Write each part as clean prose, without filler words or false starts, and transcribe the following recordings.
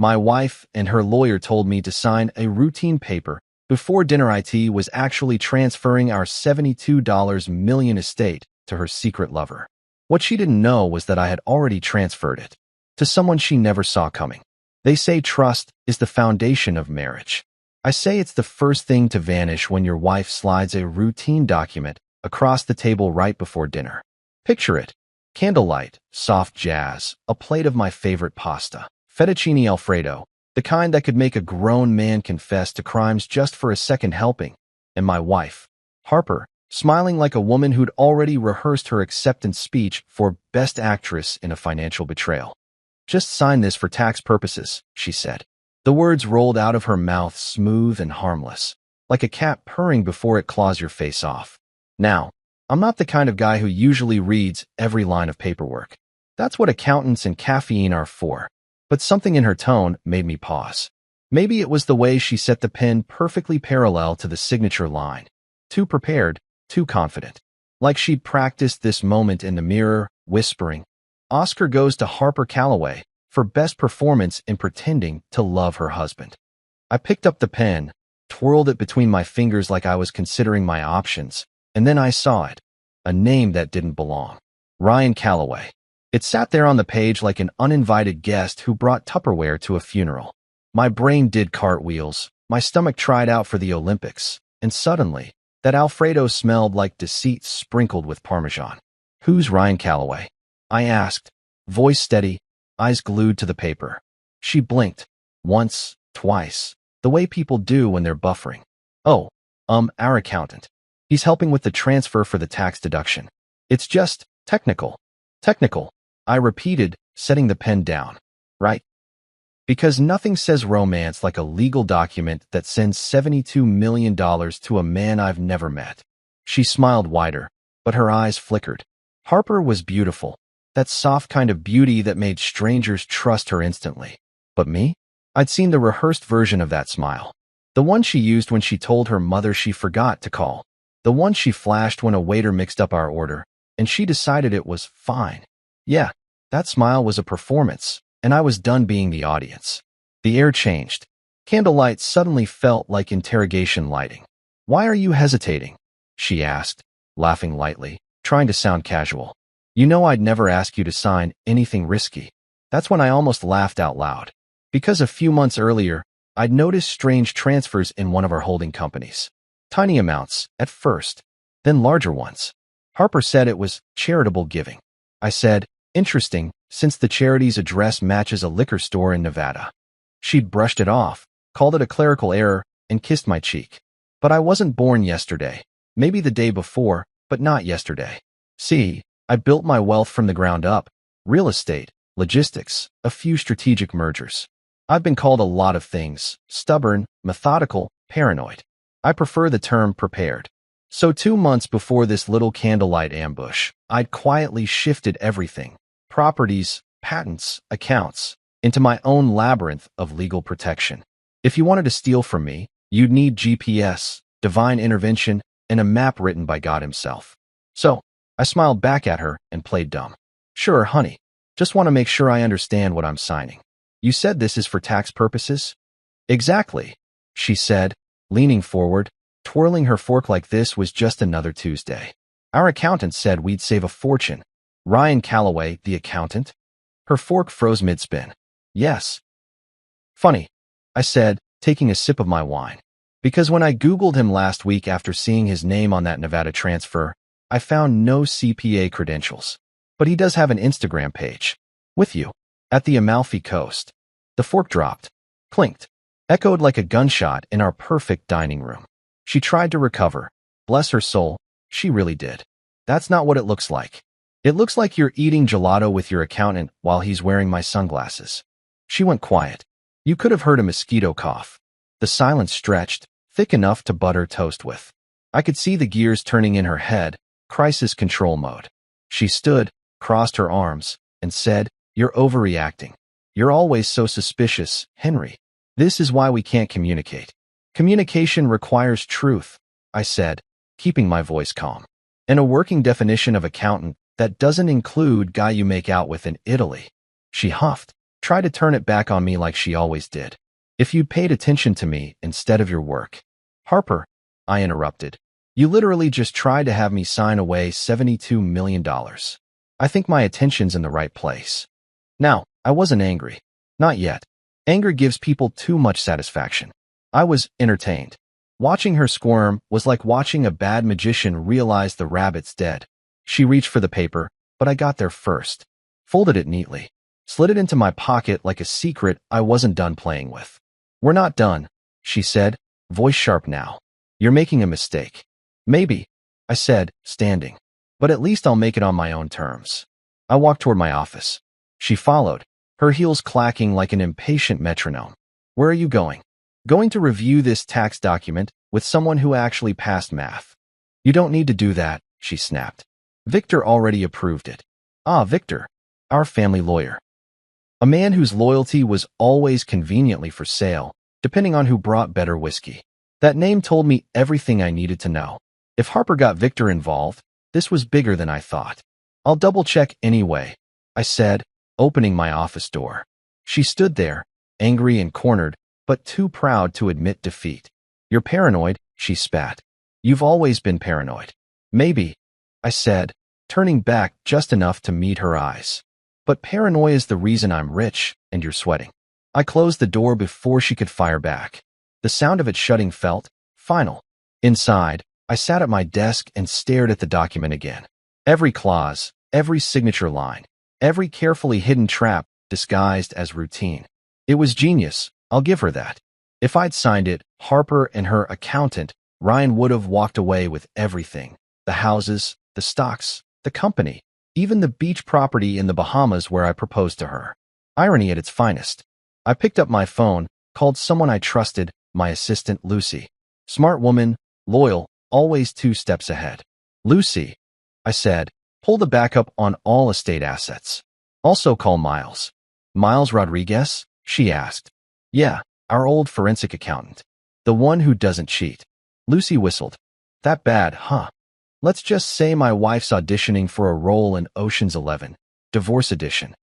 My wife and her lawyer told me to sign a routine paper before dinner. It was actually transferring our $72 million estate to her secret lover. What she didn't know was that I had already transferred it to someone she never saw coming. They say trust is the foundation of marriage. I say it's the first thing to vanish when your wife slides a routine document across the table right before dinner. Picture it. Candlelight, soft jazz, a plate of my favorite pasta, fettuccine Alfredo, the kind that could make a grown man confess to crimes just for a second helping, and my wife, Harper, smiling like a woman who'd already rehearsed her acceptance speech for Best Actress in a financial betrayal. "Just sign this for tax purposes," she said. The words rolled out of her mouth smooth and harmless, like a cat purring before it claws your face off. Now, I'm not the kind of guy who usually reads every line of paperwork. That's what accountants and caffeine are for. But something in her tone made me pause. Maybe it was the way she set the pen perfectly parallel to the signature line. Too prepared, too confident. Like she'd practiced this moment in the mirror, whispering, "Oscar goes to Harper Calloway for best performance in pretending to love her husband." I picked up the pen, twirled it between my fingers like I was considering my options, and then I saw it. A name that didn't belong. Ryan Calloway. It sat there on the page like an uninvited guest who brought Tupperware to a funeral. My brain did cartwheels, my stomach tried out for the Olympics, and suddenly, that Alfredo smelled like deceit sprinkled with Parmesan. "Who's Ryan Calloway?" I asked, voice steady, eyes glued to the paper. She blinked. Once, twice, the way people do when they're buffering. "Oh, our accountant. He's helping with the transfer for the tax deduction. It's just technical." "Technical," I repeated, setting the pen down. "Right? Because nothing says romance like a legal document that sends $72 million to a man I've never met." She smiled wider, but her eyes flickered. Harper was beautiful, that soft kind of beauty that made strangers trust her instantly. But me? I'd seen the rehearsed version of that smile. The one she used when she told her mother she forgot to call. The one she flashed when a waiter mixed up our order, and she decided it was fine. Yeah, that smile was a performance, and I was done being the audience. The air changed. Candlelight suddenly felt like interrogation lighting. "Why are you hesitating?" she asked, laughing lightly, trying to sound casual. "You know I'd never ask you to sign anything risky." That's when I almost laughed out loud. Because a few months earlier, I'd noticed strange transfers in one of our holding companies. Tiny amounts, at first, then larger ones. Harper said it was charitable giving. I said, "Interesting, since the charity's address matches a liquor store in Nevada." She'd brushed it off, called it a clerical error, and kissed my cheek. But I wasn't born yesterday. Maybe the day before, but not yesterday. See, I built my wealth from the ground up. Real estate, logistics, a few strategic mergers. I've been called a lot of things: stubborn, methodical, paranoid. I prefer the term prepared. So 2 months before this little candlelight ambush, I'd quietly shifted everything, properties, patents, accounts, into my own labyrinth of legal protection. If you wanted to steal from me, you'd need GPS, divine intervention, and a map written by God himself. So, I smiled back at her and played dumb. "Sure, honey. Just want to make sure I understand what I'm signing. You said this is for tax purposes?" "Exactly," she said, leaning forward, twirling her fork like this was just another Tuesday. "Our accountant said we'd save a fortune." "Ryan Calloway, the accountant?" Her fork froze mid-spin. "Yes." "Funny," I said, taking a sip of my wine. "Because when I Googled him last week after seeing his name on that Nevada transfer, I found no CPA credentials. But he does have an Instagram page. With you. At the Amalfi Coast." The fork dropped. Clinked. Echoed like a gunshot in our perfect dining room. She tried to recover. Bless her soul, she really did. "That's not what it looks like. It looks like you're eating gelato with your accountant while he's wearing my sunglasses." She went quiet. You could have heard a mosquito cough. The silence stretched, thick enough to butter toast with. I could see the gears turning in her head, crisis control mode. She stood, crossed her arms, and said, "You're overreacting. You're always so suspicious, Henry. This is why we can't communicate." "Communication requires truth," I said, keeping my voice calm. "And a working definition of accountant that doesn't include guy you make out with in Italy." She huffed. Try to turn it back on me like she always did. If you'd paid attention to me instead of your work. Harper, I interrupted. You literally just tried to have me sign away $72 million. I think my attention's in the right place. Now, I wasn't angry. Not yet. Anger gives people too much satisfaction. I was entertained. Watching her squirm was like watching a bad magician realize the rabbit's dead. She reached for the paper, but I got there first. Folded it neatly. Slid it into my pocket like a secret I wasn't done playing with. We're not done, she said, voice sharp now. You're making a mistake. Maybe, I said, standing. But at least I'll make it on my own terms. I walked toward my office. She followed, her heels clacking like an impatient metronome. Where are you going? Going to review this tax document with someone who actually passed math. You don't need to do that, she snapped. Victor already approved it. Ah, Victor, our family lawyer. A man whose loyalty was always conveniently for sale, depending on who brought better whiskey. That name told me everything I needed to know. If Harper got Victor involved, this was bigger than I thought. I'll double-check anyway, I said, opening my office door. She stood there, angry and cornered, but too proud to admit defeat. You're paranoid, she spat. You've always been paranoid. Maybe, I said, turning back just enough to meet her eyes. But paranoia is the reason I'm rich, and you're sweating. I closed the door before she could fire back. The sound of it shutting felt final. Inside, I sat at my desk and stared at the document again. Every clause, every signature line, every carefully hidden trap disguised as routine. It was genius, I'll give her that. If I'd signed it, Harper and her accountant, Ryan, would have walked away with everything. The houses, the stocks, the company, even the beach property in the Bahamas where I proposed to her. Irony at its finest. I picked up my phone, called someone I trusted, my assistant Lucy. Smart woman, loyal, always 2 steps ahead. Lucy, I said, pull the backup on all estate assets. Also call Miles. Miles Rodriguez? She asked. Yeah, our old forensic accountant. The one who doesn't cheat. Lucy whistled. That bad, huh? Let's just say my wife's auditioning for a role in Ocean's 11, Divorce Edition.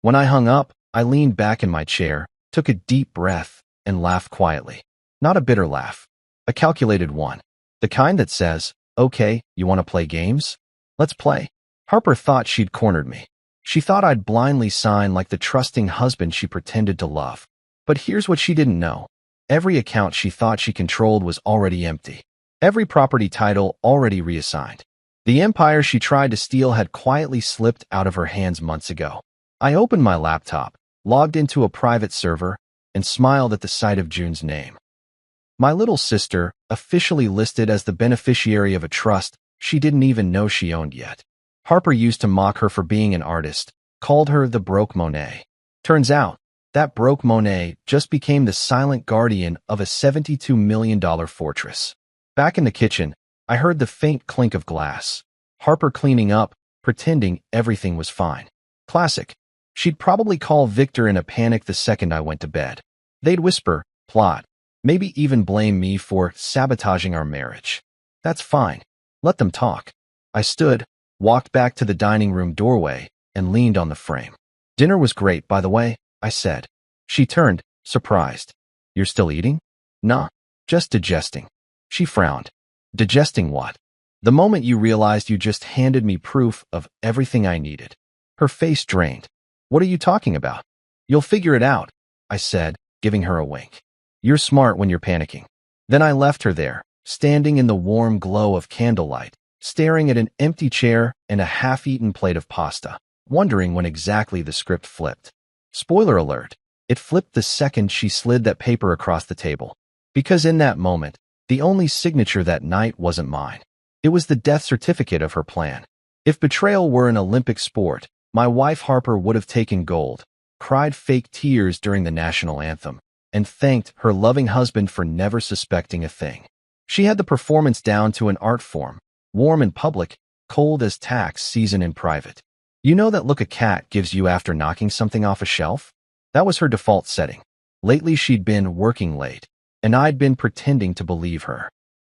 When I hung up, I leaned back in my chair, took a deep breath, and laughed quietly. Not a bitter laugh. A calculated one. The kind that says, okay, you want to play games? Let's play. Harper thought she'd cornered me. She thought I'd blindly sign like the trusting husband she pretended to love. But here's what she didn't know. Every account she thought she controlled was already empty. Every property title already reassigned. The empire she tried to steal had quietly slipped out of her hands months ago. I opened my laptop, logged into a private server, and smiled at the sight of June's name. My little sister, officially listed as the beneficiary of a trust she didn't even know she owned yet. Harper used to mock her for being an artist, called her the broke Monet. Turns out, that broke Monet just became the silent guardian of a $72 million fortress. Back in the kitchen, I heard the faint clink of glass. Harper cleaning up, pretending everything was fine. Classic. She'd probably call Victor in a panic the second I went to bed. They'd whisper, plot, maybe even blame me for sabotaging our marriage. That's fine. Let them talk. I stood, walked back to the dining room doorway, and leaned on the frame. Dinner was great, by the way, I said. She turned, surprised. You're still eating? Nah, just digesting. She frowned. Digesting what? The moment you realized you just handed me proof of everything I needed. Her face drained. What are you talking about? You'll figure it out, I said, giving her a wink. You're smart when you're panicking. Then I left her there, standing in the warm glow of candlelight, staring at an empty chair and a half-eaten plate of pasta, wondering when exactly the script flipped. Spoiler alert, it flipped the second she slid that paper across the table. Because in that moment, the only signature that night wasn't mine. It was the death certificate of her plan. If betrayal were an Olympic sport, my wife Harper would have taken gold, cried fake tears during the national anthem, and thanked her loving husband for never suspecting a thing. She had the performance down to an art form, warm in public, cold as tax season in private. You know that look a cat gives you after knocking something off a shelf? That was her default setting. Lately she'd been working late, and I'd been pretending to believe her.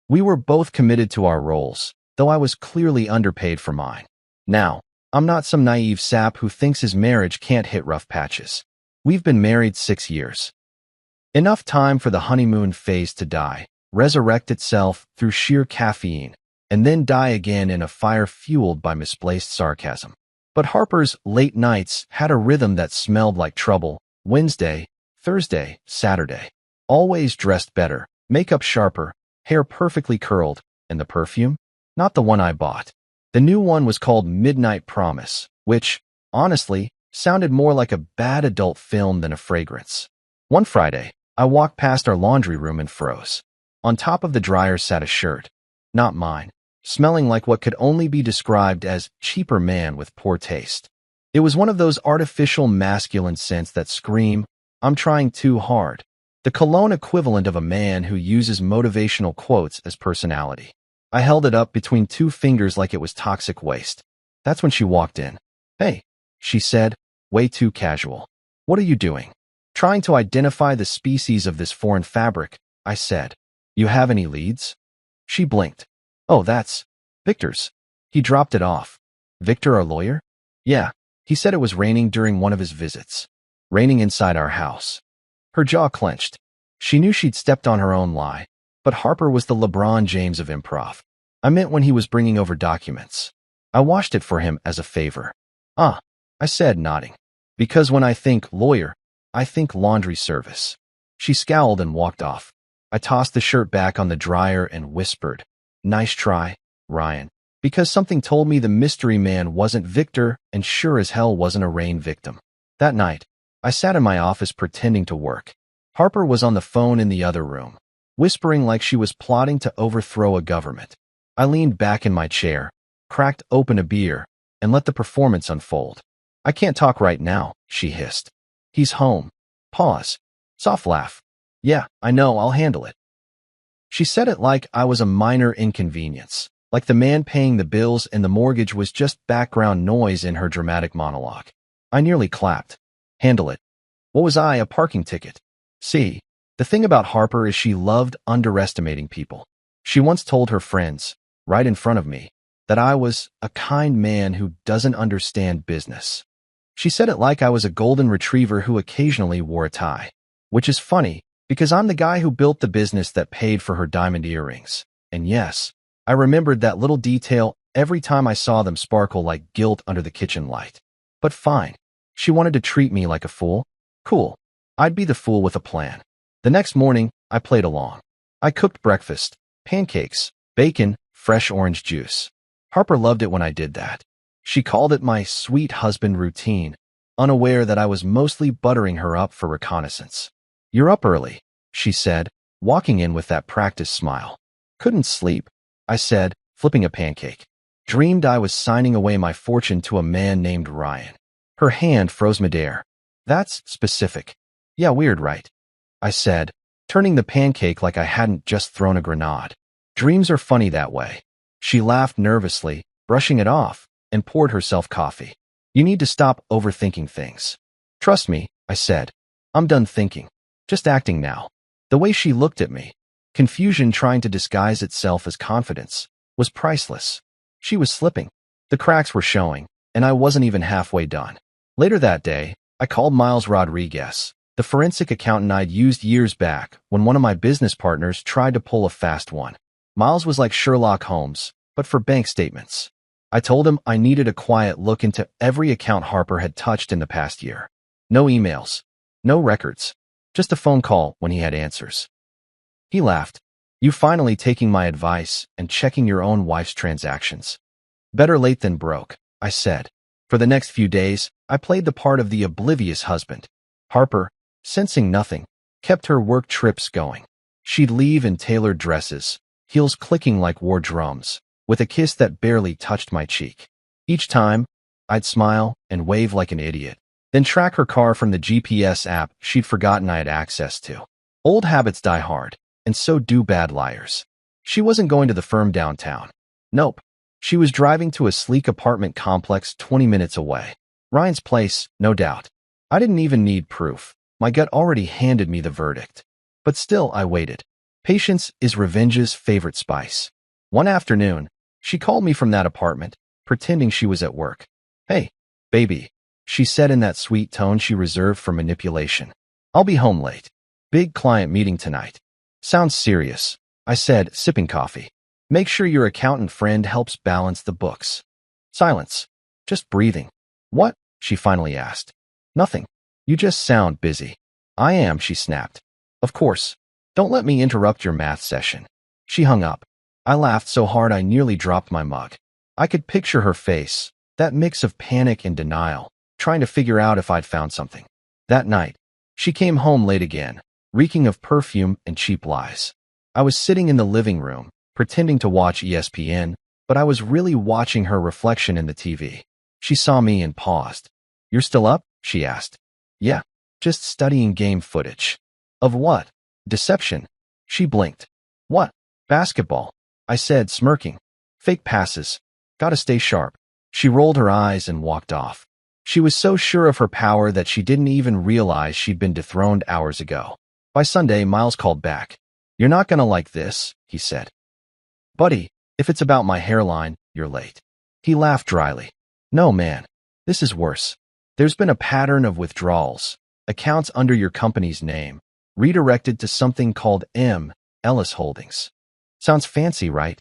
We were both committed to our roles, though I was clearly underpaid for mine. Now, I'm not some naive sap who thinks his marriage can't hit rough patches. We've been married 6 years. Enough time for the honeymoon phase to die, resurrect itself through sheer caffeine, and then die again in a fire fueled by misplaced sarcasm. But Harper's late nights had a rhythm that smelled like trouble. Wednesday, Thursday, Saturday. Always dressed better, makeup sharper, hair perfectly curled, and the perfume? Not the one I bought. The new one was called Midnight Promise, which, honestly, sounded more like a bad adult film than a fragrance. One Friday, I walked past our laundry room and froze. On top of the dryer sat a shirt, not mine, smelling like what could only be described as cheaper man with poor taste. It was one of those artificial masculine scents that scream, "I'm trying too hard." The cologne equivalent of a man who uses motivational quotes as personality. I held it up between two fingers like it was toxic waste. That's when she walked in. "Hey," she said, way too casual. "What are you doing?" "Trying to identify the species of this foreign fabric," I said. "You have any leads?" She blinked. "Oh, that's Victor's. He dropped it off." "Victor, our lawyer?" "Yeah. He said it was raining during one of his visits." "Raining inside our house." Her jaw clenched. She knew she'd stepped on her own lie, but Harper was the LeBron James of improv. "I meant when he was bringing over documents. I washed it for him as a favor." "Ah," I said, nodding. "Because when I think lawyer, I think laundry service." She scowled and walked off. I tossed the shirt back on the dryer and whispered, "Nice try, Ryan." Because something told me the mystery man wasn't Victor and sure as hell wasn't a rain victim. That night, I sat in my office pretending to work. Harper was on the phone in the other room, whispering like she was plotting to overthrow a government. I leaned back in my chair, cracked open a beer, and let the performance unfold. "I can't talk right now," she hissed. "He's home." Pause. Soft laugh. "Yeah, I know, I'll handle it." She said it like I was a minor inconvenience, like the man paying the bills and the mortgage was just background noise in her dramatic monologue. I nearly clapped. Handle it. What was I, a parking ticket? See, the thing about Harper is she loved underestimating people. She once told her friends, right in front of me, that I was a kind man who doesn't understand business. She said it like I was a golden retriever who occasionally wore a tie, which is funny because I'm the guy who built the business that paid for her diamond earrings. And yes, I remembered that little detail every time I saw them sparkle like gilt under the kitchen light. But fine. She wanted to treat me like a fool? Cool. I'd be the fool with a plan. The next morning, I played along. I cooked breakfast, pancakes, bacon, fresh orange juice. Harper loved it when I did that. She called it my sweet husband routine, unaware that I was mostly buttering her up for reconnaissance. "You're up early," she said, walking in with that practiced smile. "Couldn't sleep," I said, flipping a pancake. "Dreamed I was signing away my fortune to a man named Ryan." Her hand froze midair. "That's specific." "Yeah, weird, right?" I said, turning the pancake like I hadn't just thrown a grenade. "Dreams are funny that way." She laughed nervously, brushing it off, and poured herself coffee. "You need to stop overthinking things." "Trust me," I said. "I'm done thinking. Just acting now." The way she looked at me, confusion trying to disguise itself as confidence, was priceless. She was slipping. The cracks were showing, and I wasn't even halfway done. Later that day, I called Miles Rodriguez, the forensic accountant I'd used years back when one of my business partners tried to pull a fast one. Miles was like Sherlock Holmes, but for bank statements. I told him I needed a quiet look into every account Harper had touched in the past year. No emails, no records, just a phone call when he had answers. He laughed. "You finally taking my advice and checking your own wife's transactions." "Better late than broke," I said. For the next few days, I played the part of the oblivious husband. Harper, sensing nothing, kept her work trips going. She'd leave in tailored dresses, heels clicking like war drums, with a kiss that barely touched my cheek. Each time, I'd smile and wave like an idiot, then track her car from the GPS app she'd forgotten I had access to. Old habits die hard, and so do bad liars. She wasn't going to the firm downtown. Nope. She was driving to a sleek apartment complex 20 minutes away. Ryan's place, no doubt. I didn't even need proof. My gut already handed me the verdict. But still, I waited. Patience is revenge's favorite spice. One afternoon, she called me from that apartment, pretending she was at work. "Hey, baby, she said in that sweet tone she reserved for manipulation. I'll be home late. Big client meeting tonight. Sounds serious, I said, sipping coffee. Make sure your accountant friend helps balance the books. Silence. Just breathing. What? She finally asked. Nothing. You just sound busy. I am, she snapped. Of course. Don't let me interrupt your math session. She hung up. I laughed so hard I nearly dropped my mug. I could picture her face, that mix of panic and denial, trying to figure out if I'd found something. That night, she came home late again, reeking of perfume and cheap lies. I was sitting in the living room, pretending to watch ESPN, but I was really watching her reflection in the TV. She saw me and paused. You're still up? She asked. Yeah, just studying game footage. Of what? Deception. She blinked. What? Basketball, I said, smirking. Fake passes. Gotta stay sharp. She rolled her eyes and walked off. She was so sure of her power that she didn't even realize she'd been dethroned hours ago. By Sunday, Miles called back. You're not gonna like this, he said. Buddy, if it's about my hairline, you're late. He laughed dryly. No, man. This is worse. There's been a pattern of withdrawals, accounts under your company's name, redirected to something called M. Ellis Holdings. Sounds fancy, right?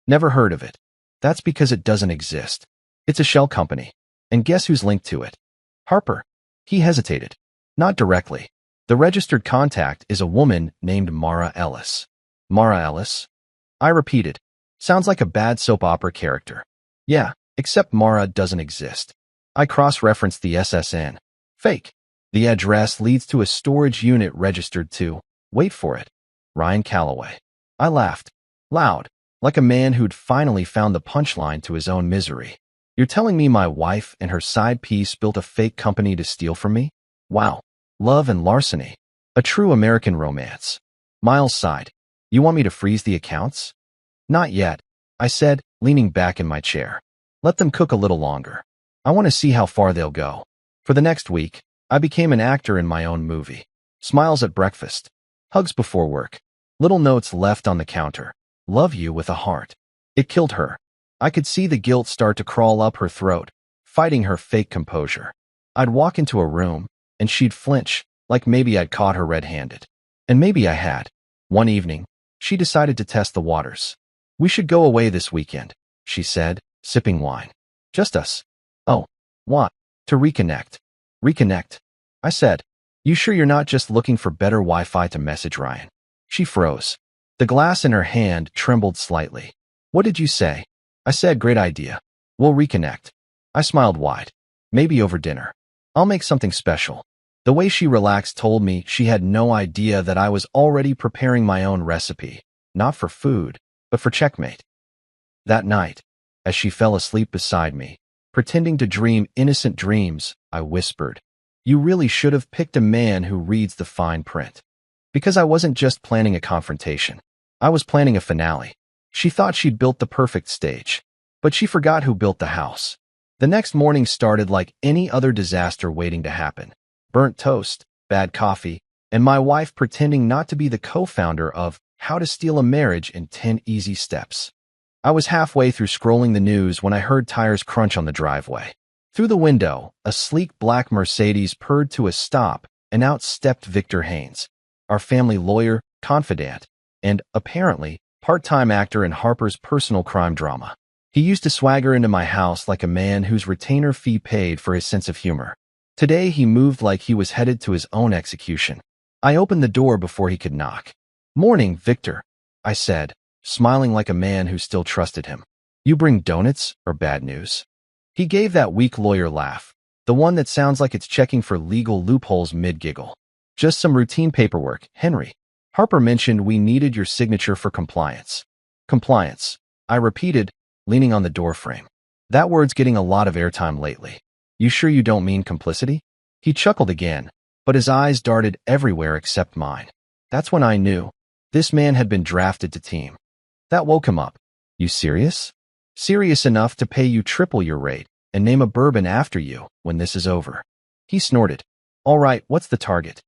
Never heard of it. That's because it doesn't exist. It's a shell company. And guess who's linked to it? Harper. He hesitated. Not directly. The registered contact is a woman named Mara Ellis. Mara Ellis? I repeated. Sounds like a bad soap opera character. Yeah, except Mara doesn't exist. I cross-referenced the SSN. Fake. The address leads to a storage unit registered to, wait for it, Ryan Calloway. I laughed. Loud, like a man who'd finally found the punchline to his own misery. You're telling me my wife and her side piece built a fake company to steal from me? Wow. Love and larceny. A true American romance. Miles sighed. You want me to freeze the accounts? Not yet, I said, leaning back in my chair. Let them cook a little longer. I want to see how far they'll go. For the next week, I became an actor in my own movie. Smiles at breakfast. Hugs before work. Little notes left on the counter. Love you with a heart. It killed her. I could see the guilt start to crawl up her throat, fighting her fake composure. I'd walk into a room, and she'd flinch, like maybe I'd caught her red-handed. And maybe I had. One evening, she decided to test the waters. We should go away this weekend, she said, sipping wine. Just us. Oh, what? To reconnect. Reconnect. I said. You sure you're not just looking for better Wi-Fi to message Ryan? She froze. The glass in her hand trembled slightly. What did you say? I said, great idea. We'll reconnect. I smiled wide. Maybe over dinner. I'll make something special. The way she relaxed told me she had no idea that I was already preparing my own recipe, not for food, but for checkmate. That night, as she fell asleep beside me, pretending to dream innocent dreams, I whispered, you really should have picked a man who reads the fine print. Because I wasn't just planning a confrontation. I was planning a finale. She thought she'd built the perfect stage, but she forgot who built the house. The next morning started like any other disaster waiting to happen. Burnt toast, bad coffee, and my wife pretending not to be the co-founder of How to Steal a Marriage in 10 Easy Steps. I was halfway through scrolling the news when I heard tires crunch on the driveway. Through the window, a sleek black Mercedes purred to a stop, and out stepped Victor Haynes, our family lawyer, confidant, and, apparently, part-time actor in Harper's personal crime drama. He used to swagger into my house like a man whose retainer fee paid for his sense of humor. Today he moved like he was headed to his own execution. I opened the door before he could knock. Morning, Victor, I said, smiling like a man who still trusted him. You bring donuts or bad news? He gave that weak lawyer laugh, the one that sounds like it's checking for legal loopholes mid-giggle. Just some routine paperwork, Henry. Harper mentioned we needed your signature for compliance. Compliance, I repeated, leaning on the doorframe. That word's getting a lot of airtime lately. You sure you don't mean complicity? He chuckled again, but his eyes darted everywhere except mine. That's when I knew. This man had been drafted to team. That woke him up. You serious? Serious enough to pay you triple your rate and name a bourbon after you when this is over. He snorted. All right, what's the target?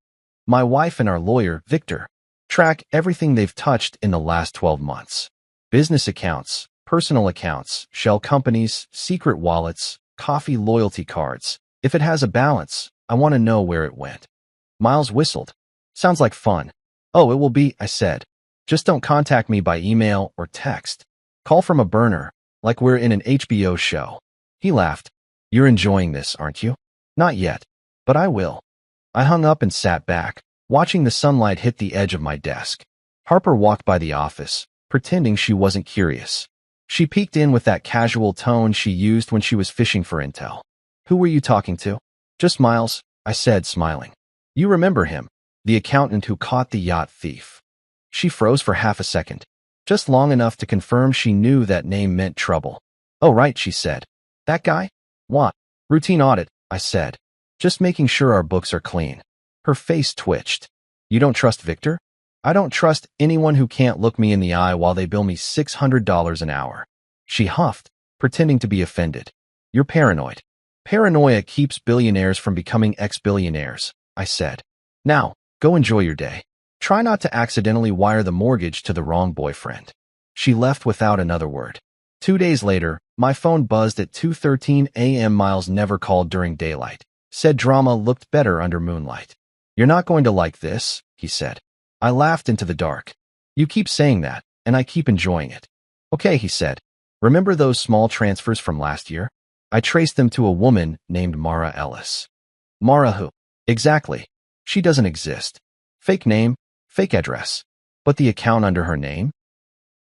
My wife and our lawyer, Victor, track everything they've touched in the last 12 months. Business accounts, personal accounts, shell companies, secret wallets, coffee loyalty cards, If it has a balance, I want to know where it went. Miles whistled. Sounds like fun. Oh, it will be, I said. Just don't contact me by email or text. Call from a burner, like we're in an HBO show. He laughed. You're enjoying this, aren't you? Not yet, but I will. I hung up and sat back, watching the sunlight hit the edge of my desk. Harper walked by the office, pretending she wasn't curious. She peeked in with that casual tone she used when she was fishing for intel. Who were you talking to? Just Miles, I said, smiling. You remember him, the accountant who caught the yacht thief. She froze for half a second, just long enough to confirm she knew that name meant trouble. Oh, right, she said. That guy? What? Routine audit, I said. Just making sure our books are clean. Her face twitched. You don't trust Victor? I don't trust anyone who can't look me in the eye while they bill me $600 an hour. She huffed, pretending to be offended. You're paranoid. Paranoia keeps billionaires from becoming ex-billionaires, I said. Now, go enjoy your day. Try not to accidentally wire the mortgage to the wrong boyfriend. She left without another word. 2 days later, my phone buzzed at 2:13 a.m. Miles never called during daylight. Said drama looked better under moonlight. You're not going to like this, he said. I laughed into the dark. You keep saying that, and I keep enjoying it. Okay, he said. Remember those small transfers from last year? I traced them to a woman named Mara Ellis. Mara who? Exactly. She doesn't exist. Fake name, fake address. But the account under her name?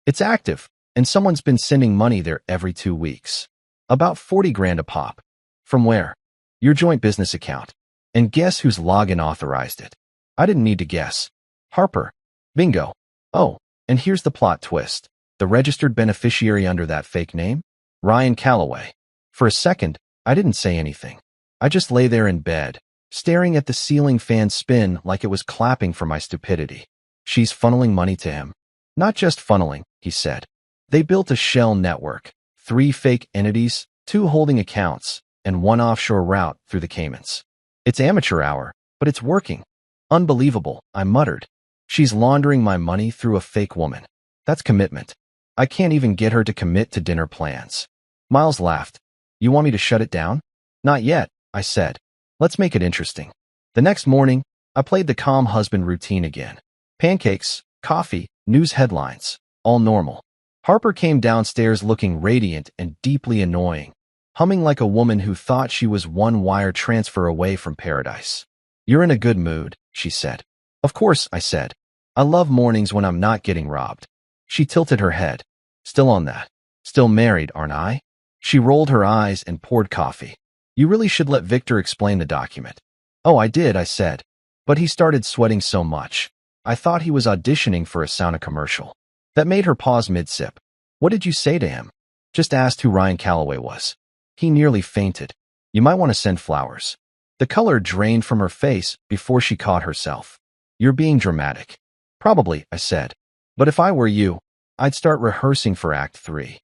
It's active, and someone's been sending money there every 2 weeks. About 40 grand a pop. From where? Your joint business account. And guess whose login authorized it? I didn't need to guess. Harper. Bingo. Oh, and here's the plot twist. The registered beneficiary under that fake name? Ryan Calloway. For a second, I didn't say anything. I just lay there in bed, staring at the ceiling fan spin like it was clapping for my stupidity. She's funneling money to him. Not just funneling, he said. They built a shell network, 3 fake entities, 2 holding accounts, and 1 offshore route through the Caymans. It's amateur hour, but it's working. Unbelievable, I muttered. She's laundering my money through a fake woman. That's commitment. I can't even get her to commit to dinner plans. Miles laughed. You want me to shut it down? Not yet, I said. Let's make it interesting. The next morning, I played the calm husband routine again. Pancakes, coffee, news headlines, all normal. Harper came downstairs looking radiant and deeply annoying, humming like a woman who thought she was 1 wire transfer away from paradise. You're in a good mood, she said. Of course, I said. I love mornings when I'm not getting robbed. She tilted her head. Still on that. Still married, aren't I? She rolled her eyes and poured coffee. You really should let Victor explain the document. Oh, I did, I said. But he started sweating so much. I thought he was auditioning for a sauna commercial. That made her pause mid-sip. What did you say to him? Just asked who Ryan Calloway was. He nearly fainted. You might want to send flowers. The color drained from her face before she caught herself. You're being dramatic. Probably, I said. But if I were you, I'd start rehearsing for Act 3.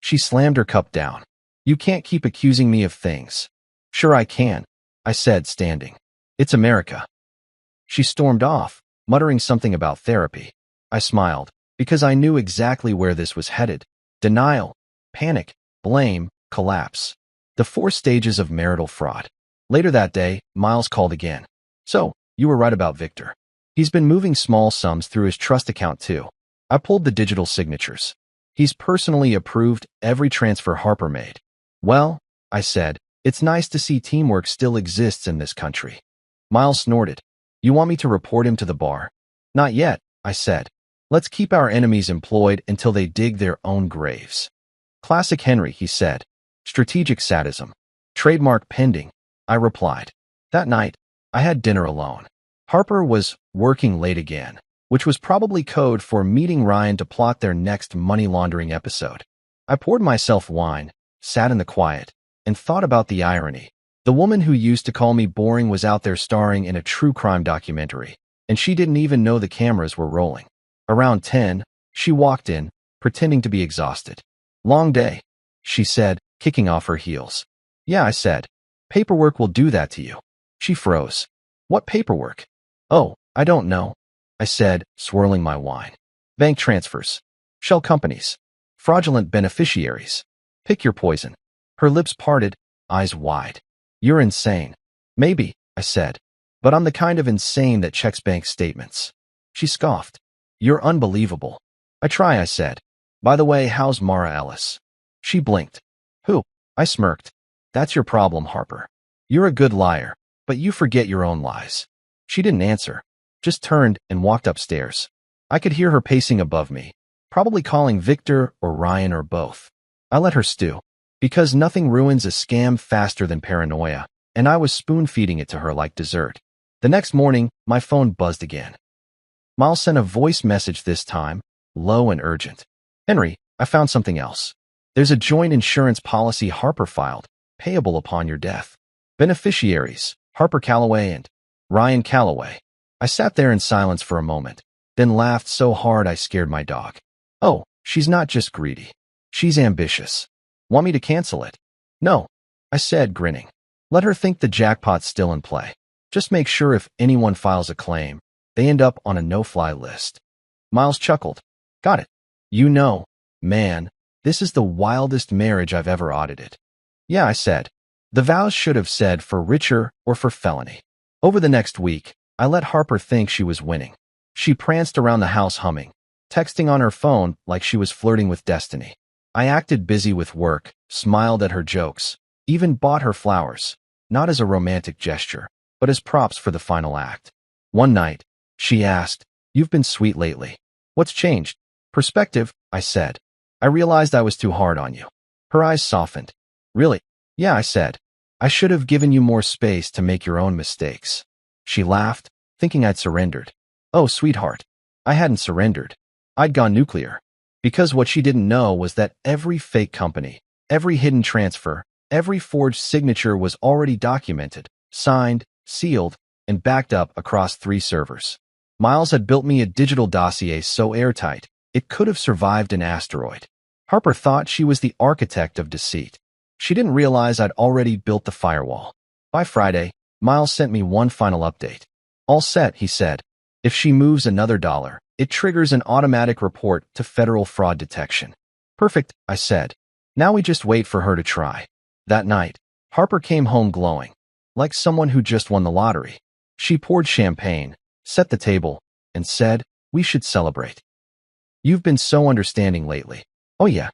She slammed her cup down. You can't keep accusing me of things. Sure I can, I said, standing. It's America. She stormed off, muttering something about therapy. I smiled, because I knew exactly where this was headed. Denial, panic, blame, collapse. The 4 stages of marital fraud. Later that day, Miles called again. So, you were right about Victor. He's been moving small sums through his trust account too. I pulled the digital signatures. He's personally approved every transfer Harper made. Well, I said, it's nice to see teamwork still exists in this country. Miles snorted. You want me to report him to the bar? Not yet, I said. Let's keep our enemies employed until they dig their own graves. Classic Henry, he said. Strategic sadism. Trademark pending, I replied. That night, I had dinner alone. Harper was working late again, which was probably code for meeting Ryan to plot their next money laundering episode. I poured myself wine, sat in the quiet, and thought about the irony. The woman who used to call me boring was out there starring in a true crime documentary, and she didn't even know the cameras were rolling. Around 10, she walked in, pretending to be exhausted. Long day, she said, kicking off her heels. Yeah, I said. Paperwork will do that to you. She froze. What paperwork? Oh, I don't know, I said, swirling my wine. Bank transfers. Shell companies. Fraudulent beneficiaries. Pick your poison. Her lips parted, eyes wide. You're insane. Maybe, I said. But I'm the kind of insane that checks bank statements. She scoffed. You're unbelievable. I try, I said. By the way, how's Mara Ellis? She blinked. Who? I smirked. That's your problem, Harper. You're a good liar, but you forget your own lies. She didn't answer, just turned and walked upstairs. I could hear her pacing above me, probably calling Victor or Ryan or both. I let her stew, because nothing ruins a scam faster than paranoia, and I was spoon-feeding it to her like dessert. The next morning, my phone buzzed again. Miles sent a voice message this time, low and urgent. Henry, I found something else. There's a joint insurance policy Harper filed, payable upon your death. Beneficiaries, Harper Calloway and Ryan Calloway. I sat there in silence for a moment, then laughed so hard I scared my dog. Oh, she's not just greedy. She's ambitious. Want me to cancel it? No, I said, grinning. Let her think the jackpot's still in play. Just make sure if anyone files a claim, they end up on a no-fly list. Miles chuckled. Got it. You know, man, this is the wildest marriage I've ever audited. Yeah, I said. The vows should have said for richer or for felony. Over the next week, I let Harper think she was winning. She pranced around the house humming, texting on her phone like she was flirting with destiny. I acted busy with work, smiled at her jokes, even bought her flowers, not as a romantic gesture, but as props for the final act. One night, she asked, You've been sweet lately. What's changed? Perspective, I said. I realized I was too hard on you. Her eyes softened. Really? Yeah, I said. I should have given you more space to make your own mistakes. She laughed, thinking I'd surrendered. Oh, sweetheart. I hadn't surrendered. I'd gone nuclear. Because what she didn't know was that every fake company, every hidden transfer, every forged signature was already documented, signed, sealed, and backed up across 3 servers. Miles had built me a digital dossier so airtight, it could have survived an asteroid. Harper thought she was the architect of deceit. She didn't realize I'd already built the firewall. By Friday, Miles sent me one final update. All set, he said. If she moves another $1, it triggers an automatic report to federal fraud detection. Perfect, I said. Now we just wait for her to try. That night, Harper came home glowing, like someone who just won the lottery. She poured champagne, set the table, and said, We should celebrate. You've been so understanding lately. Oh yeah,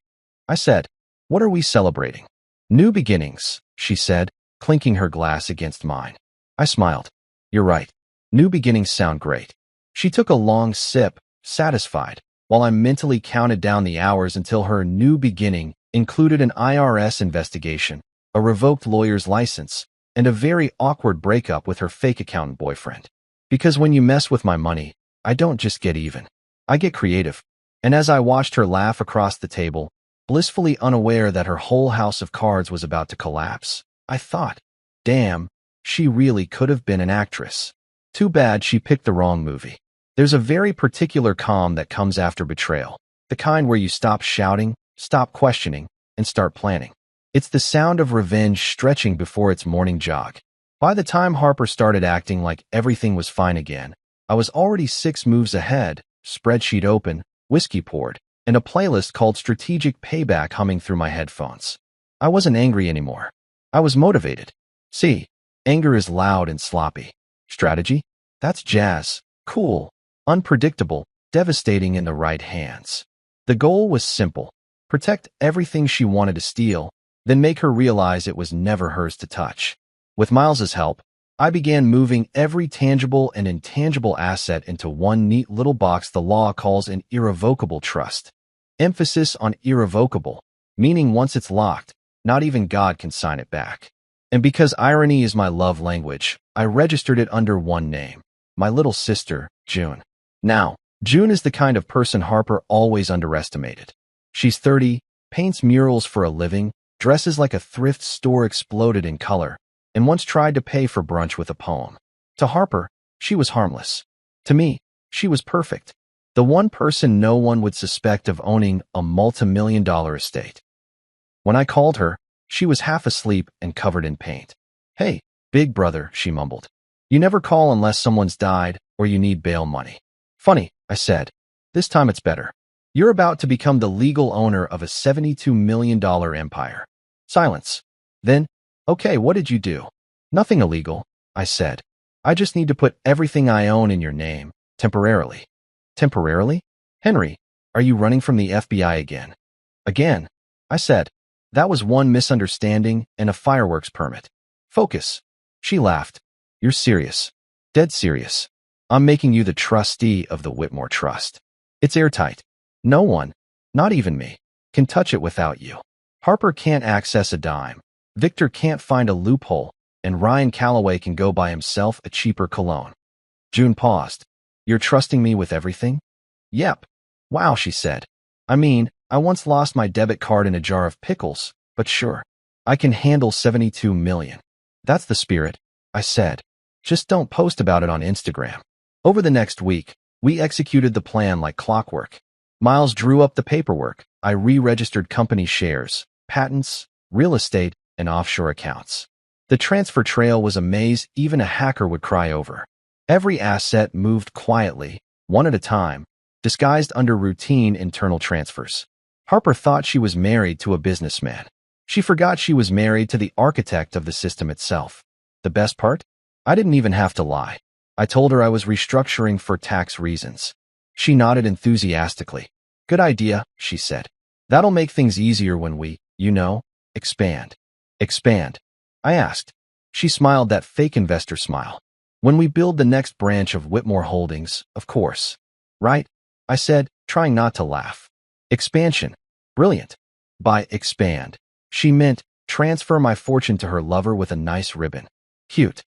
I said. What are we celebrating? New beginnings, she said, clinking her glass against mine. I smiled. You're right. New beginnings sound great. She took a long sip, satisfied, while I mentally counted down the hours until her new beginning included an IRS investigation, a revoked lawyer's license, and a very awkward breakup with her fake accountant boyfriend. Because when you mess with my money, I don't just get even. I get creative. And as I watched her laugh across the table, blissfully unaware that her whole house of cards was about to collapse, I thought, damn, she really could have been an actress. Too bad she picked the wrong movie. There's a very particular calm that comes after betrayal, the kind where you stop shouting, stop questioning, and start planning. It's the sound of revenge stretching before its morning jog. By the time Harper started acting like everything was fine again, I was already 6 moves ahead, spreadsheet open, whiskey poured, and a playlist called Strategic Payback humming through my headphones. I wasn't angry anymore. I was motivated. See, anger is loud and sloppy. Strategy? That's jazz, cool, unpredictable, devastating in the right hands. The goal was simple. Protect everything she wanted to steal, then make her realize it was never hers to touch. With Miles's help, I began moving every tangible and intangible asset into one neat little box the law calls an irrevocable trust. Emphasis on irrevocable, meaning once it's locked, not even God can sign it back. And because irony is my love language, I registered it under one name, my little sister, June. Now, June is the kind of person Harper always underestimated. She's 30, paints murals for a living, dresses like a thrift store exploded in color, and once tried to pay for brunch with a poem. To Harper, she was harmless. To me, she was perfect. The one person no one would suspect of owning a multi-million-dollar estate. When I called her, she was half asleep and covered in paint. Hey, big brother, she mumbled. You never call unless someone's died or you need bail money. Funny, I said. This time it's better. You're about to become the legal owner of a $72 million empire. Silence. Then, okay, what did you do? Nothing illegal, I said. I just need to put everything I own in your name, temporarily. Temporarily? Henry, are you running from the FBI again? Again, I said. That was one misunderstanding and a fireworks permit. Focus. She laughed. You're serious. Dead serious. I'm making you the trustee of the Whitmore Trust. It's airtight. No one, not even me, can touch it without you. Harper can't access a dime. Victor can't find a loophole, and Ryan Calloway can go buy himself a cheaper cologne. June paused. You're trusting me with everything? Yep. Wow, she said. I mean, I once lost my debit card in a jar of pickles, but sure. I can handle 72 million. That's the spirit, I said. Just don't post about it on Instagram. Over the next week, we executed the plan like clockwork. Miles drew up the paperwork. I re-registered company shares, patents, real estate, and offshore accounts. The transfer trail was a maze even a hacker would cry over. Every asset moved quietly, one at a time, disguised under routine internal transfers. Harper thought she was married to a businessman. She forgot she was married to the architect of the system itself. The best part? I didn't even have to lie. I told her I was restructuring for tax reasons. She nodded enthusiastically. Good idea, she said. That'll make things easier when we, expand. Expand? I asked. She smiled that fake investor smile. When we build the next branch of Whitmore Holdings, of course. Right? I said, trying not to laugh. Expansion. Brilliant. By expand, she meant transfer my fortune to her lover with a nice ribbon. Cute.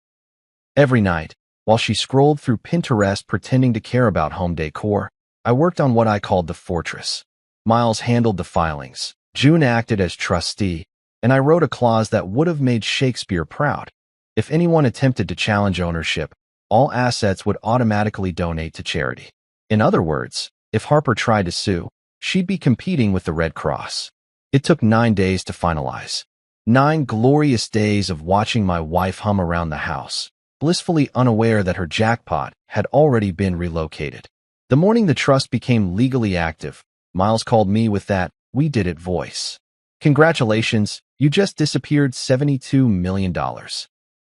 Every night, while she scrolled through Pinterest pretending to care about home decor, I worked on what I called the fortress. Miles handled the filings. June acted as trustee, and I wrote a clause that would have made Shakespeare proud. If anyone attempted to challenge ownership, all assets would automatically donate to charity. In other words, if Harper tried to sue, she'd be competing with the Red Cross. It took 9 days to finalize. 9 glorious days of watching my wife hum around the house, blissfully unaware that her jackpot had already been relocated. The morning the trust became legally active, Miles called me with that "we did it" voice. Congratulations, you just disappeared $72 million.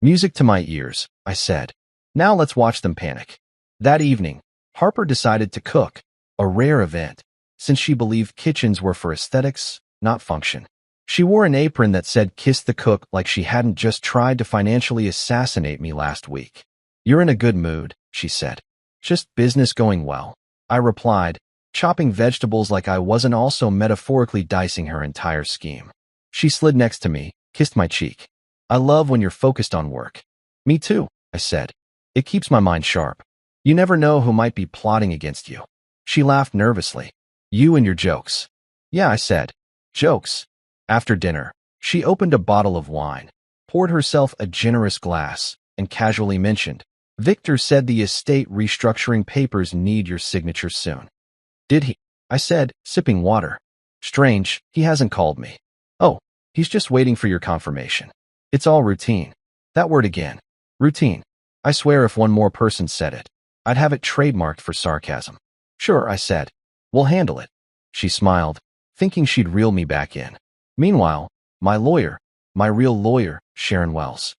Music to my ears, I said. Now let's watch them panic. That evening, Harper decided to cook, a rare event, since she believed kitchens were for aesthetics, not function. She wore an apron that said "Kiss the Cook" like she hadn't just tried to financially assassinate me last week. You're in a good mood, she said. Just business going well, I replied, chopping vegetables like I wasn't also metaphorically dicing her entire scheme. She slid next to me, kissed my cheek. I love when you're focused on work. Me too, I said. It keeps my mind sharp. You never know who might be plotting against you. She laughed nervously. You and your jokes. Yeah, I said. Jokes. After dinner, she opened a bottle of wine, poured herself a generous glass, and casually mentioned, Victor said the estate restructuring papers need your signature soon. Did he? I said, sipping water. Strange, he hasn't called me. Oh, he's just waiting for your confirmation. It's all routine. That word again. Routine. I swear if one more person said it, I'd have it trademarked for sarcasm. Sure, I said. We'll handle it. She smiled, thinking she'd reel me back in. Meanwhile, my lawyer, my real lawyer, Sharon Wells,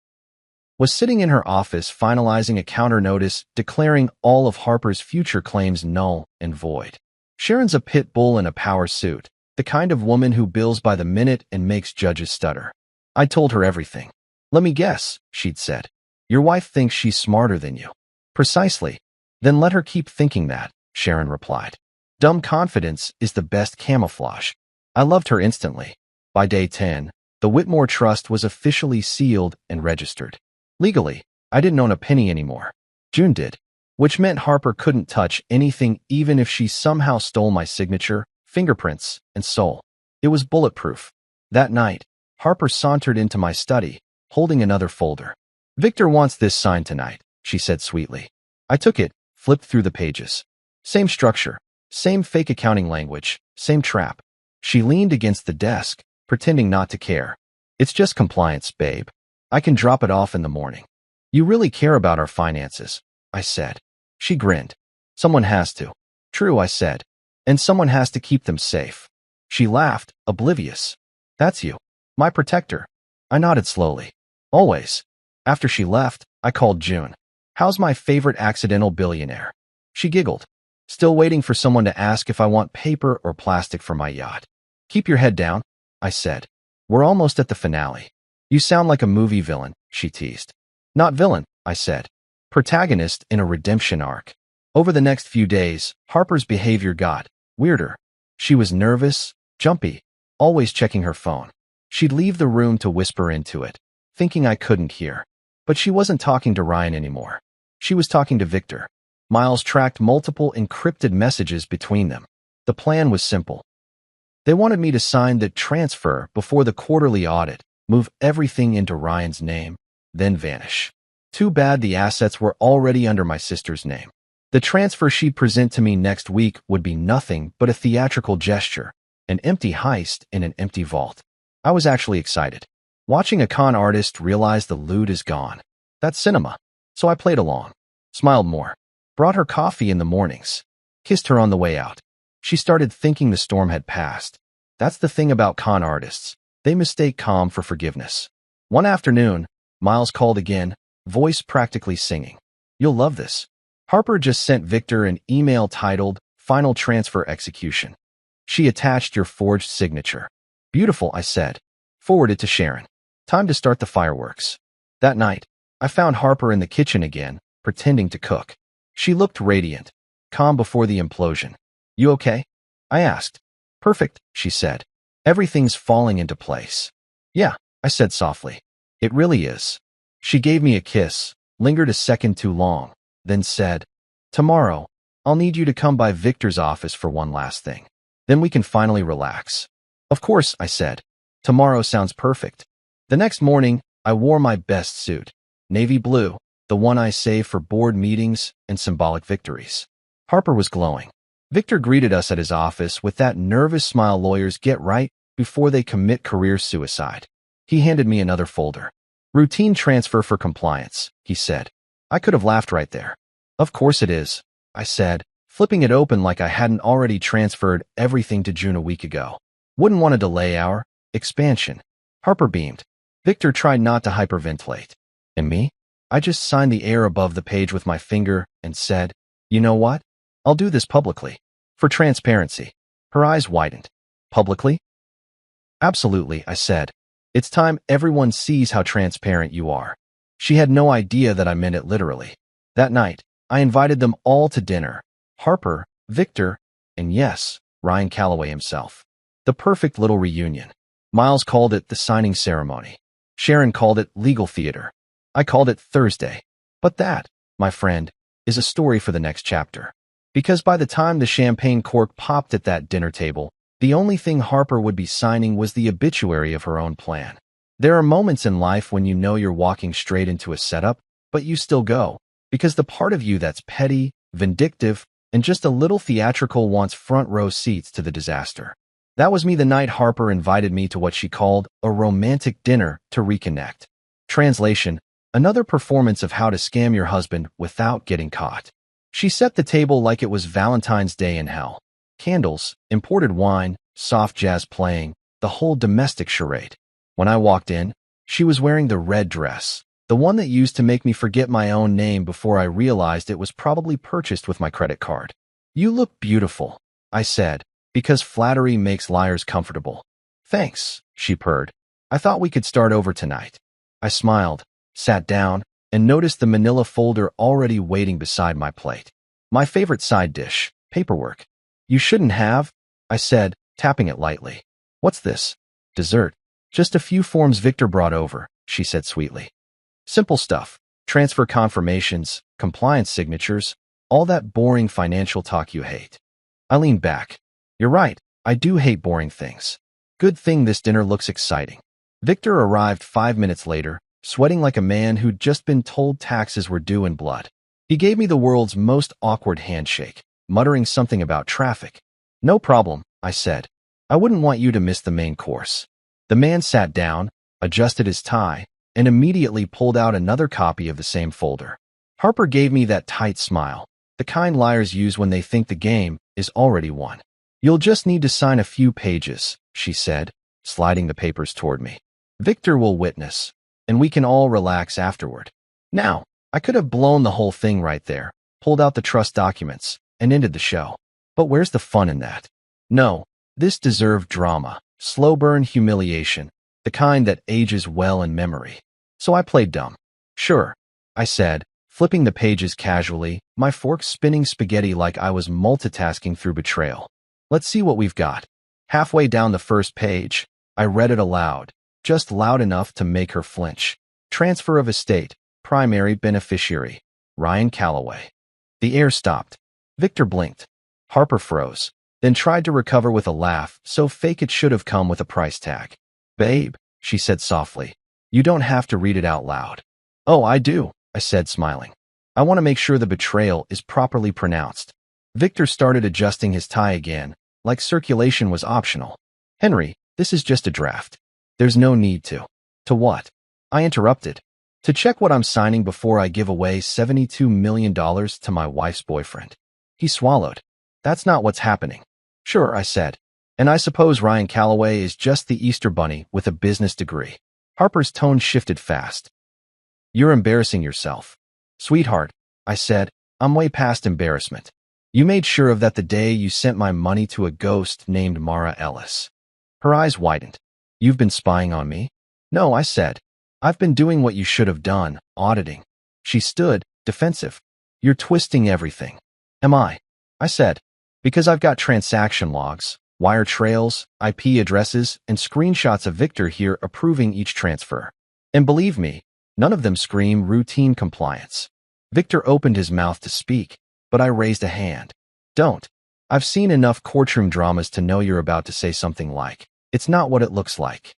was sitting in her office finalizing a counter notice declaring all of Harper's future claims null and void. Sharon's a pit bull in a power suit, the kind of woman who bills by the minute and makes judges stutter. I told her everything. Let me guess, she'd said. Your wife thinks she's smarter than you. Precisely. Then let her keep thinking that, Sharon replied. Dumb confidence is the best camouflage. I loved her instantly. By day 10, the Whitmore Trust was officially sealed and registered. Legally, I didn't own a penny anymore. June did, which meant Harper couldn't touch anything even if she somehow stole my signature, fingerprints, and soul. It was bulletproof. That night, Harper sauntered into my study, holding another folder. Victor wants this signed tonight, she said sweetly. I took it, flipped through the pages. Same structure, same fake accounting language, same trap. She leaned against the desk, pretending not to care. It's just compliance, babe. I can drop it off in the morning. You really care about our finances, I said. She grinned. Someone has to. True, I said. And someone has to keep them safe. She laughed, oblivious. That's you. My protector. I nodded slowly. Always. After she left, I called June. How's my favorite accidental billionaire? She giggled. Still waiting for someone to ask if I want paper or plastic for my yacht. Keep your head down, I said. We're almost at the finale. You sound like a movie villain, she teased. Not villain, I said. Protagonist in a redemption arc. Over the next few days, Harper's behavior got weirder. She was nervous, jumpy, always checking her phone. She'd leave the room to whisper into it, thinking I couldn't hear. But she wasn't talking to Ryan anymore. She was talking to Victor. Miles tracked multiple encrypted messages between them. The plan was simple. They wanted me to sign the transfer before the quarterly audit, move everything into Ryan's name, then vanish. Too bad the assets were already under my sister's name. The transfer she'd present to me next week would be nothing but a theatrical gesture, an empty heist in an empty vault. I was actually excited. Watching a con artist realize the loot is gone. That's cinema. So I played along, smiled more, brought her coffee in the mornings, kissed her on the way out. She started thinking the storm had passed. That's the thing about con artists. They mistake calm for forgiveness. One afternoon, Miles called again, voice practically singing. You'll love this. Harper just sent Victor an email titled Final Transfer Execution. She attached your forged signature. Beautiful, I said. Forward it to Sharon. Time to start the fireworks. That night, I found Harper in the kitchen again, pretending to cook. She looked radiant, calm before the implosion. You okay? I asked. Perfect, she said. Everything's falling into place. Yeah, I said softly. It really is. She gave me a kiss, lingered a second too long, then said, Tomorrow, I'll need you to come by Victor's office for one last thing. Then we can finally relax. Of course, I said. Tomorrow sounds perfect. The next morning, I wore my best suit, navy blue, the one I saved for board meetings and symbolic victories. Harper was glowing. Victor greeted us at his office with that nervous smile lawyers get right before they commit career suicide. He handed me another folder. Routine transfer for compliance, he said. I could have laughed right there. Of course it is, I said, flipping it open like I hadn't already transferred everything to June a week ago. Wouldn't want to delay our expansion. Harper beamed. Victor tried not to hyperventilate. And me? I just signed the air above the page with my finger and said, You know what? I'll do this publicly. For transparency. Her eyes widened. Publicly? Absolutely, I said. It's time everyone sees how transparent you are. She had no idea that I meant it literally. That night, I invited them all to dinner. Harper, Victor, and yes, Ryan Calloway himself. The perfect little reunion. Miles called it the signing ceremony. Sharon called it legal theater. I called it Thursday. But that, my friend, is a story for the next chapter. Because by the time the champagne cork popped at that dinner table, the only thing Harper would be signing was the obituary of her own plan. There are moments in life when you know you're walking straight into a setup, but you still go, because the part of you that's petty, vindictive, and just a little theatrical wants front row seats to the disaster. That was me the night Harper invited me to what she called a romantic dinner to reconnect. Translation, another performance of how to scam your husband without getting caught. She set the table like it was Valentine's Day in hell. Candles, imported wine, soft jazz playing, the whole domestic charade. When I walked in, she was wearing the red dress, the one that used to make me forget my own name before I realized it was probably purchased with my credit card. You look beautiful, I said, because flattery makes liars comfortable. Thanks, she purred. I thought we could start over tonight. I smiled, sat down, and noticed the manila folder already waiting beside my plate. My favorite side dish, paperwork. You shouldn't have, I said, tapping it lightly. What's this? Dessert. Just a few forms Victor brought over, she said sweetly. Simple stuff. Transfer confirmations, compliance signatures, all that boring financial talk you hate. I leaned back. You're right, I do hate boring things. Good thing this dinner looks exciting. Victor arrived 5 minutes later, sweating like a man who'd just been told taxes were due in blood. He gave me the world's most awkward handshake, muttering something about traffic. No problem, I said. I wouldn't want you to miss the main course. The man sat down, adjusted his tie, and immediately pulled out another copy of the same folder. Harper gave me that tight smile, the kind liars use when they think the game is already won. You'll just need to sign a few pages, she said, sliding the papers toward me. Victor will witness. and we can all relax afterward. Now, I could have blown the whole thing right there, pulled out the trust documents, and ended the show. But where's the fun in that? No, this deserved drama, slow burn humiliation, the kind that ages well in memory. So I played dumb. Sure, I said, flipping the pages casually, my fork spinning spaghetti like I was multitasking through betrayal. Let's see what we've got. Halfway down the first page, I read it aloud, just loud enough to make her flinch. Transfer of estate, primary beneficiary, Ryan Calloway. The air stopped. Victor blinked. Harper froze, then tried to recover with a laugh, so fake it should have come with a price tag. Babe, she said softly, you don't have to read it out loud. Oh, I do, I said, smiling. I want to make sure the betrayal is properly pronounced. Victor started adjusting his tie again, like circulation was optional. Henry, this is just a draft. There's no need to. To what? I interrupted. To check what I'm signing before I give away $72 million to my wife's boyfriend. He swallowed. That's not what's happening. Sure, I said. And I suppose Ryan Calloway is just the Easter Bunny with a business degree. Harper's tone shifted fast. You're embarrassing yourself. Sweetheart, I said, I'm way past embarrassment. You made sure of that the day you sent my money to a ghost named Mara Ellis. Her eyes widened. You've been spying on me? No, I said. I've been doing what you should have done, auditing. She stood, defensive. You're twisting everything. Am I? I said. Because I've got transaction logs, wire trails, IP addresses, and screenshots of Victor here approving each transfer. And believe me, none of them scream routine compliance. Victor opened his mouth to speak, but I raised a hand. Don't. I've seen enough courtroom dramas to know you're about to say something like, it's not what it looks like.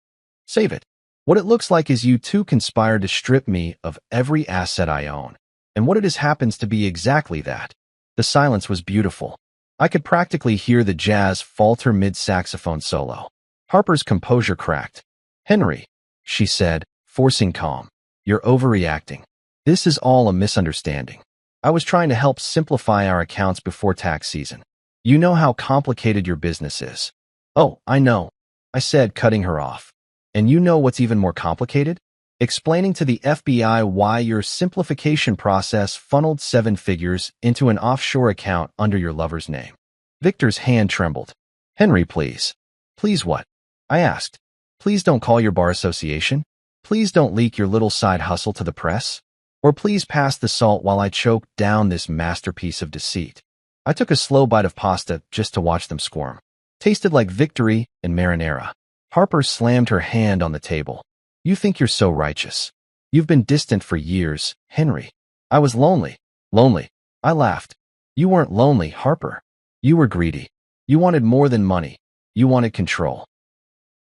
Save it. What it looks like is you two conspired to strip me of every asset I own. And what it is happens to be exactly that. The silence was beautiful. I could practically hear the jazz falter mid-saxophone solo. Harper's composure cracked. Henry, she said, forcing calm. You're overreacting. This is all a misunderstanding. I was trying to help simplify our accounts before tax season. You know how complicated your business is. Oh, I know, I said, cutting her off. And you know what's even more complicated? Explaining to the FBI why your simplification process funneled 7 figures into an offshore account under your lover's name. Victor's hand trembled. Henry, please. Please what? I asked. Please don't call your bar association. Please don't leak your little side hustle to the press. Or please pass the salt while I choke down this masterpiece of deceit. I took a slow bite of pasta just to watch them squirm. Tasted like victory and marinara. Harper slammed her hand on the table. You think you're so righteous. You've been distant for years, Henry. I was lonely. Lonely. I laughed. You weren't lonely, Harper. You were greedy. You wanted more than money. You wanted control.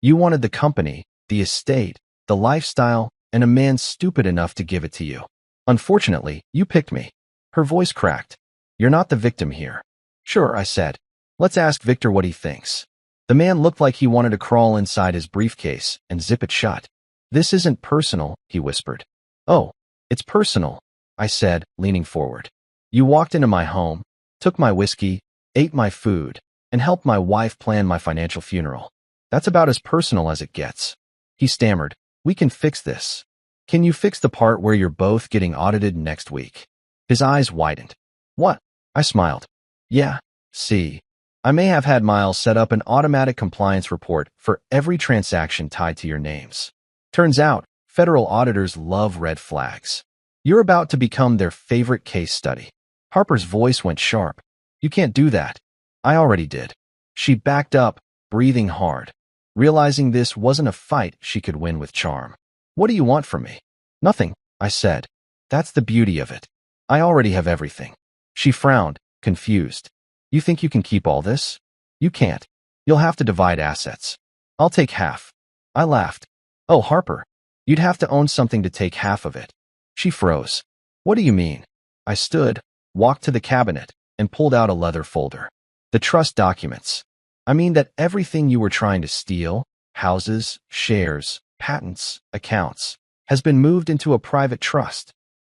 You wanted the company, the estate, the lifestyle, and a man stupid enough to give it to you. Unfortunately, you picked me. Her voice cracked. You're not the victim here. Sure, I said. Let's ask Victor what he thinks. The man looked like he wanted to crawl inside his briefcase and zip it shut. This isn't personal, he whispered. Oh, it's personal, I said, leaning forward. You walked into my home, took my whiskey, ate my food, and helped my wife plan my financial funeral. That's about as personal as it gets. He stammered. We can fix this. Can you fix the part where you're both getting audited next week? His eyes widened. What? I smiled. Yeah, see. I may have had Miles set up an automatic compliance report for every transaction tied to your names. Turns out, federal auditors love red flags. You're about to become their favorite case study. Harper's voice went sharp. You can't do that. I already did. She backed up, breathing hard, realizing this wasn't a fight she could win with charm. What do you want from me? Nothing, I said. That's the beauty of it. I already have everything. She frowned, confused. You think you can keep all this? You can't. You'll have to divide assets. I'll take half. I laughed. Oh, Harper, you'd have to own something to take half of it. She froze. What do you mean? I stood, walked to the cabinet, and pulled out a leather folder. The trust documents. I mean that everything you were trying to steal, houses, shares, patents, accounts, has been moved into a private trust.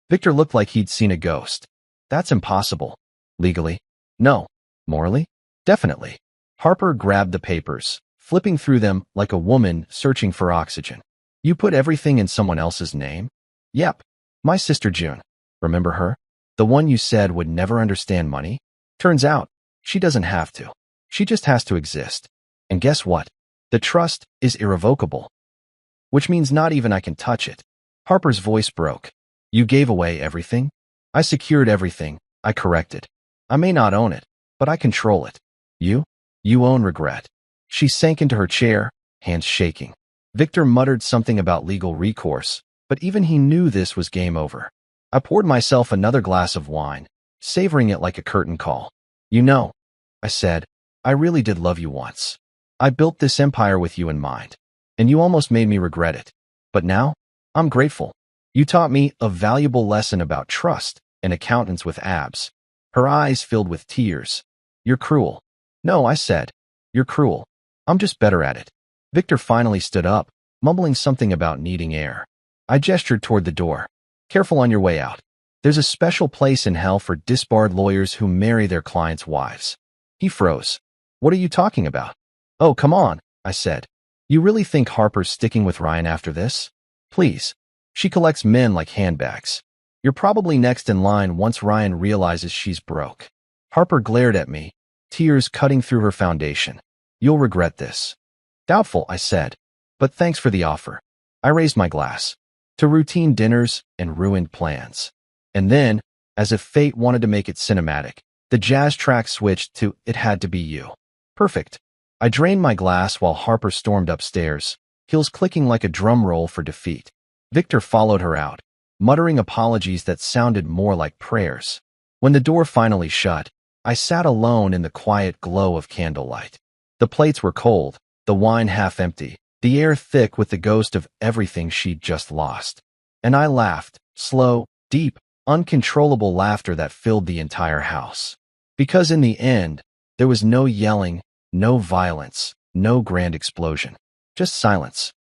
Victor looked like he'd seen a ghost. That's impossible. Legally? No. Morally? Definitely. Harper grabbed the papers, flipping through them like a woman searching for oxygen. You put everything in someone else's name? Yep. My sister June. Remember her? The one you said would never understand money? Turns out, she doesn't have to. She just has to exist. And guess what? The trust is irrevocable. Which means not even I can touch it. Harper's voice broke. You gave away everything? I secured everything. I corrected. I may not own it, but I control it. You? You own regret. She sank into her chair, hands shaking. Victor muttered something about legal recourse, but even he knew this was game over. I poured myself another glass of wine, savoring it like a curtain call. You know, I said, I really did love you once. I built this empire with you in mind, and you almost made me regret it. But now, I'm grateful. You taught me a valuable lesson about trust and accountants with abs. Her eyes filled with tears. You're cruel. No, I said. You're cruel. I'm just better at it. Victor finally stood up, mumbling something about needing air. I gestured toward the door. Careful on your way out. There's a special place in hell for disbarred lawyers who marry their clients' wives. He froze. What are you talking about? Oh, come on, I said. You really think Harper's sticking with Ryan after this? Please. She collects men like handbags. You're probably next in line once Ryan realizes she's broke. Harper glared at me, tears cutting through her foundation. You'll regret this. Doubtful, I said. But thanks for the offer. I raised my glass. To routine dinners and ruined plans. And then, as if fate wanted to make it cinematic, the jazz track switched to It Had to Be You. Perfect. I drained my glass while Harper stormed upstairs, heels clicking like a drum roll for defeat. Victor followed her out, muttering apologies that sounded more like prayers. When the door finally shut, I sat alone in the quiet glow of candlelight. The plates were cold, the wine half empty, the air thick with the ghost of everything she'd just lost. And I laughed, slow, deep, uncontrollable laughter that filled the entire house. Because in the end, there was no yelling, no violence, no grand explosion. Just silence.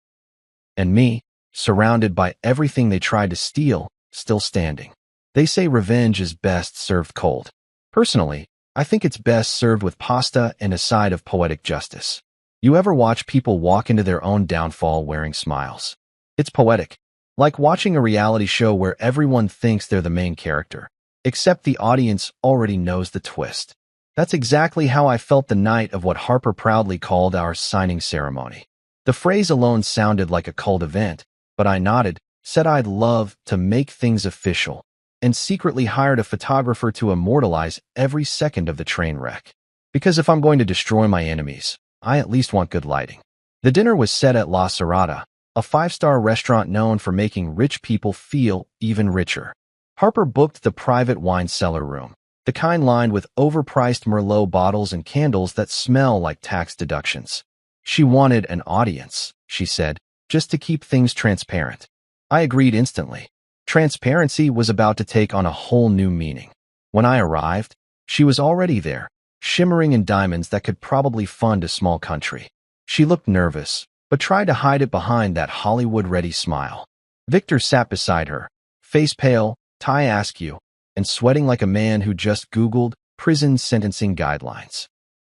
And me, surrounded by everything they tried to steal, still standing. They say revenge is best served cold. Personally, I think it's best served with pasta and a side of poetic justice. You ever watch people walk into their own downfall wearing smiles? It's poetic. Like watching a reality show where everyone thinks they're the main character, except the audience already knows the twist. That's exactly how I felt the night of what Harper proudly called our signing ceremony. The phrase alone sounded like a cult event, but I nodded, said I'd love to make things official, and secretly hired a photographer to immortalize every second of the train wreck. Because if I'm going to destroy my enemies, I at least want good lighting. The dinner was set at La Serrata, a five-star restaurant known for making rich people feel even richer. Harper booked the private wine cellar room, the kind lined with overpriced Merlot bottles and candles that smell like tax deductions. She wanted an audience, she said, just to keep things transparent. I agreed instantly. Transparency was about to take on a whole new meaning. When I arrived, she was already there, shimmering in diamonds that could probably fund a small country. She looked nervous, but tried to hide it behind that Hollywood-ready smile. Victor sat beside her, face pale, tie askew, and sweating like a man who just Googled prison sentencing guidelines.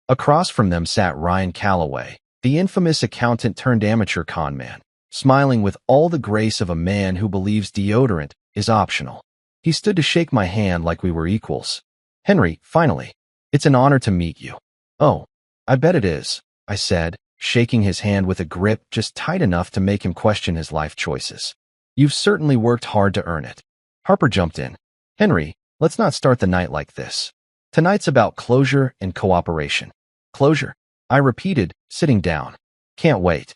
Across from them sat Ryan Calloway, the infamous accountant-turned-amateur con man, smiling with all the grace of a man who believes deodorant is optional. He stood to shake my hand like we were equals. Henry, finally. It's an honor to meet you. Oh, I bet it is, I said, shaking his hand with a grip just tight enough to make him question his life choices. You've certainly worked hard to earn it. Harper jumped in. Henry, let's not start the night like this. Tonight's about closure and cooperation. Closure, I repeated, sitting down. Can't wait.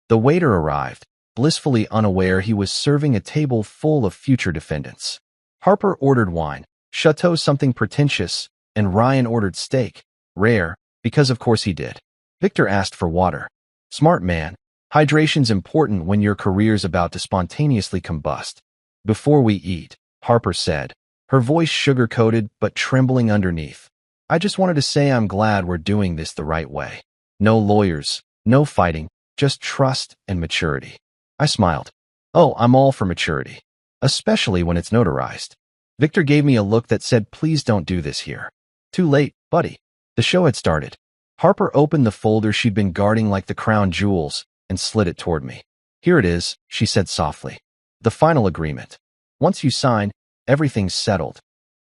The waiter arrived, blissfully unaware he was serving a table full of future defendants. Harper ordered wine, Chateau something pretentious, and Ryan ordered steak, rare, because of course he did. Victor asked for water. Smart man, hydration's important when your career's about to spontaneously combust. Before we eat, Harper said, her voice sugar-coated but trembling underneath. I just wanted to say I'm glad we're doing this the right way. No lawyers, no fighting, just trust and maturity. I smiled. Oh, I'm all for maturity. Especially when it's notarized. Victor gave me a look that said, please don't do this here. Too late, buddy. The show had started. Harper opened the folder she'd been guarding like the crown jewels and slid it toward me. Here it is, she said softly. The final agreement. Once you sign, everything's settled.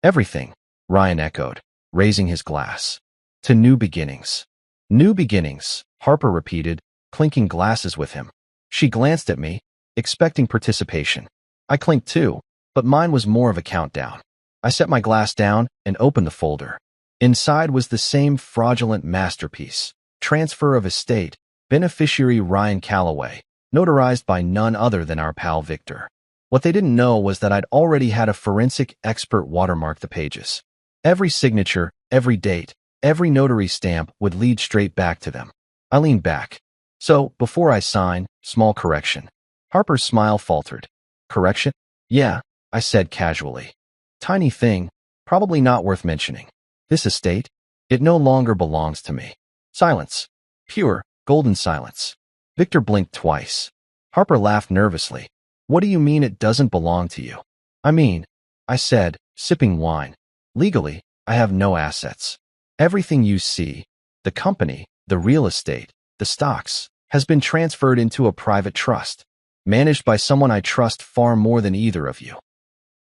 Everything, Ryan echoed, raising his glass. To new beginnings. New beginnings, Harper repeated, clinking glasses with him. She glanced at me, expecting participation. I clinked too, but mine was more of a countdown. I set my glass down and opened the folder. Inside was the same fraudulent masterpiece. Transfer of estate, beneficiary Ryan Calloway, notarized by none other than our pal Victor. What they didn't know was that I'd already had a forensic expert watermark the pages. Every signature, every date, every notary stamp would lead straight back to them. I leaned back. So, before I sign, small correction. Harper's smile faltered. Correction? Yeah, I said casually. Tiny thing, probably not worth mentioning. This estate? It no longer belongs to me. Silence. Pure, golden silence. Victor blinked twice. Harper laughed nervously. What do you mean it doesn't belong to you? I said, sipping wine. Legally, I have no assets. Everything you see, the company, the real estate, the stocks, has been transferred into a private trust, managed by someone I trust far more than either of you.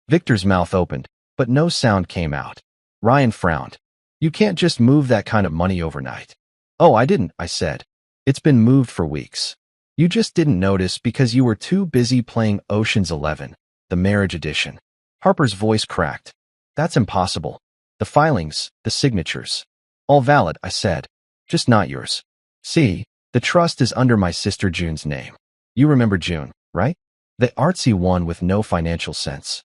Victor's mouth opened, but no sound came out. Ryan frowned. You can't just move that kind of money overnight. Oh, I didn't, I said. It's been moved for weeks. You just didn't notice because you were too busy playing Ocean's 11, the marriage edition. Harper's voice cracked. That's impossible. The filings, the signatures. All valid, I said. Just not yours. See, the trust is under my sister June's name. You remember June, right? The artsy one with no financial sense.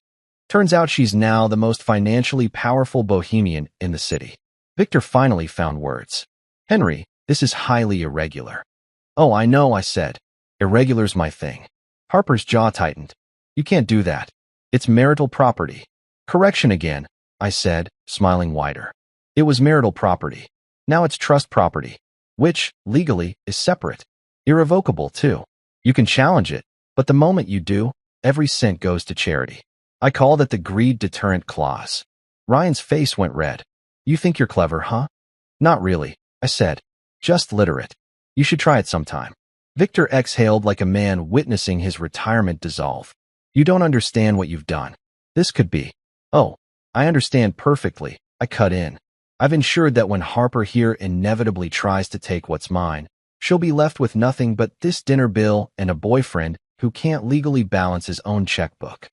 Turns out she's now the most financially powerful bohemian in the city. Victor finally found words. Henry, this is highly irregular. Oh, I know, I said. Irregular's my thing. Harper's jaw tightened. You can't do that. It's marital property. Correction again, I said, smiling wider. It was marital property. Now it's trust property, which, legally, is separate. Irrevocable, too. You can challenge it, but the moment you do, every cent goes to charity. I call that the greed deterrent clause. Ryan's face went red. You think you're clever, huh? Not really, I said. Just literate. You should try it sometime. Victor exhaled like a man witnessing his retirement dissolve. You don't understand what you've done. This could be. Oh, I understand perfectly, I cut in. I've ensured that when Harper here inevitably tries to take what's mine, she'll be left with nothing but this dinner bill and a boyfriend who can't legally balance his own checkbook.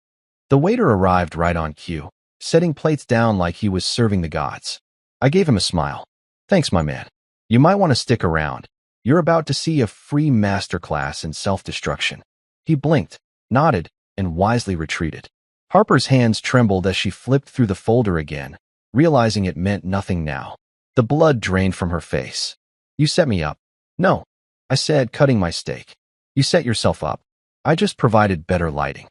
The waiter arrived right on cue, setting plates down like he was serving the gods. I gave him a smile. Thanks, my man. You might want to stick around. You're about to see a free masterclass in self-destruction. He blinked, nodded, and wisely retreated. Harper's hands trembled as she flipped through the folder again, realizing it meant nothing now. The blood drained from her face. You set me up. No, I said, cutting my steak. You set yourself up. I just provided better lighting.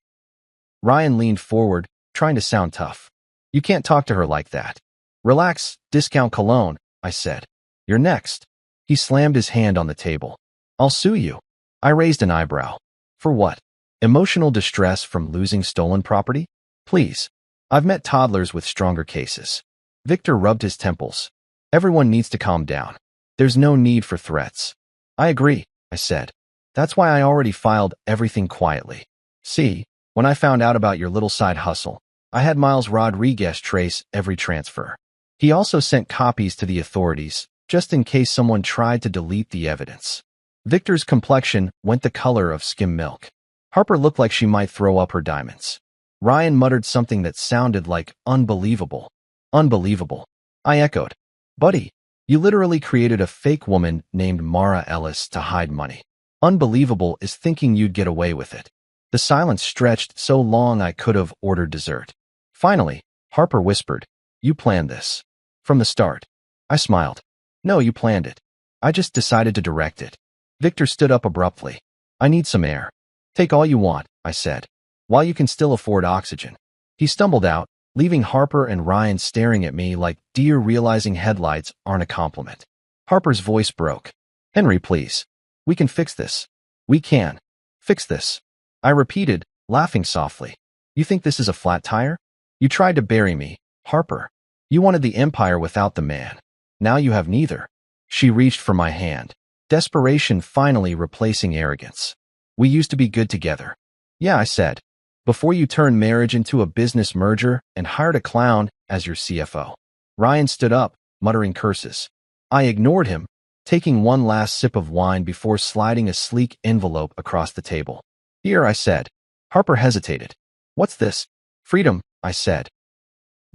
Ryan leaned forward, trying to sound tough. You can't talk to her like that. Relax, discount cologne, I said. You're next. He slammed his hand on the table. I'll sue you. I raised an eyebrow. For what? Emotional distress from losing stolen property? Please. I've met toddlers with stronger cases. Victor rubbed his temples. Everyone needs to calm down. There's no need for threats. I agree, I said. That's why I already filed everything quietly. See, when I found out about your little side hustle, I had Miles Rodriguez trace every transfer. He also sent copies to the authorities, just in case someone tried to delete the evidence. Victor's complexion went the color of skim milk. Harper looked like she might throw up her diamonds. Ryan muttered something that sounded like unbelievable. Unbelievable. I echoed. Buddy, you literally created a fake woman named Mara Ellis to hide money. Unbelievable is thinking you'd get away with it. The silence stretched so long I could have ordered dessert. Finally, Harper whispered, You planned this. From the start. I smiled. No, you planned it. I just decided to direct it. Victor stood up abruptly. I need some air. Take all you want, I said, while you can still afford oxygen. He stumbled out, leaving Harper and Ryan staring at me like deer realizing headlights aren't a compliment. Harper's voice broke. Henry, please. We can fix this. We can. Fix this. I repeated, laughing softly. You think this is a flat tire? You tried to bury me, Harper. You wanted the empire without the man. Now you have neither. She reached for my hand. Desperation finally replacing arrogance. We used to be good together. Yeah, I said. Before you turned marriage into a business merger and hired a clown as your CFO. Ryan stood up, muttering curses. I ignored him, taking one last sip of wine before sliding a sleek envelope across the table. Here, I said. Harper hesitated. What's this? Freedom, I said.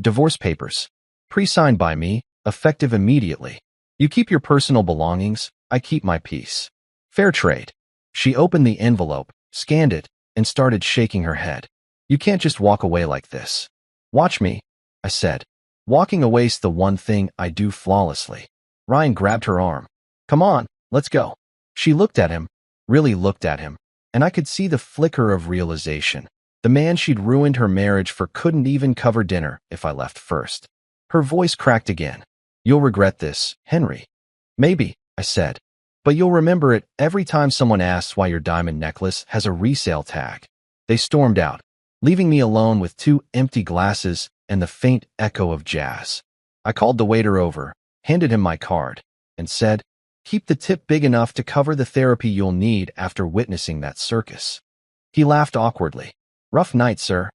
Divorce papers. Pre-signed by me, effective immediately. You keep your personal belongings, I keep my peace. Fair trade. She opened the envelope, scanned it, and started shaking her head. You can't just walk away like this. Watch me, I said. Walking away's the one thing I do flawlessly. Ryan grabbed her arm. Come on, let's go. She looked at him, really looked at him, and I could see the flicker of realization. The man she'd ruined her marriage for couldn't even cover dinner if I left first. Her voice cracked again. You'll regret this, Henry. Maybe, I said. But you'll remember it every time someone asks why your diamond necklace has a resale tag. They stormed out, leaving me alone with 2 empty glasses and the faint echo of jazz. I called the waiter over, handed him my card, and said, keep the tip big enough to cover the therapy you'll need after witnessing that circus. He laughed awkwardly. Rough night, sir.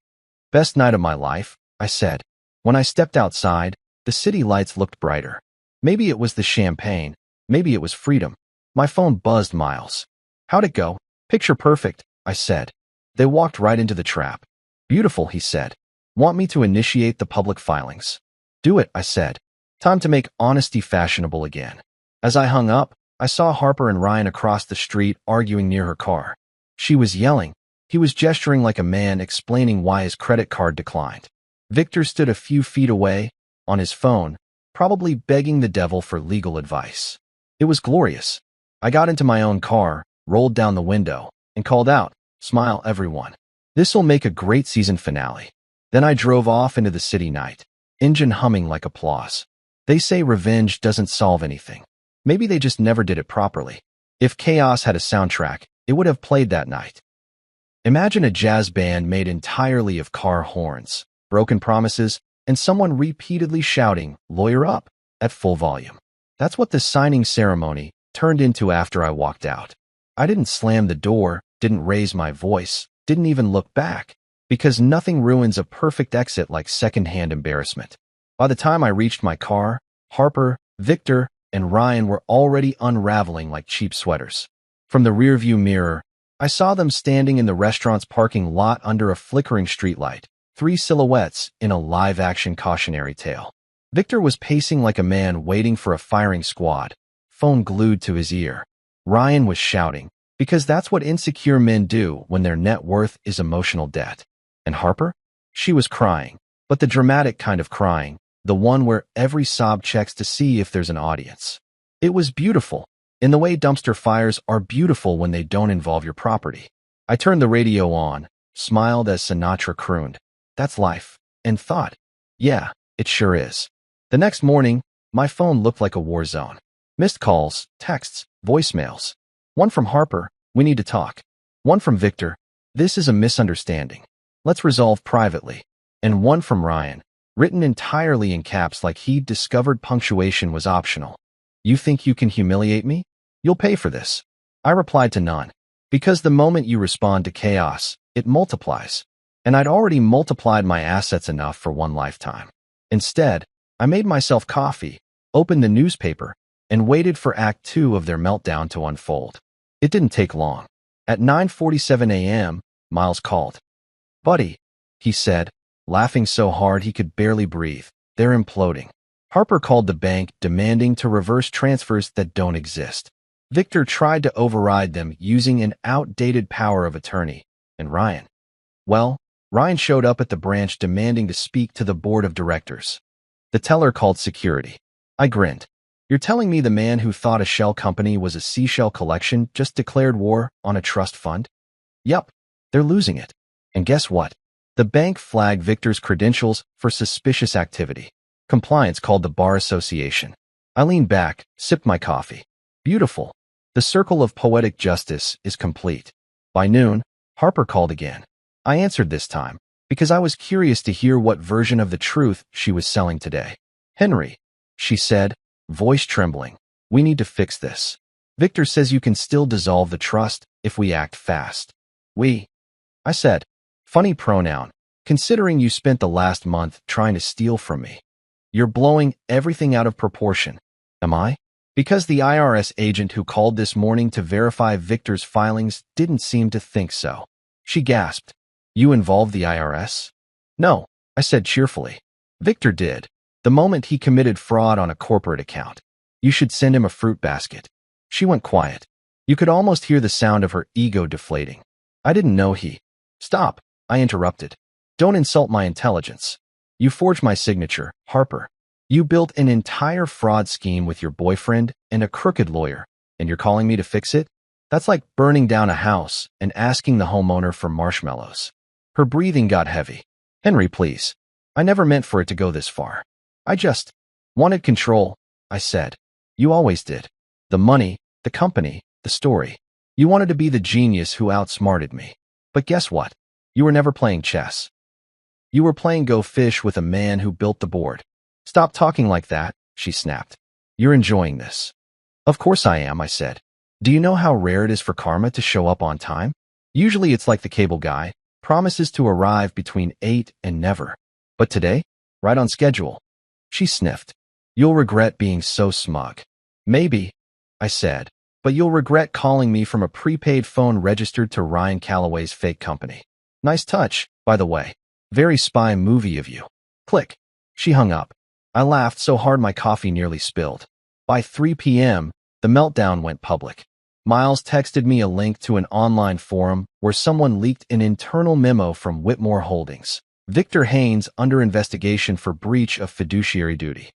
Best night of my life, I said. When I stepped outside, the city lights looked brighter. Maybe it was the champagne, maybe it was freedom. My phone buzzed miles. How'd it go? Picture perfect, I said. They walked right into the trap. Beautiful, he said. Want me to initiate the public filings? Do it, I said. Time to make honesty fashionable again. As I hung up, I saw Harper and Ryan across the street arguing near her car. She was yelling. He was gesturing like a man explaining why his credit card declined. Victor stood a few feet away, on his phone, probably begging the devil for legal advice. It was glorious. I got into my own car, rolled down the window, and called out, smile everyone. This'll make a great season finale. Then I drove off into the city night, engine humming like applause. They say revenge doesn't solve anything. Maybe they just never did it properly. If Chaos had a soundtrack, it would have played that night. Imagine a jazz band made entirely of car horns, broken promises, and someone repeatedly shouting, lawyer up, at full volume. That's what the signing ceremony turned into after I walked out. I didn't slam the door, didn't raise my voice, didn't even look back, because nothing ruins a perfect exit like secondhand embarrassment. By the time I reached my car, Harper, Victor, and Ryan were already unraveling like cheap sweaters. From the rearview mirror, I saw them standing in the restaurant's parking lot under a flickering streetlight, 3 silhouettes in a live-action cautionary tale. Victor was pacing like a man waiting for a firing squad, phone glued to his ear. Ryan was shouting, because that's what insecure men do when their net worth is emotional debt. And Harper? She was crying, but the dramatic kind of crying, the one where every sob checks to see if there's an audience. It was beautiful, in the way dumpster fires are beautiful when they don't involve your property. I turned the radio on, smiled as Sinatra crooned, "That's life," and thought, yeah, it sure is. The next morning, my phone looked like a war zone. Missed calls, texts, voicemails. One from Harper, "We need to talk." One from Victor, "This is a misunderstanding. Let's resolve privately." And one from Ryan, written entirely in caps like he'd discovered punctuation was optional. "You think you can humiliate me? You'll pay for this." I replied to none. Because the moment you respond to chaos, it multiplies. And I'd already multiplied my assets enough for one lifetime. Instead, I made myself coffee, opened the newspaper, and waited for Act 2 of their meltdown to unfold. It didn't take long. At 9:47 a.m., Miles called. "Buddy," he said, laughing so hard he could barely breathe, "they're imploding." Harper called the bank demanding to reverse transfers that don't exist. Victor tried to override them using an outdated power of attorney. And Ryan? Well, Ryan showed up at the branch demanding to speak to the board of directors. The teller called security. I grinned. "You're telling me the man who thought a shell company was a seashell collection just declared war on a trust fund?" Yup, they're losing it. And guess what? The bank flagged Victor's credentials for suspicious activity. Compliance called the Bar Association. I leaned back, sipped my coffee. Beautiful. The circle of poetic justice is complete. By noon, Harper called again. I answered this time, because I was curious to hear what version of the truth she was selling today. "Henry," she said, voice trembling, "we need to fix this." Victor says you can still dissolve the trust if we act fast. We, I said. Funny pronoun, considering you spent the last month trying to steal from me. You're blowing everything out of proportion. Am I? Because the IRS agent who called this morning to verify Victor's filings didn't seem to think so. She gasped. You involved the IRS? No, I said cheerfully. Victor did, the moment he committed fraud on a corporate account. You should send him a fruit basket. She went quiet. You could almost hear the sound of her ego deflating. I didn't know he. Stop, I interrupted. Don't insult my intelligence. You forged my signature, Harper. You built an entire fraud scheme with your boyfriend and a crooked lawyer, and you're calling me to fix it? That's like burning down a house and asking the homeowner for marshmallows. Her breathing got heavy. Henry, please. I never meant for it to go this far. I just wanted control, I said. You always did. The money, the company, the story. You wanted to be the genius who outsmarted me. But guess what? You were never playing chess. You were playing Go Fish with a man who built the board. Stop talking like that, she snapped. You're enjoying this. Of course I am, I said. Do you know how rare it is for karma to show up on time? Usually it's like the cable guy, promises to arrive between 8 and never. But today, right on schedule. She sniffed. You'll regret being so smug. Maybe, I said, but you'll regret calling me from a prepaid phone registered to Ryan Calloway's fake company. Nice touch, by the way. Very spy movie of you. Click. She hung up. I laughed so hard my coffee nearly spilled. By 3 p.m., the meltdown went public. Miles texted me a link to an online forum where someone leaked an internal memo from Whitmore Holdings. Victor Haynes under investigation for breach of fiduciary duty.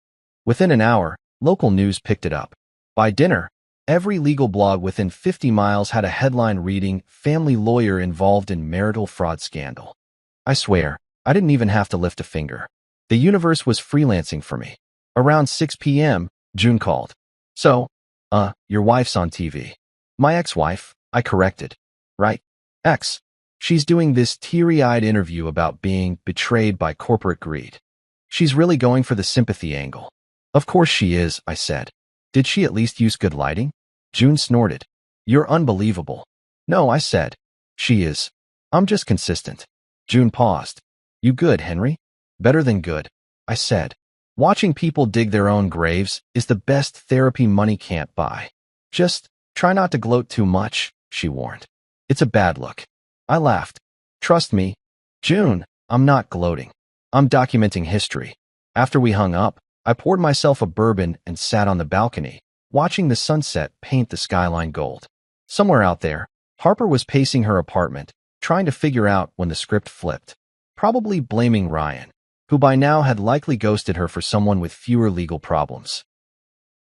Within an hour, local news picked it up. By dinner, every legal blog within 50 miles had a headline reading, Family Lawyer Involved in Marital Fraud Scandal. I swear, I didn't even have to lift a finger. The universe was freelancing for me. Around 6 p.m., June called. So, your wife's on TV. My ex-wife, I corrected. Right? Ex. She's doing this teary-eyed interview about being betrayed by corporate greed. She's really going for the sympathy angle. Of course she is, I said. Did she at least use good lighting? June snorted. You're unbelievable. No, I said. She is. I'm just consistent. June paused. You good, Henry? Better than good, I said. Watching people dig their own graves is the best therapy money can't buy. Just try not to gloat too much, she warned. It's a bad look. I laughed. Trust me, June, I'm not gloating. I'm documenting history. After we hung up, I poured myself a bourbon and sat on the balcony, watching the sunset paint the skyline gold. Somewhere out there, Harper was pacing her apartment, trying to figure out when the script flipped. Probably blaming Ryan, who by now had likely ghosted her for someone with fewer legal problems.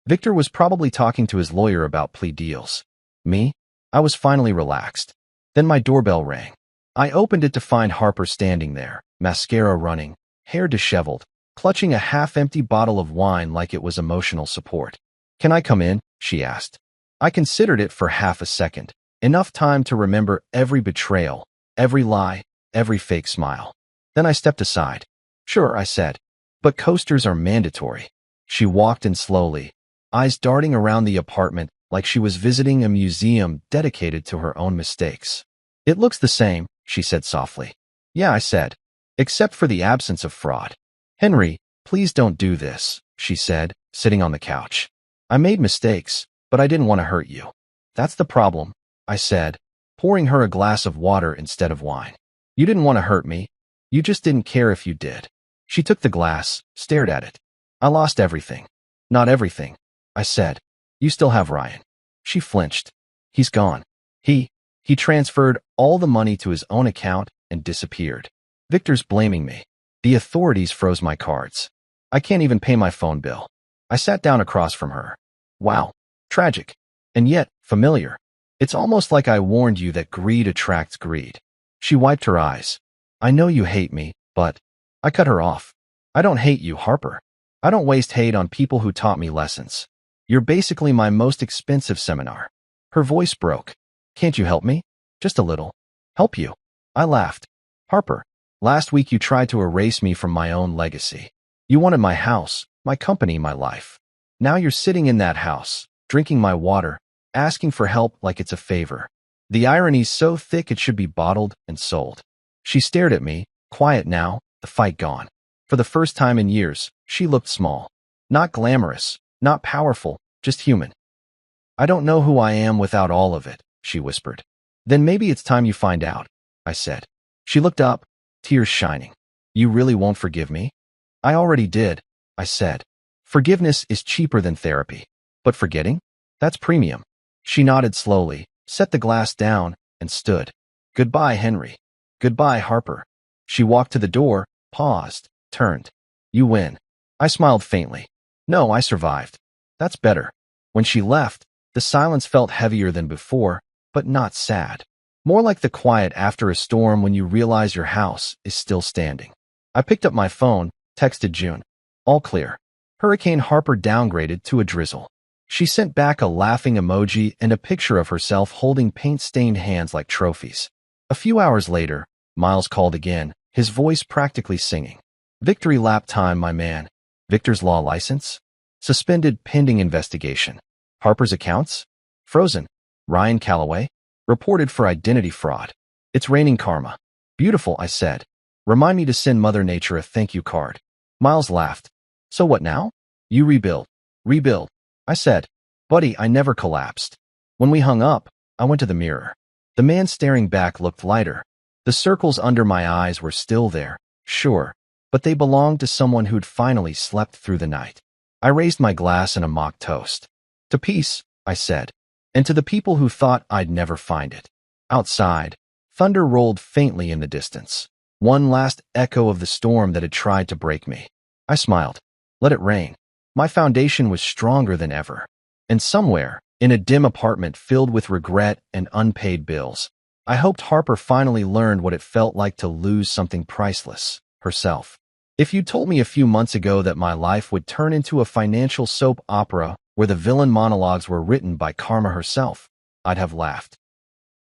Victor was probably talking to his lawyer about plea deals. Me? I was finally relaxed. Then my doorbell rang. I opened it to find Harper standing there, mascara running, hair disheveled, clutching a half-empty bottle of wine like it was emotional support. Can I come in? She asked. I considered it for half a second, enough time to remember every betrayal, every lie, every fake smile. Then I stepped aside. Sure, I said, but coasters are mandatory. She walked in slowly, eyes darting around the apartment like she was visiting a museum dedicated to her own mistakes. It looks the same, she said softly. Yeah, I said, except for the absence of fraud. Henry, please don't do this, she said, sitting on the couch. I made mistakes, but I didn't want to hurt you. That's the problem, I said, pouring her a glass of water instead of wine. You didn't want to hurt me. You just didn't care if you did. She took the glass, stared at it. I lost everything. Not everything, I said. You still have Ryan. She flinched. He's gone. He transferred all the money to his own account and disappeared. Victor's blaming me. The authorities froze my cards. I can't even pay my phone bill. I sat down across from her. Wow. Tragic. And yet, familiar. It's almost like I warned you that greed attracts greed. She wiped her eyes. I know you hate me, but... I cut her off. I don't hate you, Harper. I don't waste hate on people who taught me lessons. You're basically my most expensive seminar. Her voice broke. Can't you help me? Just a little. Help you? I laughed. Harper, last week you tried to erase me from my own legacy. You wanted my house, my company, my life. Now you're sitting in that house, drinking my water, asking for help like it's a favor. The irony's so thick it should be bottled and sold. She stared at me, quiet now, the fight gone. For the first time in years, she looked small. Not glamorous, not powerful, just human. I don't know who I am without all of it, she whispered. Then maybe it's time you find out, I said. She looked up, tears shining. You really won't forgive me? I already did, I said. Forgiveness is cheaper than therapy. But forgetting? That's premium. She nodded slowly, set the glass down, and stood. Goodbye, Henry. Goodbye, Harper. She walked to the door, paused, turned. You win. I smiled faintly. No, I survived. That's better. When she left, the silence felt heavier than before, but not sad. More like the quiet after a storm when you realize your house is still standing. I picked up my phone, texted June. All clear. Hurricane Harper downgraded to a drizzle. She sent back a laughing emoji and a picture of herself holding paint-stained hands like trophies. A few hours later, Miles called again, his voice practically singing. Victory lap time, my man. Victor's law license? Suspended pending investigation. Harper's accounts? Frozen. Ryan Calloway? Reported for identity fraud. It's raining karma. Beautiful, I said. Remind me to send Mother Nature a thank you card. Miles laughed. So what now? You rebuild. Rebuild. I said. Buddy, I never collapsed. When we hung up, I went to the mirror. The man staring back looked lighter. The circles under my eyes were still there, sure, but they belonged to someone who'd finally slept through the night. I raised my glass in a mock toast. To peace, I said, and to the people who thought I'd never find it. Outside, thunder rolled faintly in the distance. One last echo of the storm that had tried to break me. I smiled. Let it rain. My foundation was stronger than ever. And somewhere, in a dim apartment filled with regret and unpaid bills, I hoped Harper finally learned what it felt like to lose something priceless, herself. If you told me a few months ago that my life would turn into a financial soap opera where the villain monologues were written by Karma herself, I'd have laughed.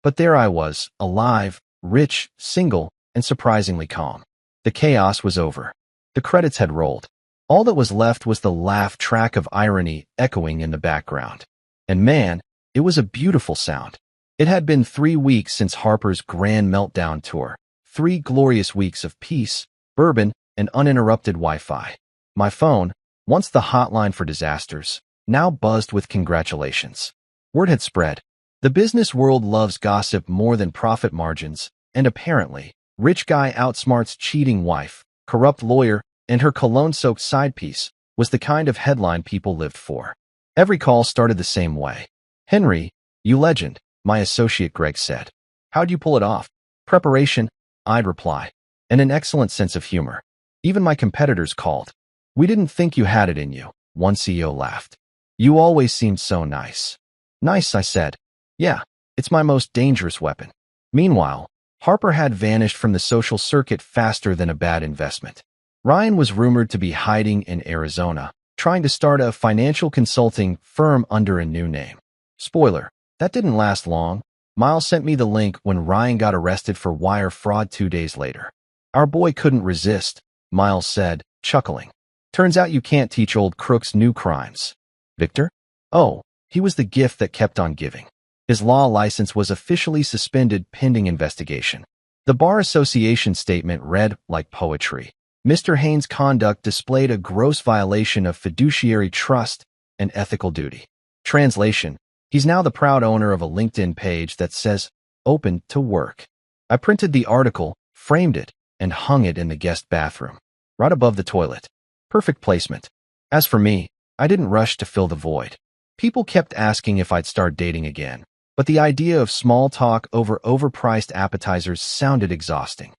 But there I was, alive, rich, single, and surprisingly calm. The chaos was over. The credits had rolled. All that was left was the laugh track of irony echoing in the background. And man, it was a beautiful sound. It had been 3 weeks since Harper's grand meltdown tour. 3 glorious weeks of peace, bourbon, and uninterrupted Wi-Fi. My phone, once the hotline for disasters, now buzzed with congratulations. Word had spread. The business world loves gossip more than profit margins, and apparently, rich guy outsmarts cheating wife, corrupt lawyer, and her cologne-soaked side piece was the kind of headline people lived for. Every call started the same way. Henry, you legend, my associate Greg said. How'd you pull it off? Preparation, I'd reply, and an excellent sense of humor. Even my competitors called. We didn't think you had it in you, one CEO laughed. You always seemed so nice. Nice, I said. Yeah, it's my most dangerous weapon. Meanwhile, Harper had vanished from the social circuit faster than a bad investment. Ryan was rumored to be hiding in Arizona, trying to start a financial consulting firm under a new name. Spoiler, that didn't last long. Miles sent me the link when Ryan got arrested for wire fraud 2 days later. Our boy couldn't resist, Miles said, chuckling. Turns out you can't teach old crooks new crimes. Victor? Oh, he was the gift that kept on giving. His law license was officially suspended pending investigation. The Bar Association statement read like poetry. Mr. Haynes' conduct displayed a gross violation of fiduciary trust and ethical duty. Translation: he's now the proud owner of a LinkedIn page that says, open to work. I printed the article, framed it, and hung it in the guest bathroom, right above the toilet. Perfect placement. As for me, I didn't rush to fill the void. People kept asking if I'd start dating again, but the idea of small talk over overpriced appetizers sounded exhausting.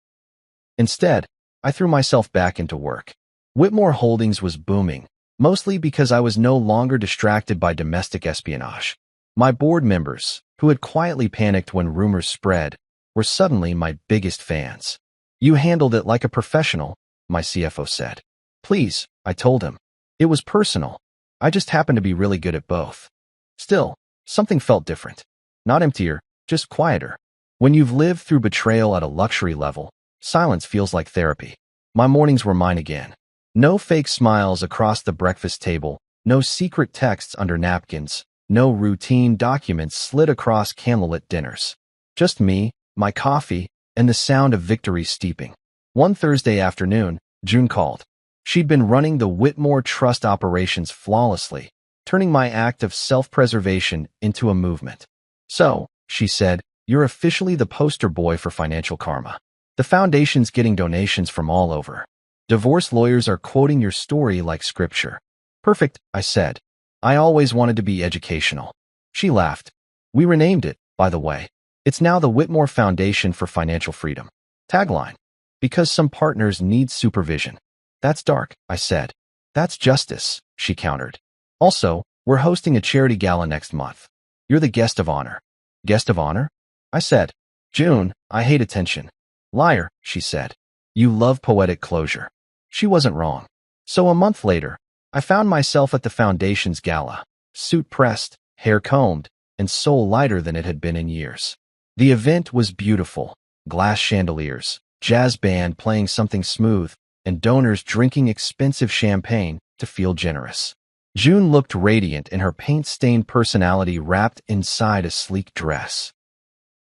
Instead, I threw myself back into work. Whitmore Holdings was booming, mostly because I was no longer distracted by domestic espionage. My board members, who had quietly panicked when rumors spread, were suddenly my biggest fans. You handled it like a professional, my CFO said. Please, I told him. It was personal. I just happened to be really good at both. Still, something felt different. Not emptier, just quieter. When you've lived through betrayal at a luxury level, silence feels like therapy. My mornings were mine again. No fake smiles across the breakfast table, no secret texts under napkins, No routine documents slid across candlelit dinners. Just me, my coffee, and the sound of victory steeping. One Thursday afternoon, June called. She'd been running the Whitmore Trust operations flawlessly, turning my act of self-preservation into a movement. "So," she said, "you're officially the poster boy for financial karma. The foundation's getting donations from all over. Divorce lawyers are quoting your story like scripture." "Perfect," I said. "I always wanted to be educational." She laughed. "We renamed it, by the way. It's now the Whitmore Foundation for Financial Freedom." Tagline: "Because some partners need supervision." "That's dark," I said. "That's justice," she countered. "Also, we're hosting a charity gala next month. You're the guest of honor." "Guest of honor?" I said. "June, I hate attention." "Liar," she said. "You love poetic closure." She wasn't wrong. So a month later, I found myself at the foundation's gala, suit pressed, hair combed, and soul lighter than it had been in years. The event was beautiful: glass chandeliers, jazz band playing something smooth, and donors drinking expensive champagne to feel generous. June looked radiant in her paint-stained personality wrapped inside a sleek dress.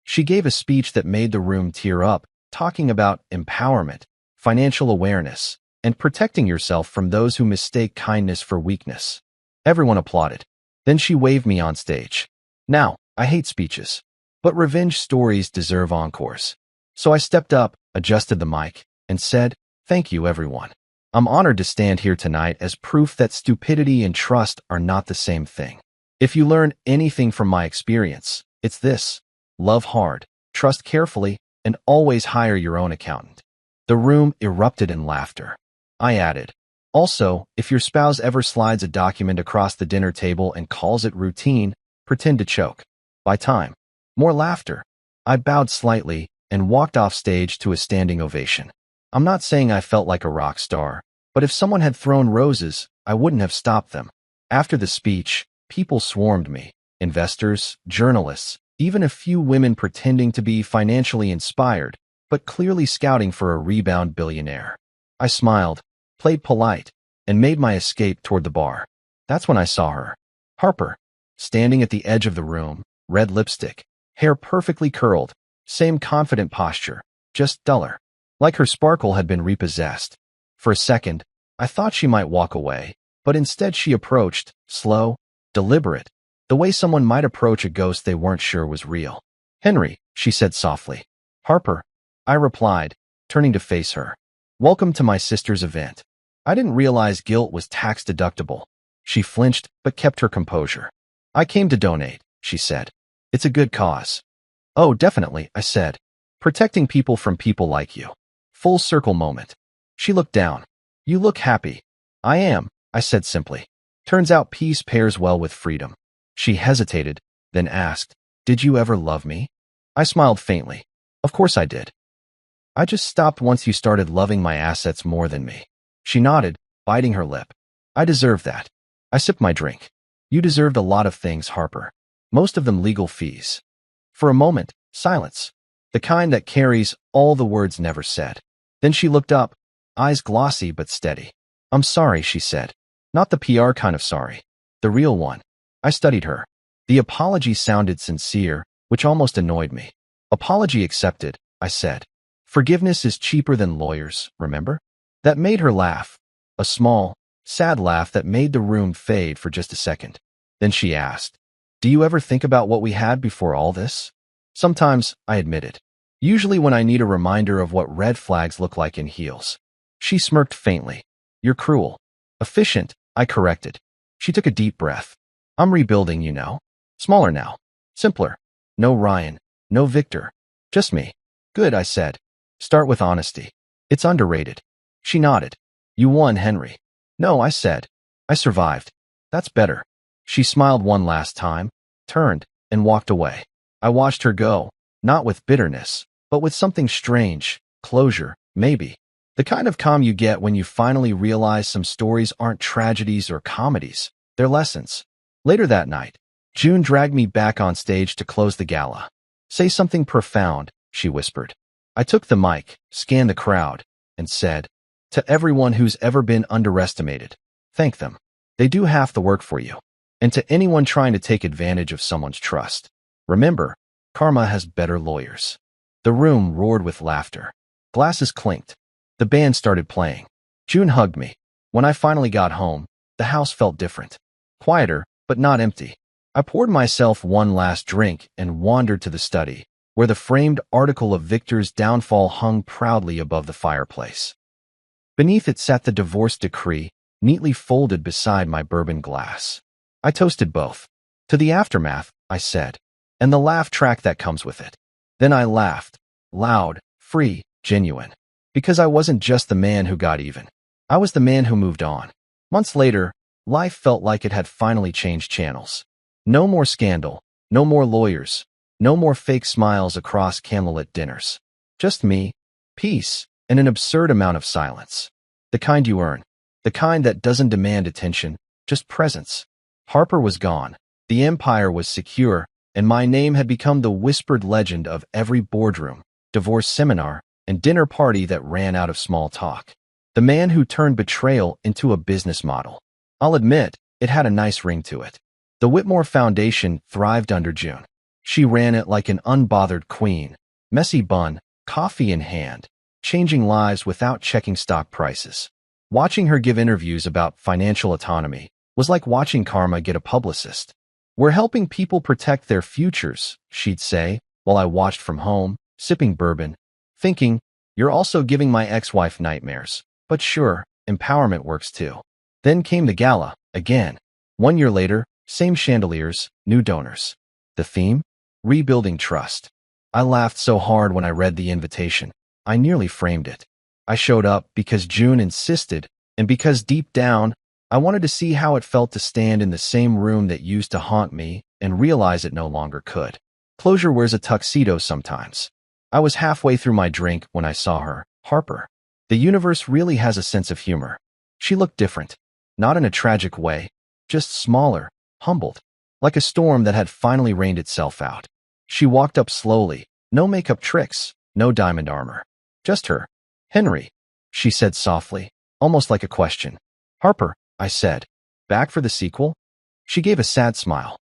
She gave a speech that made the room tear up, talking about empowerment, financial awareness, and protecting yourself from those who mistake kindness for weakness. Everyone applauded. Then she waved me on stage. Now, I hate speeches, but revenge stories deserve encores. So I stepped up, adjusted the mic, and said, "Thank you, everyone. I'm honored to stand here tonight as proof that stupidity and trust are not the same thing. If you learn anything from my experience, it's this: love hard, trust carefully, and always hire your own accountant." The room erupted in laughter. I added, "Also, if your spouse ever slides a document across the dinner table and calls it routine, pretend to choke." By time. More laughter. I bowed slightly and walked off stage to a standing ovation. I'm not saying I felt like a rock star, but if someone had thrown roses, I wouldn't have stopped them. After the speech, people swarmed me: investors, journalists, even a few women pretending to be financially inspired, but clearly scouting for a rebound billionaire. I smiled, played polite, and made my escape toward the bar. That's when I saw her. Harper. Standing at the edge of the room, red lipstick, hair perfectly curled, same confident posture, just duller. Like her sparkle had been repossessed. For a second, I thought she might walk away, but instead she approached, slow, deliberate, the way someone might approach a ghost they weren't sure was real. "Henry," she said softly. "Harper," I replied, turning to face her. "Welcome to my sister's event." I didn't realize guilt was tax deductible. She flinched, but kept her composure. "I came to donate," she said. "It's a good cause." "Oh, definitely," I said. "Protecting people from people like you." Full circle moment. She looked down. "You look happy." "I am," I said simply. "Turns out peace pairs well with freedom." She hesitated, then asked, "Did you ever love me?" I smiled faintly. "Of course I did. I just stopped once you started loving my assets more than me." She nodded, biting her lip. "I deserve that." I sipped my drink. "You deserved a lot of things, Harper. Most of them legal fees." For a moment, silence. The kind that carries all the words never said. Then she looked up, eyes glossy but steady. "I'm sorry," she said. "Not the PR kind of sorry. The real one." I studied her. The apology sounded sincere, which almost annoyed me. "Apology accepted," I said. "Forgiveness is cheaper than lawyers, remember?" That made her laugh. A small, sad laugh that made the room fade for just a second. Then she asked, "Do you ever think about what we had before all this?" "Sometimes," I admitted. "Usually when I need a reminder of what red flags look like in heels." She smirked faintly. "You're cruel." "Efficient," I corrected. She took a deep breath. "I'm rebuilding, you know. Smaller now. Simpler. No Ryan. No Victor. Just me." "Good," I said. "Start with honesty. It's underrated." She nodded. "You won, Henry." "No," I said. "I survived." "That's better." She smiled one last time, turned, and walked away. I watched her go, not with bitterness, but with something strange: closure, maybe. The kind of calm you get when you finally realize some stories aren't tragedies or comedies. They're lessons. Later that night, June dragged me back on stage to close the gala. "Say something profound," she whispered. I took the mic, scanned the crowd, and said, "To everyone who's ever been underestimated, thank them. They do half the work for you." And to anyone trying to take advantage of someone's trust, remember, karma has better lawyers. The room roared with laughter. Glasses clinked. The band started playing. June hugged me. When I finally got home, the house felt different. Quieter, but not empty. I poured myself one last drink and wandered to the study, where the framed article of Victor's downfall hung proudly above the fireplace. Beneath it sat the divorce decree, neatly folded beside my bourbon glass. I toasted both. To the aftermath, I said, and the laugh track that comes with it. Then I laughed, loud, free, genuine. Because I wasn't just the man who got even. I was the man who moved on. Months later, life felt like it had finally changed channels. No more scandal, no more lawyers, no more fake smiles across candlelit dinners. Just me, peace, and an absurd amount of silence. The kind you earn. The kind that doesn't demand attention, just presence. Harper was gone. The empire was secure, and my name had become the whispered legend of every boardroom, divorce seminar, and dinner party that ran out of small talk. The man who turned betrayal into a business model. I'll admit, it had a nice ring to it. The Whitmore Foundation thrived under June. She ran it like an unbothered queen, messy bun, coffee in hand, changing lives without checking stock prices. Watching her give interviews about financial autonomy was like watching karma get a publicist. "We're helping people protect their futures," she'd say, while I watched from home, sipping bourbon, thinking, "You're also giving my ex-wife nightmares. But sure, empowerment works too." Then came the gala, again. 1 year later, same chandeliers, new donors. The theme? Rebuilding trust. I laughed so hard when I read the invitation, I nearly framed it. I showed up because June insisted, and because deep down, I wanted to see how it felt to stand in the same room that used to haunt me and realize it no longer could. Closure wears a tuxedo sometimes. I was halfway through my drink when I saw her, Harper. The universe really has a sense of humor. She looked different. Not in a tragic way, just smaller, humbled, like a storm that had finally rained itself out. She walked up slowly, no makeup tricks, no diamond armor. Just her. "Henry," she said softly, almost like a question. "Harper," I said. "Back for the sequel?" She gave a sad smile.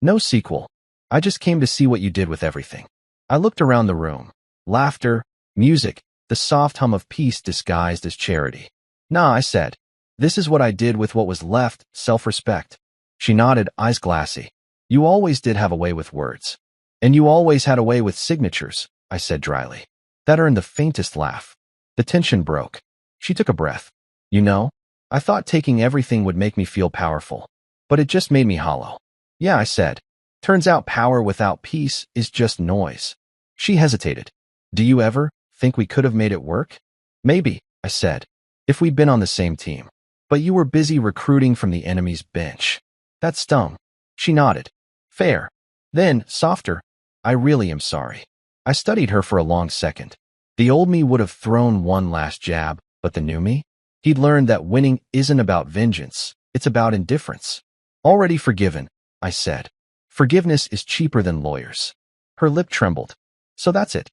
"No sequel. I just came to see what you did with everything." I looked around the room. Laughter, music, the soft hum of peace disguised as charity. "Nah," I said. "This is what I did with what was left, self-respect." She nodded, eyes glassy. "You always did have a way with words. And you always had a way with signatures," I said dryly. That earned the faintest laugh. The tension broke. She took a breath. "You know, I thought taking everything would make me feel powerful. But it just made me hollow." "Yeah," I said. "Turns out power without peace is just noise." She hesitated. "Do you ever think we could have made it work?" "Maybe," I said, "if we'd been on the same team. But you were busy recruiting from the enemy's bench." That stung. She nodded. "Fair." Then, softer, "I really am sorry." I studied her for a long second. The old me would have thrown one last jab, but the new me? He'd learned that winning isn't about vengeance, it's about indifference. "Already forgiven," I said. "Forgiveness is cheaper than lawyers." Her lip trembled. "So that's it."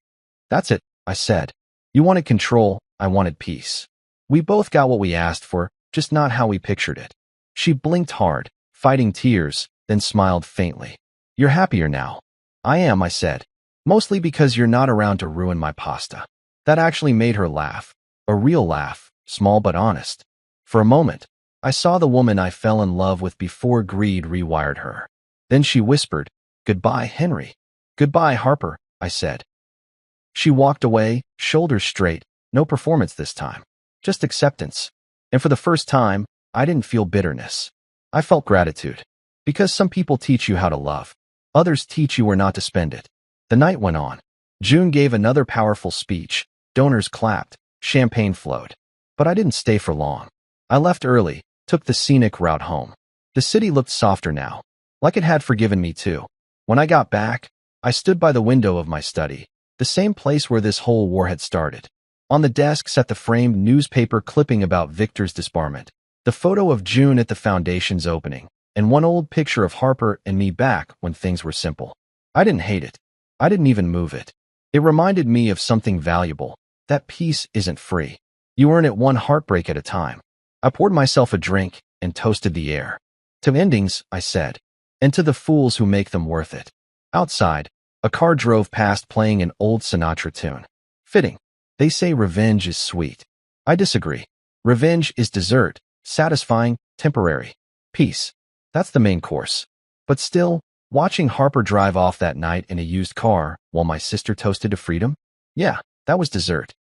"That's it," I said. "You wanted control, I wanted peace. We both got what we asked for, just not how we pictured it." She blinked hard, fighting tears, then smiled faintly. "You're happier now." "I am," I said. "Mostly because you're not around to ruin my pasta." That actually made her laugh. A real laugh, small but honest. For a moment, I saw the woman I fell in love with before greed rewired her. Then she whispered, "Goodbye, Henry." "Goodbye, Harper," I said. She walked away, shoulders straight, no performance this time. Just acceptance. And for the first time, I didn't feel bitterness. I felt gratitude. Because some people teach you how to love. Others teach you where not to spend it. The night went on. June gave another powerful speech. Donors clapped. Champagne flowed. But I didn't stay for long. I left early, took the scenic route home. The city looked softer now, like it had forgiven me too. When I got back, I stood by the window of my study, the same place where this whole war had started. On the desk sat the framed newspaper clipping about Victor's disbarment, the photo of June at the foundation's opening, and one old picture of Harper and me back when things were simple. I didn't hate it. I didn't even move it. It reminded me of something valuable. That peace isn't free. You earn it one heartbreak at a time. I poured myself a drink and toasted the air. To endings, I said, and to the fools who make them worth it. Outside, a car drove past playing an old Sinatra tune. Fitting. They say revenge is sweet. I disagree. Revenge is dessert, satisfying, temporary. Peace. That's the main course. But still, watching Harper drive off that night in a used car while my sister toasted to freedom? Yeah, that was dessert.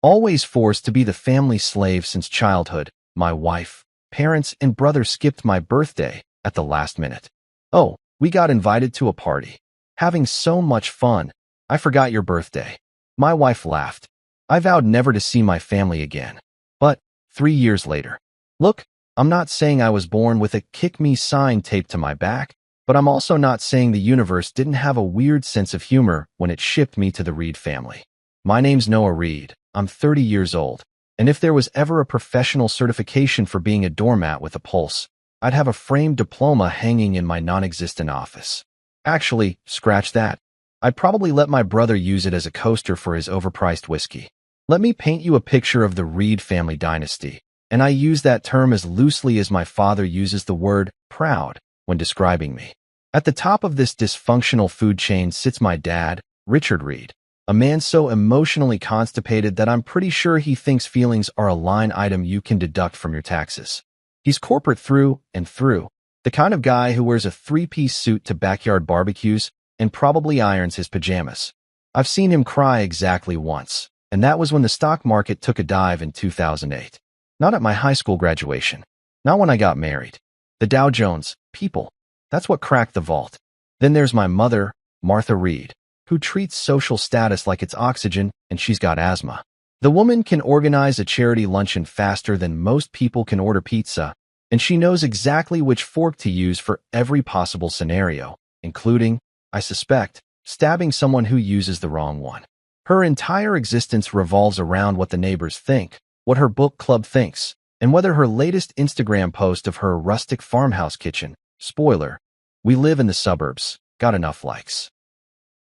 Always forced to be the family slave since childhood, my wife, parents, and brother skipped my birthday at the last minute. Oh, we got invited to a party. Having so much fun, I forgot your birthday. My wife laughed. I vowed never to see my family again. But 3 years later. Look, I'm not saying I was born with a kick me sign taped to my back, but I'm also not saying the universe didn't have a weird sense of humor when it shipped me to the Reed family. My name's Noah Reed. I'm 30 years old. And if there was ever a professional certification for being a doormat with a pulse, I'd have a framed diploma hanging in my non-existent office. Actually, scratch that. I'd probably let my brother use it as a coaster for his overpriced whiskey. Let me paint you a picture of the Reed family dynasty, and I use that term as loosely as my father uses the word proud when describing me. At the top of this dysfunctional food chain sits my dad, Richard Reed, a man so emotionally constipated that I'm pretty sure he thinks feelings are a line item you can deduct from your taxes. He's corporate through and through, the kind of guy who wears a three-piece suit to backyard barbecues and probably irons his pajamas. I've seen him cry exactly once, and that was when the stock market took a dive in 2008. Not at my high school graduation. Not when I got married. The Dow Jones, people. That's what cracked the vault. Then there's my mother, Martha Reed, who treats social status like it's oxygen and she's got asthma. The woman can organize a charity luncheon faster than most people can order pizza, and she knows exactly which fork to use for every possible scenario, including, I suspect, stabbing someone who uses the wrong one. Her entire existence revolves around what the neighbors think, what her book club thinks, and whether her latest Instagram post of her rustic farmhouse kitchen, spoiler, we live in the suburbs, got enough likes.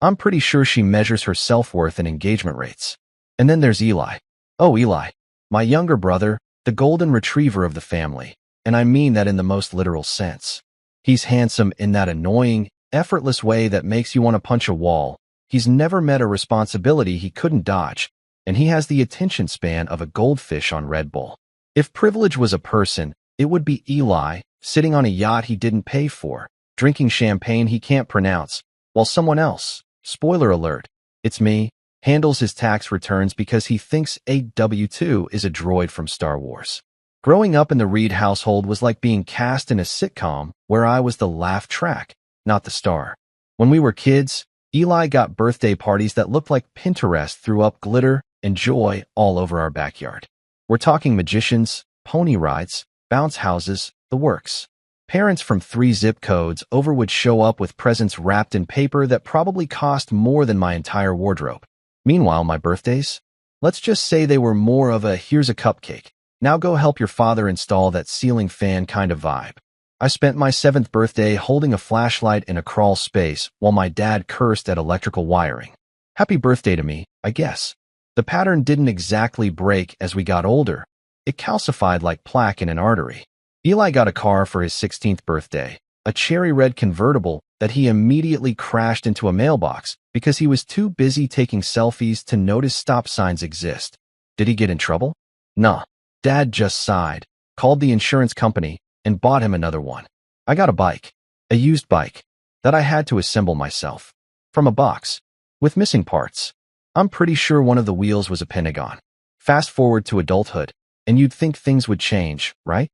I'm pretty sure she measures her self-worth in engagement rates. And then there's Eli. Oh, Eli, my younger brother, the golden retriever of the family, and I mean that in the most literal sense. He's handsome in that annoying, effortless way that makes you want to punch a wall. He's never met a responsibility he couldn't dodge, and he has the attention span of a goldfish on Red Bull. If privilege was a person, it would be Eli, sitting on a yacht he didn't pay for, drinking champagne he can't pronounce, while someone else, spoiler alert, it's me, handles his tax returns because he thinks a W-2 is a droid from Star Wars. Growing up in the Reed household was like being cast in a sitcom where I was the laugh track, not the star. When we were kids, Eli got birthday parties that looked like Pinterest threw up glitter and joy all over our backyard. We're talking magicians, pony rides, bounce houses, the works. Parents from 3 zip codes over would show up with presents wrapped in paper that probably cost more than my entire wardrobe. Meanwhile, my birthdays? Let's just say they were more of a here's a cupcake, now go help your father install that ceiling fan kind of vibe. I spent my 7th birthday holding a flashlight in a crawl space while my dad cursed at electrical wiring. Happy birthday to me, I guess. The pattern didn't exactly break as we got older. It calcified like plaque in an artery. Eli got a car for his 16th birthday, a cherry red convertible that he immediately crashed into a mailbox because he was too busy taking selfies to notice stop signs exist. Did he get in trouble? Nah. Dad just sighed, called the insurance company, and bought him another one. I got a bike, a used bike, that I had to assemble myself. From a box, with missing parts. I'm pretty sure one of the wheels was a Pentagon. Fast forward to adulthood, and you'd think things would change, right?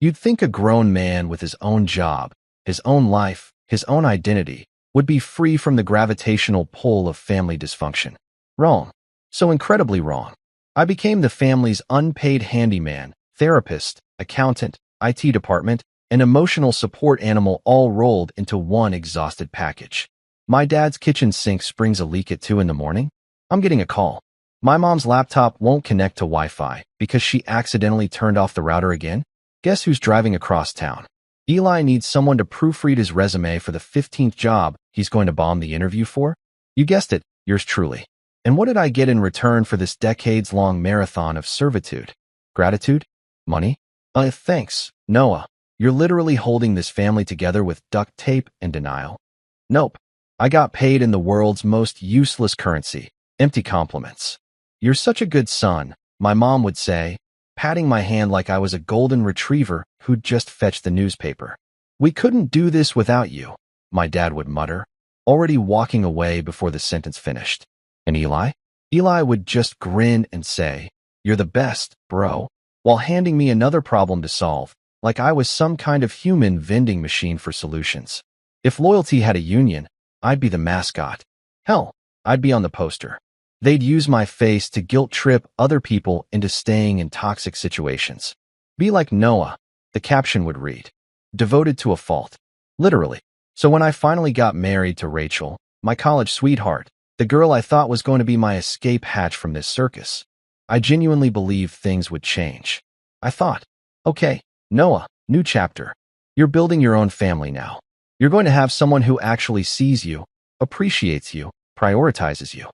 You'd think a grown man with his own job, his own life, his own identity, would be free from the gravitational pull of family dysfunction. Wrong. So incredibly wrong. I became the family's unpaid handyman, therapist, accountant, IT department, and emotional support animal all rolled into one exhausted package. My dad's kitchen sink springs a leak at 2 in the morning. I'm getting a call. My mom's laptop won't connect to Wi-Fi because she accidentally turned off the router again. Guess who's driving across town? Eli needs someone to proofread his resume for the 15th job he's going to bomb the interview for. You guessed it, yours truly. And what did I get in return for this decades-long marathon of servitude? Gratitude? Money? Thanks, Noah. You're literally holding this family together with duct tape and denial. Nope. I got paid in the world's most useless currency, empty compliments. You're such a good son, my mom would say, patting my hand like I was a golden retriever who'd just fetched the newspaper. We couldn't do this without you, my dad would mutter, already walking away before the sentence finished. And Eli? Eli would just grin and say, "You're the best, bro," while handing me another problem to solve, like I was some kind of human vending machine for solutions. If loyalty had a union, I'd be the mascot. Hell, I'd be on the poster. They'd use my face to guilt-trip other people into staying in toxic situations. Be like Noah, the caption would read. Devoted to a fault. Literally. So when I finally got married to Rachel, my college sweetheart, the girl I thought was going to be my escape hatch from this circus, I genuinely believed things would change. I thought, okay, Noah, new chapter. You're building your own family now. You're going to have someone who actually sees you, appreciates you, prioritizes you.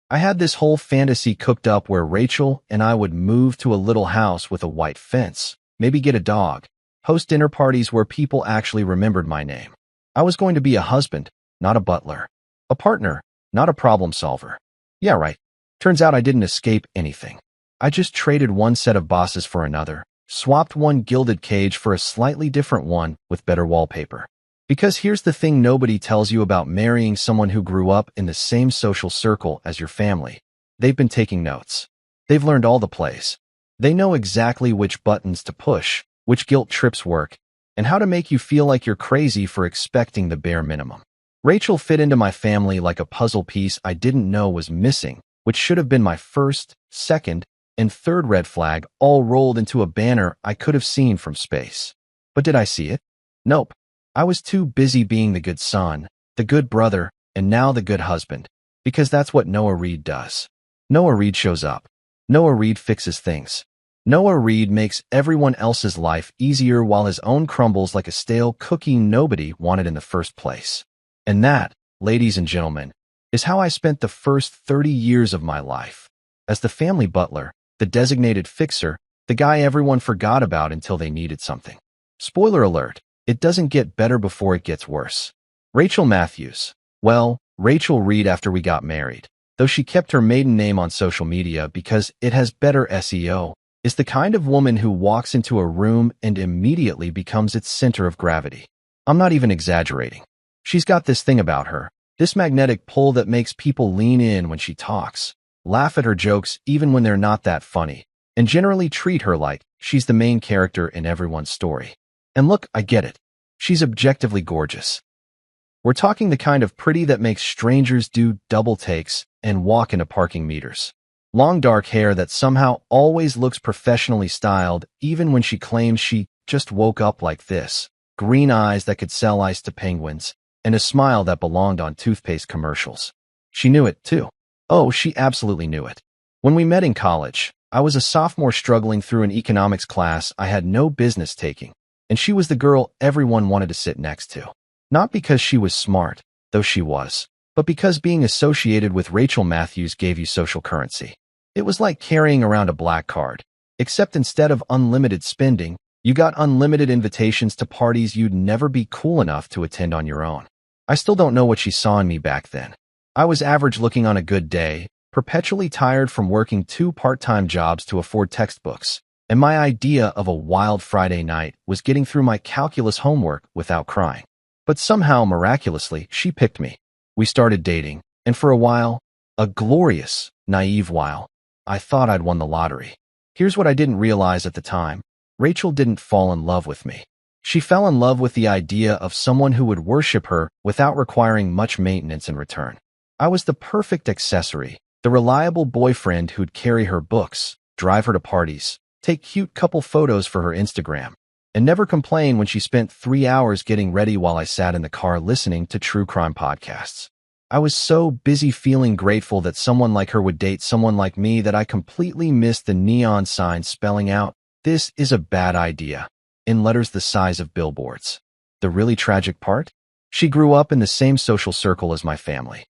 I had this whole fantasy cooked up where Rachel and I would move to a little house with a white fence, maybe get a dog, host dinner parties where people actually remembered my name. I was going to be a husband, not a butler. A partner, not a problem solver. Yeah, right. Turns out I didn't escape anything. I just traded one set of bosses for another, swapped one gilded cage for a slightly different one with better wallpaper. Because here's the thing nobody tells you about marrying someone who grew up in the same social circle as your family. They've been taking notes. They've learned all the plays. They know exactly which buttons to push, which guilt trips work, and how to make you feel like you're crazy for expecting the bare minimum. Rachel fit into my family like a puzzle piece I didn't know was missing, which should have been my first, second, and third red flag all rolled into a banner I could have seen from space. But did I see it? Nope. I was too busy being the good son, the good brother, and now the good husband, because that's what Noah Reid does. Noah Reid shows up. Noah Reid fixes things. Noah Reid makes everyone else's life easier while his own crumbles like a stale cookie nobody wanted in the first place. And that, ladies and gentlemen, is how I spent the first 30 years of my life. As the family butler, the designated fixer, the guy everyone forgot about until they needed something. Spoiler alert. It doesn't get better before it gets worse. Rachel Matthews. Well, Rachel Reid after we got married, though she kept her maiden name on social media because it has better SEO, is the kind of woman who walks into a room and immediately becomes its center of gravity. I'm not even exaggerating. She's got this thing about her, this magnetic pull that makes people lean in when she talks, laugh at her jokes even when they're not that funny, and generally treat her like she's the main character in everyone's story. And look, I get it. She's objectively gorgeous. We're talking the kind of pretty that makes strangers do double takes and walk into parking meters. Long dark hair that somehow always looks professionally styled even when she claims she just woke up like this. Green eyes that could sell ice to penguins, and a smile that belonged on toothpaste commercials. She knew it, too. Oh, she absolutely knew it. When we met in college, I was a sophomore struggling through an economics class I had no business taking. And she was the girl everyone wanted to sit next to. Not because she was smart, though she was, but because being associated with Rachel Matthews gave you social currency. It was like carrying around a black card, except instead of unlimited spending, you got unlimited invitations to parties you'd never be cool enough to attend on your own. I still don't know what she saw in me back then. I was average looking on a good day, perpetually tired from working 2 part-time jobs to afford textbooks. And my idea of a wild Friday night was getting through my calculus homework without crying. But somehow, miraculously, she picked me. We started dating, and for a while, a glorious, naive while, I thought I'd won the lottery. Here's what I didn't realize at the time. Rachel didn't fall in love with me. She fell in love with the idea of someone who would worship her without requiring much maintenance in return. I was the perfect accessory, the reliable boyfriend who'd carry her books, drive her to parties, take cute couple photos for her Instagram, and never complain when she spent 3 hours getting ready while I sat in the car listening to true crime podcasts. I was so busy feeling grateful that someone like her would date someone like me that I completely missed the neon sign spelling out, "This is a bad idea," in letters the size of billboards. The really tragic part? She grew up in the same social circle as my family.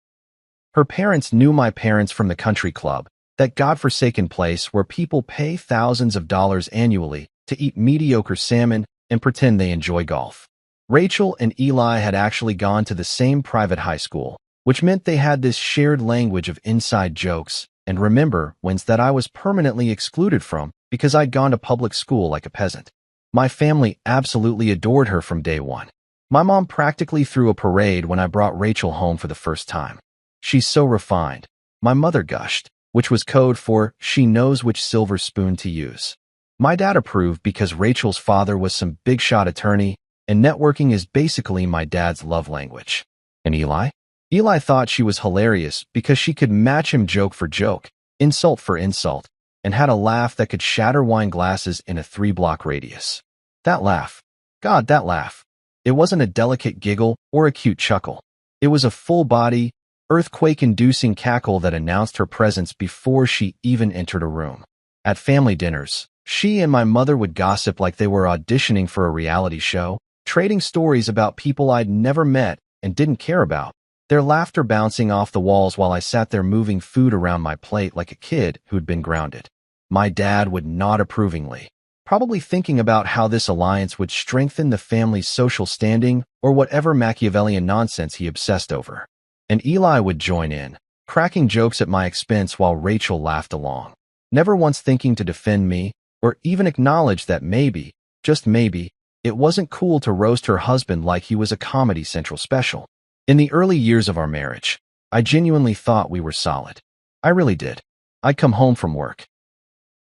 Her parents knew my parents from the country club, that godforsaken place where people pay thousands of dollars annually to eat mediocre salmon and pretend they enjoy golf. Rachel and Eli had actually gone to the same private high school, which meant they had this shared language of inside jokes and remember whens that I was permanently excluded from because I'd gone to public school like a peasant. My family absolutely adored her from day one. My mom practically threw a parade when I brought Rachel home for the first time. She's so refined. My mother gushed, which was code for she knows which silver spoon to use. My dad approved because Rachel's father was some big-shot attorney, and networking is basically my dad's love language. And Eli? Eli thought she was hilarious because she could match him joke for joke, insult for insult, and had a laugh that could shatter wine glasses in a 3-block radius. That laugh. God, that laugh. It wasn't a delicate giggle or a cute chuckle. It was a full-body, earthquake-inducing cackle that announced her presence before she even entered a room. At family dinners, she and my mother would gossip like they were auditioning for a reality show, trading stories about people I'd never met and didn't care about, their laughter bouncing off the walls while I sat there moving food around my plate like a kid who'd been grounded. My dad would nod approvingly, probably thinking about how this alliance would strengthen the family's social standing or whatever Machiavellian nonsense he obsessed over. And Eli would join in, cracking jokes at my expense while Rachel laughed along, never once thinking to defend me or even acknowledge that maybe, just maybe, it wasn't cool to roast her husband like he was a Comedy Central special. In the early years of our marriage, I genuinely thought we were solid. I really did. I'd come home from work.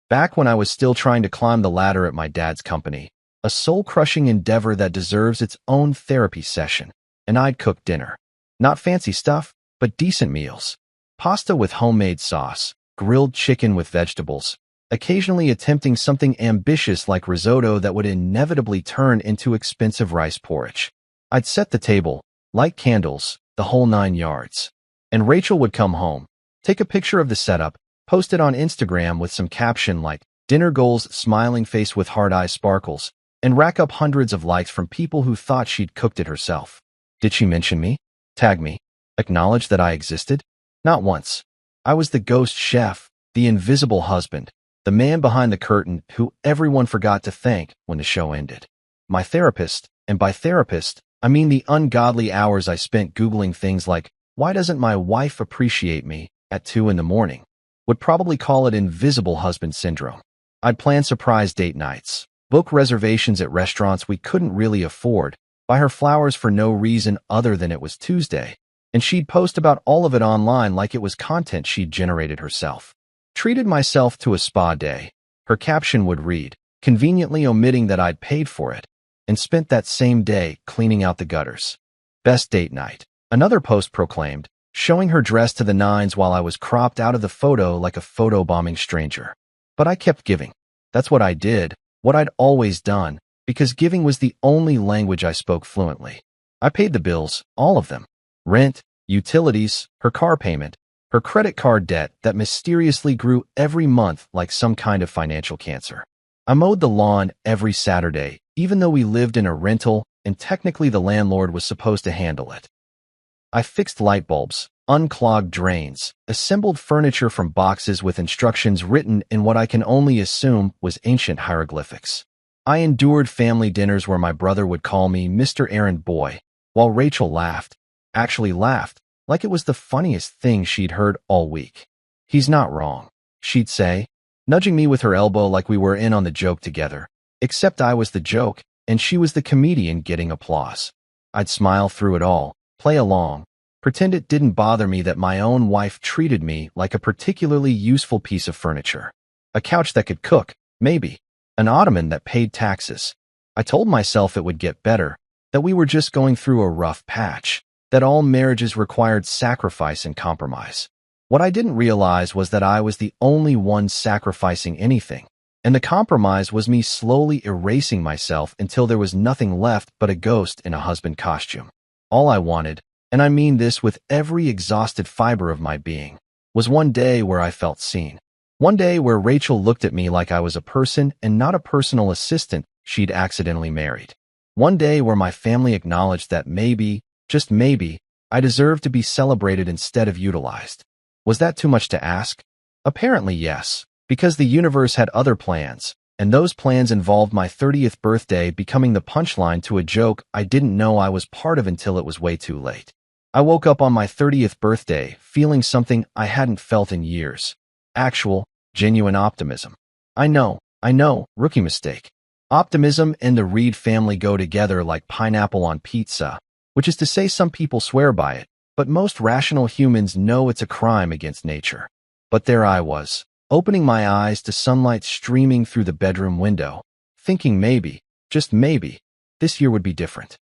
Back when I was still trying to climb the ladder at my dad's company, a soul-crushing endeavor that deserves its own therapy session, and I'd cook dinner. Not fancy stuff, but decent meals. Pasta with homemade sauce, grilled chicken with vegetables, occasionally attempting something ambitious like risotto that would inevitably turn into expensive rice porridge. I'd set the table, light candles, the whole 9 yards. And Rachel would come home, take a picture of the setup, post it on Instagram with some caption like, dinner goals, smiling face with hard eye sparkles, and rack up hundreds of likes from people who thought she'd cooked it herself. Did she mention me? Tag me? Acknowledge that I existed? Not once. I was the ghost chef, the invisible husband, the man behind the curtain who everyone forgot to thank when the show ended. My therapist, and by therapist, I mean the ungodly hours I spent Googling things like, why doesn't my wife appreciate me, at 2 in the morning, would probably call it invisible husband syndrome. I'd plan surprise date nights, book reservations at restaurants we couldn't really afford, buy her flowers for no reason other than it was Tuesday, and she'd post about all of it online like it was content she'd generated herself. Treated myself to a spa day. Her caption would read, conveniently omitting that I'd paid for it, and spent that same day cleaning out the gutters. Best date night. Another post proclaimed, showing her dressed to the nines while I was cropped out of the photo like a photobombing stranger. But I kept giving. That's what I did, what I'd always done, because giving was the only language I spoke fluently. I paid the bills, all of them. Rent, utilities, her car payment, her credit card debt that mysteriously grew every month like some kind of financial cancer. I mowed the lawn every Saturday, even though we lived in a rental and technically the landlord was supposed to handle it. I fixed light bulbs, unclogged drains, assembled furniture from boxes with instructions written in what I can only assume was ancient hieroglyphics. I endured family dinners where my brother would call me Mr. Errand Boy, while Rachel laughed, actually laughed, like it was the funniest thing she'd heard all week. He's not wrong, she'd say, nudging me with her elbow like we were in on the joke together, except I was the joke, and she was the comedian getting applause. I'd smile through it all, play along, pretend it didn't bother me that my own wife treated me like a particularly useful piece of furniture. A couch that could cook, maybe. An ottoman that paid taxes. I told myself it would get better, that we were just going through a rough patch, that all marriages required sacrifice and compromise. What I didn't realize was that I was the only one sacrificing anything, and the compromise was me slowly erasing myself until there was nothing left but a ghost in a husband costume. All I wanted, and I mean this with every exhausted fiber of my being, was one day where I felt seen. One day where Rachel looked at me like I was a person and not a personal assistant she'd accidentally married. One day where my family acknowledged that maybe, just maybe, I deserved to be celebrated instead of utilized. Was that too much to ask? Apparently yes, because the universe had other plans, And those plans involved my 30th birthday becoming the punchline to a joke I didn't know I was part of until it was way too late. I woke up on my 30th birthday feeling something I hadn't felt in years. Actual, genuine optimism. I know, rookie mistake. Optimism and the Reed family go together like pineapple on pizza, which is to say some people swear by it, but most rational humans know it's a crime against nature. But there I was, opening my eyes to sunlight streaming through the bedroom window, thinking maybe, just maybe, this year would be different.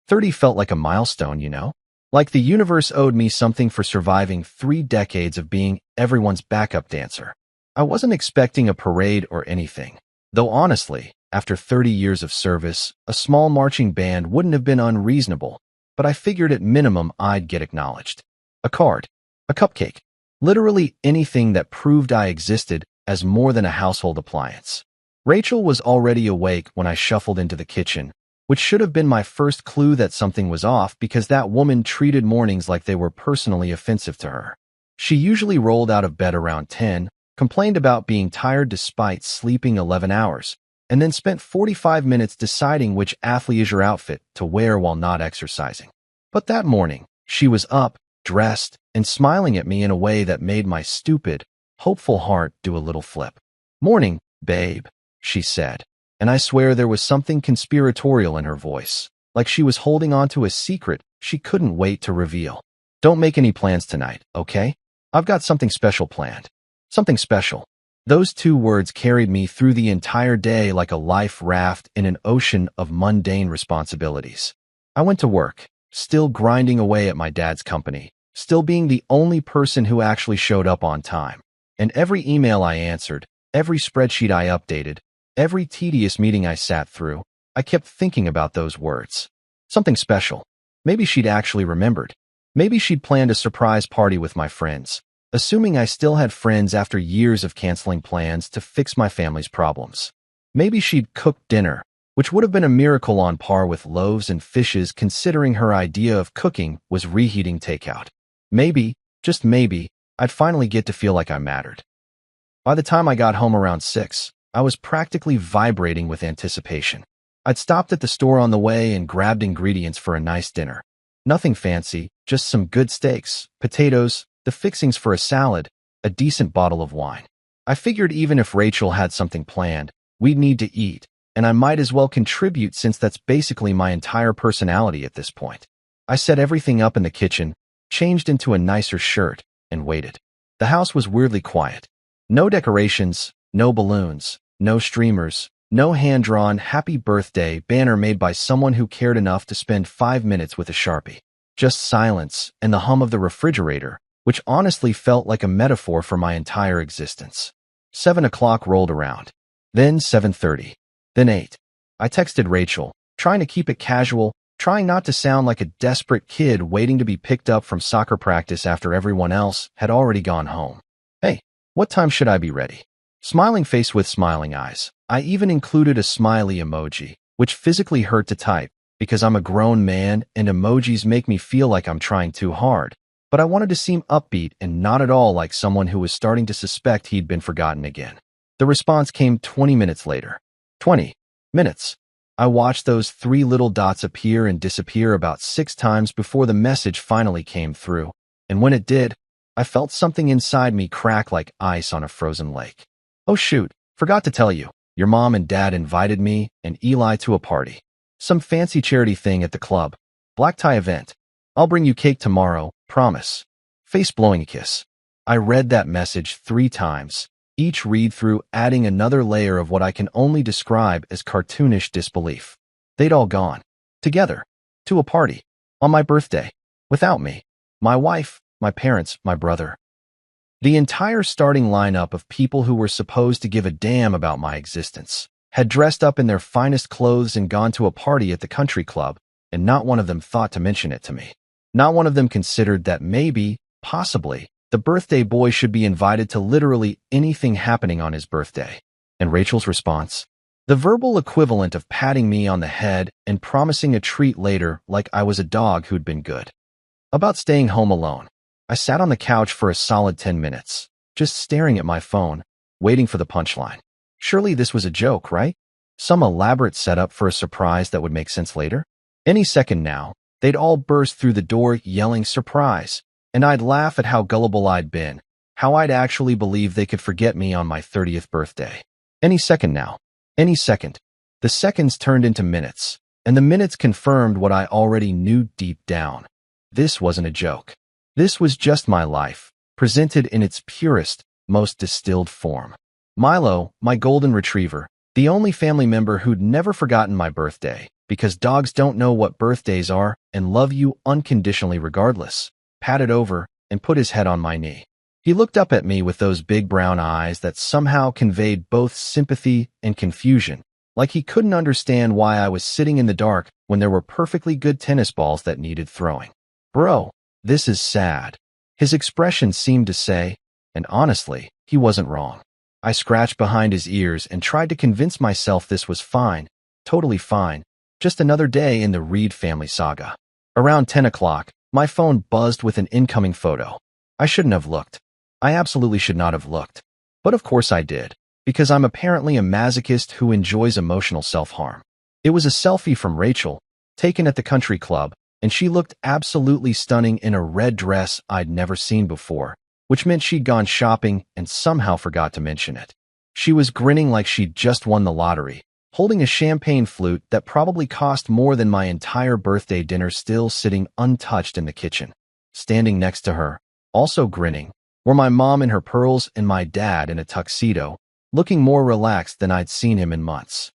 30 felt like a milestone, you know? Like the universe owed me something for surviving 3 decades of being everyone's backup dancer. I wasn't expecting a parade or anything, though honestly, after 30 years of service, a small marching band wouldn't have been unreasonable, but I figured at minimum I'd get acknowledged. A card, a cupcake, literally anything that proved I existed as more than a household appliance. Rachel was already awake when I shuffled into the kitchen, which should have been my first clue that something was off because that woman treated mornings like they were personally offensive to her. She usually rolled out of bed around 10, complained about being tired despite sleeping 11 hours, and then spent 45 minutes deciding which athleisure outfit to wear while not exercising. But that morning, she was up, dressed, and smiling at me in a way that made my stupid, hopeful heart do a little flip. "Morning, babe," she said, and I swear there was something conspiratorial in her voice, like she was holding on to a secret she couldn't wait to reveal. "Don't make any plans tonight, okay? I've got something special planned." Something special. Those 2 words carried me through the entire day like a life raft in an ocean of mundane responsibilities. I went to work, still grinding away at my dad's company, still being the only person who actually showed up on time. And every email I answered, every spreadsheet I updated, every tedious meeting I sat through, I kept thinking about those words. Something special. Maybe she'd actually remembered. Maybe she'd planned a surprise party with my friends, assuming I still had friends after years of canceling plans to fix my family's problems. Maybe she'd cooked dinner, which would have been a miracle on par with loaves and fishes considering her idea of cooking was reheating takeout. Maybe, just maybe, I'd finally get to feel like I mattered. By the time I got home around 6, I was practically vibrating with anticipation. I'd stopped at the store on the way and grabbed ingredients for a nice dinner. Nothing fancy, just some good steaks, potatoes, the fixings for a salad, a decent bottle of wine. I figured even if Rachel had something planned, we'd need to eat, and I might as well contribute since that's basically my entire personality at this point. I set everything up in the kitchen, changed into a nicer shirt, and waited. The house was weirdly quiet. No decorations, no balloons, no streamers, no hand-drawn happy birthday banner made by someone who cared enough to spend 5 minutes with a Sharpie. Just silence and the hum of the refrigerator, which honestly felt like a metaphor for my entire existence. 7 o'clock rolled around. Then 7:30. Then 8. I texted Rachel, trying to keep it casual, trying not to sound like a desperate kid waiting to be picked up from soccer practice after everyone else had already gone home. "Hey, what time should I be ready?" Smiling face with smiling eyes. I even included a smiley emoji, which physically hurt to type because I'm a grown man and emojis make me feel like I'm trying too hard. But I wanted to seem upbeat and not at all like someone who was starting to suspect he'd been forgotten again. The response came 20 minutes later. 20 minutes. I watched those 3 little dots appear and disappear about 6 times before the message finally came through. And when it did, I felt something inside me crack like ice on a frozen lake. "Oh shoot, forgot to tell you. Your mom and dad invited me and Eli to a party. Some fancy charity thing at the club. Black tie event. I'll bring you cake tomorrow, promise." Face blowing a kiss. I read that message 3 times, each read-through adding another layer of what I can only describe as cartoonish disbelief. They'd all gone. Together. To a party. On my birthday. Without me. My wife, my parents, my brother. The entire starting lineup of people who were supposed to give a damn about my existence had dressed up in their finest clothes and gone to a party at the country club, and not one of them thought to mention it to me. Not one of them considered that maybe, possibly, the birthday boy should be invited to literally anything happening on his birthday. And Rachel's response? The verbal equivalent of patting me on the head and promising a treat later like I was a dog who'd been good. About staying home alone. I sat on the couch for a solid 10 minutes, just staring at my phone, waiting for the punchline. Surely this was a joke, right? Some elaborate setup for a surprise that would make sense later? Any second now, they'd all burst through the door yelling surprise, and I'd laugh at how gullible I'd been, how I'd actually believe they could forget me on my 30th birthday. Any second now. Any second. The seconds turned into minutes, and the minutes confirmed what I already knew deep down. This wasn't a joke. This was just my life, presented in its purest, most distilled form. Milo, my golden retriever, the only family member who'd never forgotten my birthday, because dogs don't know what birthdays are and love you unconditionally regardless, patted over and put his head on my knee. He looked up at me with those big brown eyes that somehow conveyed both sympathy and confusion, like he couldn't understand why I was sitting in the dark when there were perfectly good tennis balls that needed throwing. Bro, this is sad. His expression seemed to say, and honestly, he wasn't wrong. I scratched behind his ears and tried to convince myself this was fine, totally fine, just another day in the Reed family saga. Around 10 o'clock, my phone buzzed with an incoming photo. I shouldn't have looked. I absolutely should not have looked. But of course I did, because I'm apparently a masochist who enjoys emotional self-harm. It was a selfie from Rachel, taken at the country club, and she looked absolutely stunning in a red dress I'd never seen before, which meant she'd gone shopping and somehow forgot to mention it. She was grinning like she'd just won the lottery, holding a champagne flute that probably cost more than my entire birthday dinner, still sitting untouched in the kitchen. Standing next to her, also grinning, were my mom in her pearls and my dad in a tuxedo, looking more relaxed than I'd seen him in months.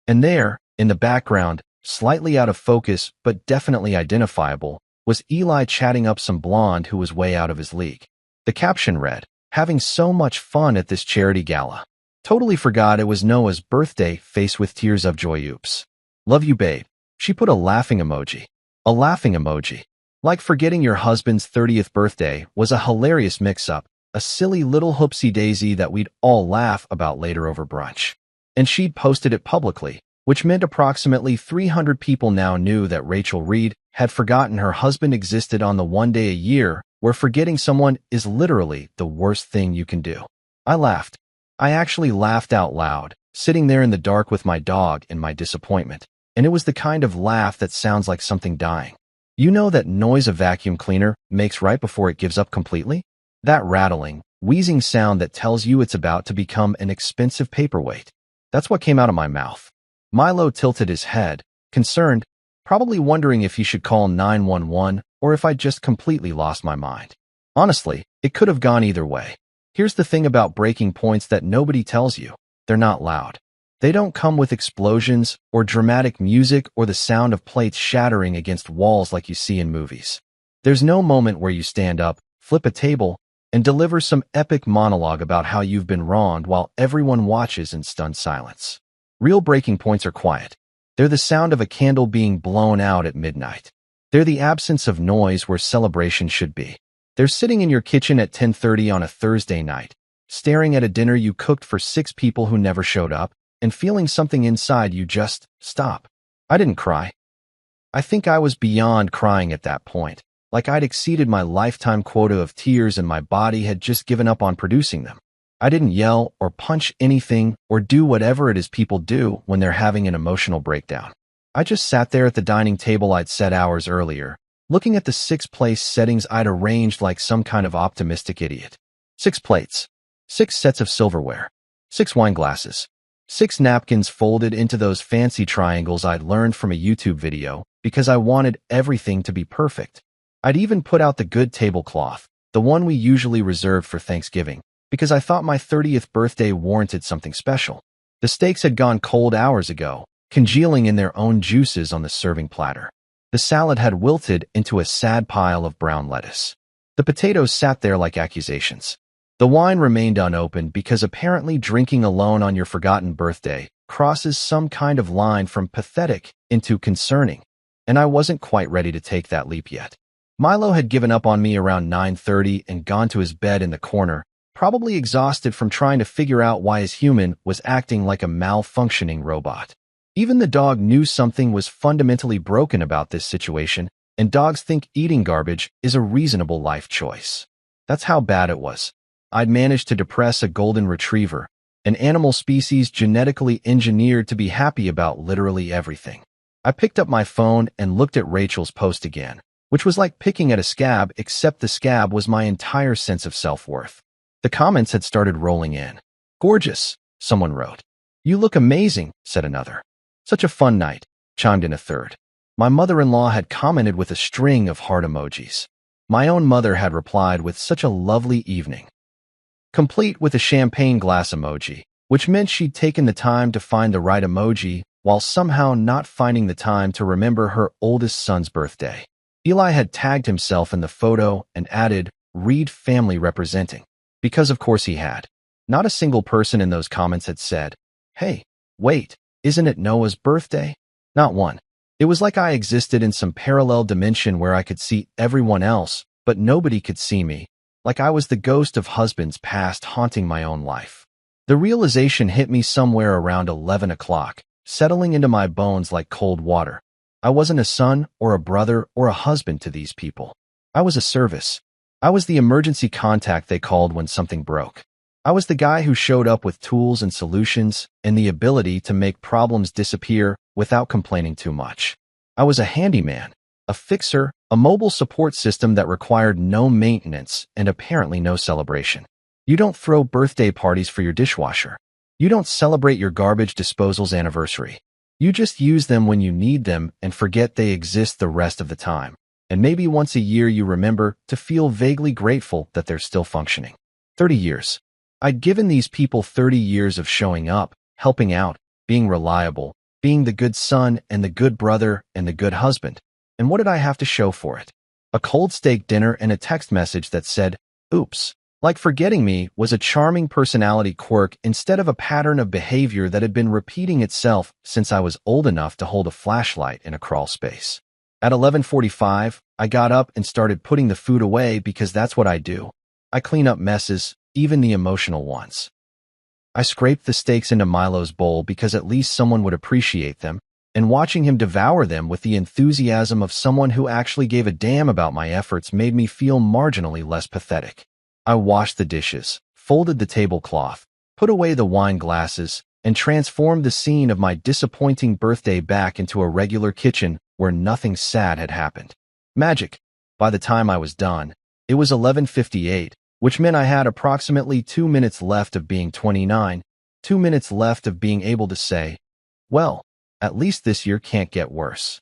And there, in the background, slightly out of focus but definitely identifiable, was Eli chatting up some blonde who was way out of his league. The caption read, "Having so much fun at this charity gala. Totally forgot it was Noah's birthday, face with tears of joy, oops. Love you, babe." She put a laughing emoji. A laughing emoji. Like forgetting your husband's 30th birthday was a hilarious mix-up, a silly little hoopsie-daisy that we'd all laugh about later over brunch. And she'd posted it publicly, which meant approximately 300 people now knew that Rachel Reed had forgotten her husband existed on the one day a year where forgetting someone is literally the worst thing you can do. I laughed. I actually laughed out loud, sitting there in the dark with my dog in my disappointment, and it was the kind of laugh that sounds like something dying. You know that noise a vacuum cleaner makes right before it gives up completely? That rattling, wheezing sound that tells you it's about to become an expensive paperweight. That's what came out of my mouth. Milo tilted his head, concerned, probably wondering if he should call 911 or if I'd just completely lost my mind. Honestly, it could have gone either way. Here's the thing about breaking points that nobody tells you. They're not loud. They don't come with explosions or dramatic music or the sound of plates shattering against walls like you see in movies. There's no moment where you stand up, flip a table, and deliver some epic monologue about how you've been wronged while everyone watches in stunned silence. Real breaking points are quiet. They're the sound of a candle being blown out at midnight. They're the absence of noise where celebration should be. They're sitting in your kitchen at 10:30 on a Thursday night, staring at a dinner you cooked for 6 people who never showed up, and feeling something inside you just stop. I didn't cry. I think I was beyond crying at that point, like I'd exceeded my lifetime quota of tears and my body had just given up on producing them. I didn't yell or punch anything or do whatever it is people do when they're having an emotional breakdown. I just sat there at the dining table I'd set hours earlier, looking at the 6 place settings I'd arranged like some kind of optimistic idiot. 6 plates. 6 sets of silverware. 6 wine glasses. 6 napkins folded into those fancy triangles I'd learned from a YouTube video because I wanted everything to be perfect. I'd even put out the good tablecloth, the one we usually reserved for Thanksgiving, because I thought my 30th birthday warranted something special. The steaks had gone cold hours ago, congealing in their own juices on the serving platter. The salad had wilted into a sad pile of brown lettuce. The potatoes sat there like accusations. The wine remained unopened because apparently drinking alone on your forgotten birthday crosses some kind of line from pathetic into concerning, and I wasn't quite ready to take that leap yet. Milo had given up on me around 9:30 and gone to his bed in the corner, probably exhausted from trying to figure out why his human was acting like a malfunctioning robot. Even the dog knew something was fundamentally broken about this situation, and dogs think eating garbage is a reasonable life choice. That's how bad it was. I'd managed to depress a golden retriever, an animal species genetically engineered to be happy about literally everything. I picked up my phone and looked at Rachel's post again, which was like picking at a scab, except the scab was my entire sense of self-worth. The comments had started rolling in. "Gorgeous," someone wrote. "You look amazing," said another. "Such a fun night," chimed in a third. My mother-in-law had commented with a string of heart emojis. My own mother had replied with "such a lovely evening," complete with a champagne glass emoji, which meant she'd taken the time to find the right emoji while somehow not finding the time to remember her oldest son's birthday. Eli had tagged himself in the photo and added, "Read family representing," because of course he had. Not a single person in those comments had said, "Hey, wait, isn't it Noah's birthday?" Not one. It was like I existed in some parallel dimension where I could see everyone else, but nobody could see me, like I was the ghost of husbands past haunting my own life. The realization hit me somewhere around 11 o'clock, settling into my bones like cold water. I wasn't a son or a brother or a husband to these people. I was a service. I was the emergency contact they called when something broke. I was the guy who showed up with tools and solutions and the ability to make problems disappear without complaining too much. I was a handyman, a fixer, a mobile support system that required no maintenance and apparently no celebration. You don't throw birthday parties for your dishwasher. You don't celebrate your garbage disposal's anniversary. You just use them when you need them and forget they exist the rest of the time. And maybe once a year you remember to feel vaguely grateful that they're still functioning. 30 years. I'd given these people 30 years of showing up, helping out, being reliable, being the good son and the good brother and the good husband. And what did I have to show for it? A cold steak dinner and a text message that said, "Oops." Like forgetting me was a charming personality quirk instead of a pattern of behavior that had been repeating itself since I was old enough to hold a flashlight in a crawl space. At 11:45, I got up and started putting the food away because that's what I do. I clean up messes, even the emotional ones. I scraped the steaks into Milo's bowl because at least someone would appreciate them, and watching him devour them with the enthusiasm of someone who actually gave a damn about my efforts made me feel marginally less pathetic. I washed the dishes, folded the tablecloth, put away the wine glasses, and transformed the scene of my disappointing birthday back into a regular kitchen where nothing sad had happened. Magic. By the time I was done, it was 11:58, which meant I had approximately 2 minutes left of being 29, 2 minutes left of being able to say, well, at least this year can't get worse.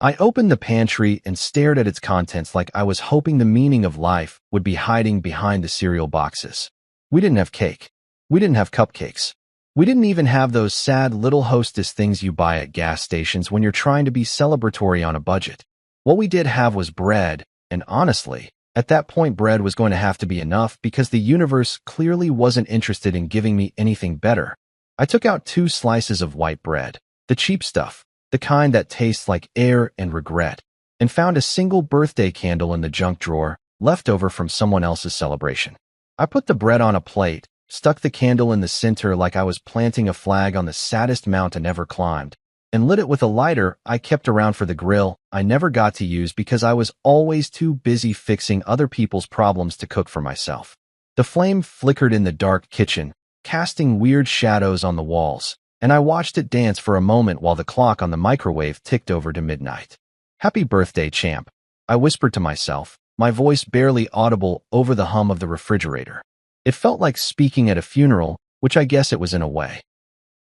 I opened the pantry and stared at its contents like I was hoping the meaning of life would be hiding behind the cereal boxes. We didn't have cake. We didn't have cupcakes. We didn't even have those sad little Hostess things you buy at gas stations when you're trying to be celebratory on a budget. What we did have was bread, and honestly, at that point bread was going to have to be enough because the universe clearly wasn't interested in giving me anything better. I took out 2 slices of white bread, the cheap stuff, the kind that tastes like air and regret, and found a single birthday candle in the junk drawer, left over from someone else's celebration. I put the bread on a plate, stuck the candle in the center like I was planting a flag on the saddest mountain ever climbed, and lit it with a lighter I kept around for the grill I never got to use because I was always too busy fixing other people's problems to cook for myself. The flame flickered in the dark kitchen, casting weird shadows on the walls, and I watched it dance for a moment while the clock on the microwave ticked over to midnight. "Happy birthday, champ," I whispered to myself, my voice barely audible over the hum of the refrigerator. It felt like speaking at a funeral, which I guess it was in a way.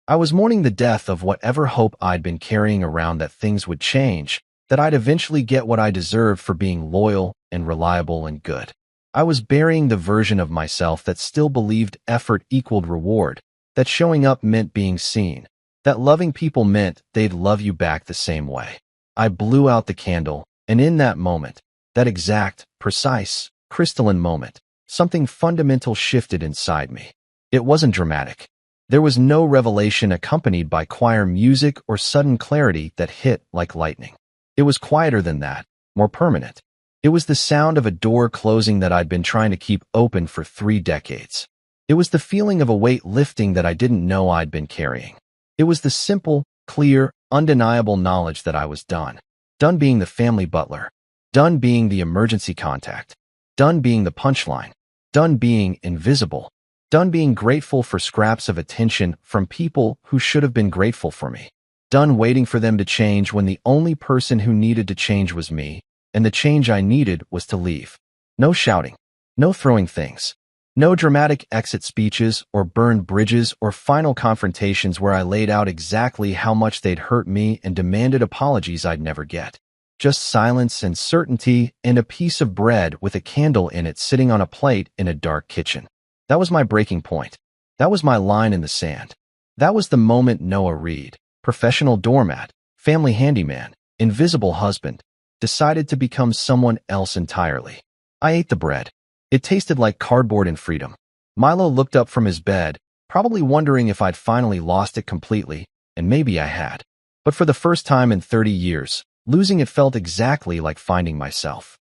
I was mourning the death of whatever hope I'd been carrying around that things would change, that I'd eventually get what I deserved for being loyal and reliable and good. I was burying the version of myself that still believed effort equaled reward, that showing up meant being seen, that loving people meant they'd love you back the same way. I blew out the candle, and in that moment, that exact, precise, crystalline moment, something fundamental shifted inside me. It wasn't dramatic. There was no revelation accompanied by choir music or sudden clarity that hit like lightning. It was quieter than that, more permanent. It was the sound of a door closing that I'd been trying to keep open for 3 decades. It was the feeling of a weight lifting that I didn't know I'd been carrying. It was the simple, clear, undeniable knowledge that I was done. Done being the family butler. Done being the emergency contact. Done being the punchline. Done being invisible. Done being grateful for scraps of attention from people who should have been grateful for me. Done waiting for them to change when the only person who needed to change was me, and the change I needed was to leave. No shouting. No throwing things. No dramatic exit speeches or burned bridges or final confrontations where I laid out exactly how much they'd hurt me and demanded apologies I'd never get. Just silence and certainty and a piece of bread with a candle in it sitting on a plate in a dark kitchen. That was my breaking point. That was my line in the sand. That was the moment Noah Reed, professional doormat, family handyman, invisible husband, decided to become someone else entirely. I ate the bread. It tasted like cardboard and freedom. Milo looked up from his bed, probably wondering if I'd finally lost it completely, and maybe I had. But for the first time in 30 years, losing it felt exactly like finding myself.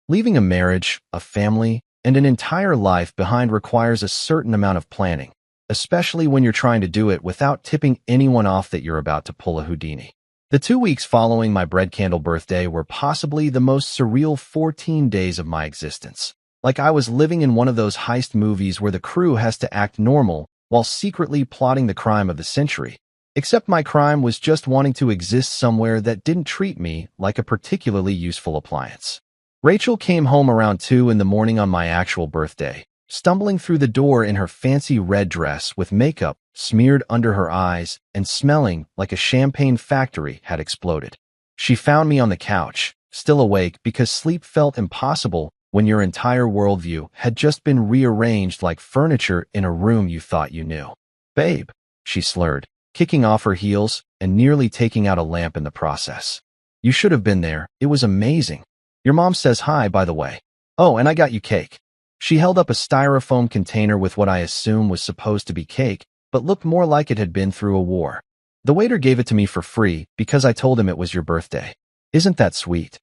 Leaving a marriage, a family, and an entire life behind requires a certain amount of planning, especially when you're trying to do it without tipping anyone off that you're about to pull a Houdini. The 2 weeks following my bread candle birthday were possibly the most surreal 14 days of my existence. Like I was living in one of those heist movies where the crew has to act normal while secretly plotting the crime of the century. Except my crime was just wanting to exist somewhere that didn't treat me like a particularly useful appliance. Rachel came home around 2 in the morning on my actual birthday, stumbling through the door in her fancy red dress with makeup smeared under her eyes and smelling like a champagne factory had exploded. She found me on the couch, still awake because sleep felt impossible when your entire worldview had just been rearranged like furniture in a room you thought you knew. "Babe," she slurred, kicking off her heels and nearly taking out a lamp in the process. "You should have been there. It was amazing. Your mom says hi, by the way. Oh, and I got you cake." She held up a styrofoam container with what I assume was supposed to be cake, but looked more like it had been through a war. "The waiter gave it to me for free because I told him it was your birthday. Isn't that sweet?"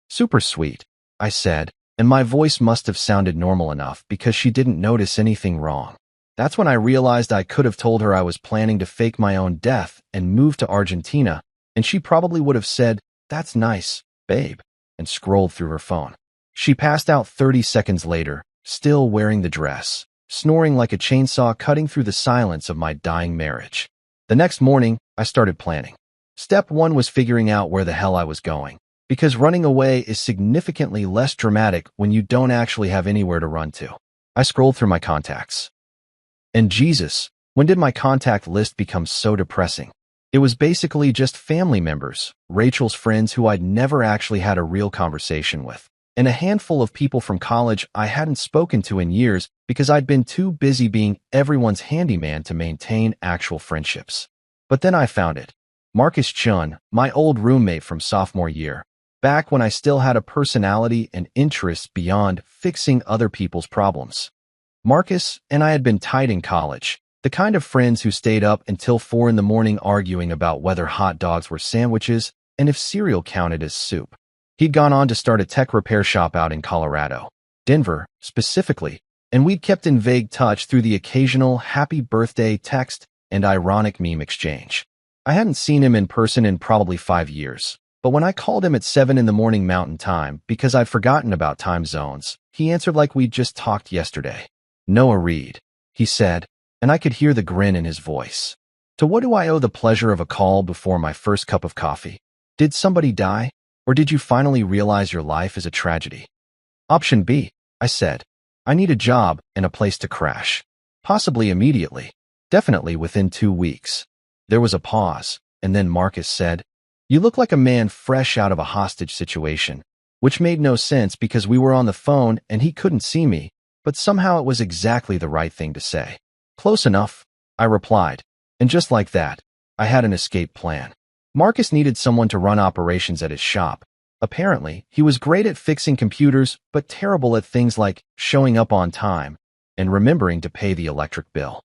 "Super sweet," I said, and my voice must have sounded normal enough because she didn't notice anything wrong. That's when I realized I could have told her I was planning to fake my own death and move to Argentina, and she probably would have said, "That's nice, babe," and scrolled through her phone. She passed out 30 seconds later, still wearing the dress, snoring like a chainsaw cutting through the silence of my dying marriage. The next morning, I started planning. Step 1 was figuring out where the hell I was going, because running away is significantly less dramatic when you don't actually have anywhere to run to. I scrolled through my contacts. And Jesus, when did my contact list become so depressing? It was basically just family members, Rachel's friends who I'd never actually had a real conversation with, and a handful of people from college I hadn't spoken to in years because I'd been too busy being everyone's handyman to maintain actual friendships. But then I found it. Marcus Chun, my old roommate from sophomore year, back when I still had a personality and interests beyond fixing other people's problems. Marcus and I had been tight in college, the kind of friends who stayed up until 4 in the morning arguing about whether hot dogs were sandwiches and if cereal counted as soup. He'd gone on to start a tech repair shop out in Colorado, Denver, specifically, and we'd kept in vague touch through the occasional happy birthday text and ironic meme exchange. I hadn't seen him in person in probably 5 years, but when I called him at 7 in the morning Mountain Time because I'd forgotten about time zones, he answered like we'd just talked yesterday. "Noah Reed," he said, and I could hear the grin in his voice. "To what do I owe the pleasure of a call before my first cup of coffee? Did somebody die? Or did you finally realize your life is a tragedy?" "Option B," I said. "I need a job and a place to crash. Possibly immediately. Definitely within 2 weeks." There was a pause, and then Marcus said, "You look like a man fresh out of a hostage situation," which made no sense because we were on the phone and he couldn't see me, but somehow it was exactly the right thing to say. "Close enough," I replied, and just like that, I had an escape plan. Marcus needed someone to run operations at his shop. Apparently, he was great at fixing computers, but terrible at things like showing up on time and remembering to pay the electric bill.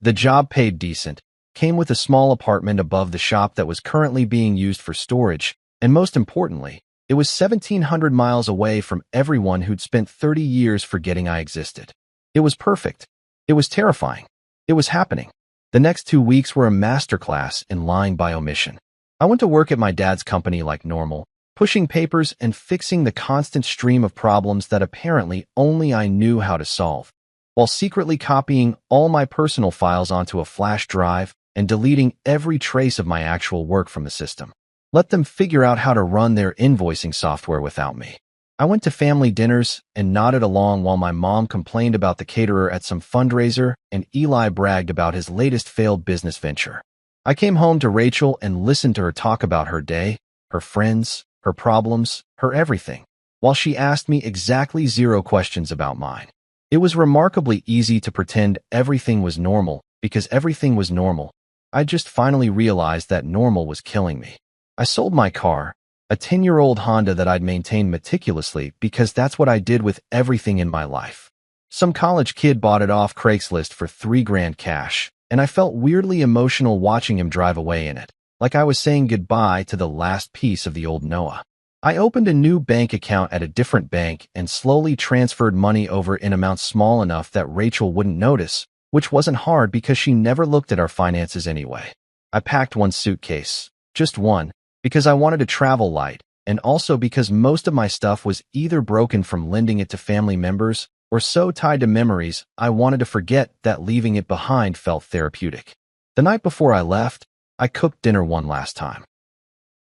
The job paid decent, came with a small apartment above the shop that was currently being used for storage, and most importantly, it was 1,700 miles away from everyone who'd spent 30 years forgetting I existed. It was perfect. It was terrifying. It was happening. The next 2 weeks were a masterclass in lying by omission. I went to work at my dad's company like normal, pushing papers and fixing the constant stream of problems that apparently only I knew how to solve. while secretly copying all my personal files onto a flash drive and deleting every trace of my actual work from the system. Let them figure out how to run their invoicing software without me. I went to family dinners and nodded along while my mom complained about the caterer at some fundraiser and Eli bragged about his latest failed business venture. I came home to Rachel and listened to her talk about her day, her friends, her problems, her everything, while she asked me exactly 0 questions about mine. It was remarkably easy to pretend everything was normal because everything was normal. I just finally realized that normal was killing me. I sold my car, a 10-year-old Honda that I'd maintained meticulously because that's what I did with everything in my life. Some college kid bought it off Craigslist for $3,000 cash, and I felt weirdly emotional watching him drive away in it, like I was saying goodbye to the last piece of the old Noah. I opened a new bank account at a different bank and slowly transferred money over in amounts small enough that Rachel wouldn't notice, which wasn't hard because she never looked at our finances anyway. I packed one suitcase, just one, because I wanted to travel light, and also because most of my stuff was either broken from lending it to family members or so tied to memories I wanted to forget that leaving it behind felt therapeutic. The night before I left, I cooked dinner one last time.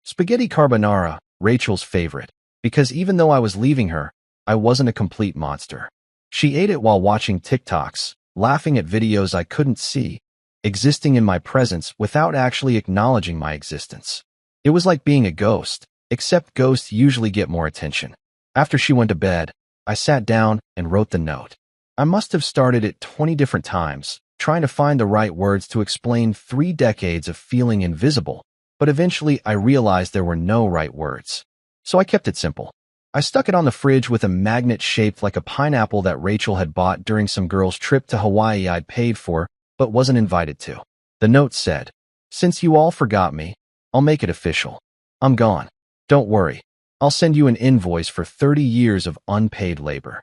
Spaghetti carbonara, Rachel's favorite, because even though I was leaving her, I wasn't a complete monster. She ate it while watching TikToks, laughing at videos I couldn't see, existing in my presence without actually acknowledging my existence. It was like being a ghost, except ghosts usually get more attention. After she went to bed, I sat down and wrote the note. I must have started it 20 different times, trying to find the right words to explain 3 decades of feeling invisible, but eventually I realized there were no right words. So I kept it simple. I stuck it on the fridge with a magnet shaped like a pineapple that Rachel had bought during some girl's trip to Hawaii I'd paid for, but wasn't invited to. The note said, "Since you all forgot me, I'll make it official. I'm gone. Don't worry. I'll send you an invoice for 30 years of unpaid labor."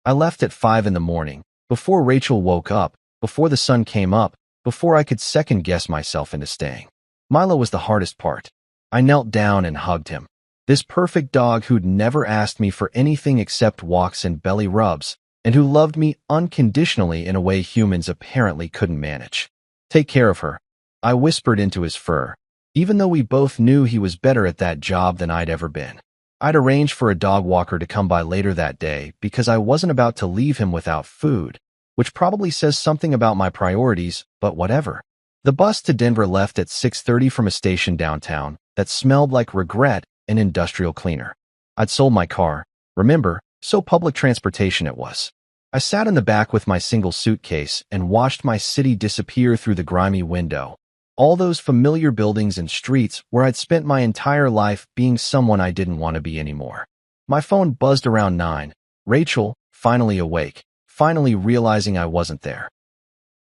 I left at 5 in the morning, before Rachel woke up, before the sun came up, before I could second-guess myself into staying. Milo was the hardest part. I knelt down and hugged him. This perfect dog who'd never asked me for anything except walks and belly rubs, and who loved me unconditionally in a way humans apparently couldn't manage. "Take care of her," I whispered into his fur, even though we both knew he was better at that job than I'd ever been. I'd arranged for a dog walker to come by later that day because I wasn't about to leave him without food, which probably says something about my priorities, but whatever. The bus to Denver left at 6:30 from a station downtown that smelled like regret and industrial cleaner. I'd sold my car, remember, so public transportation it was. I sat in the back with my single suitcase and watched my city disappear through the grimy window. All those familiar buildings and streets where I'd spent my entire life being someone I didn't want to be anymore. My phone buzzed around 9. Rachel, finally awake, finally realizing I wasn't there.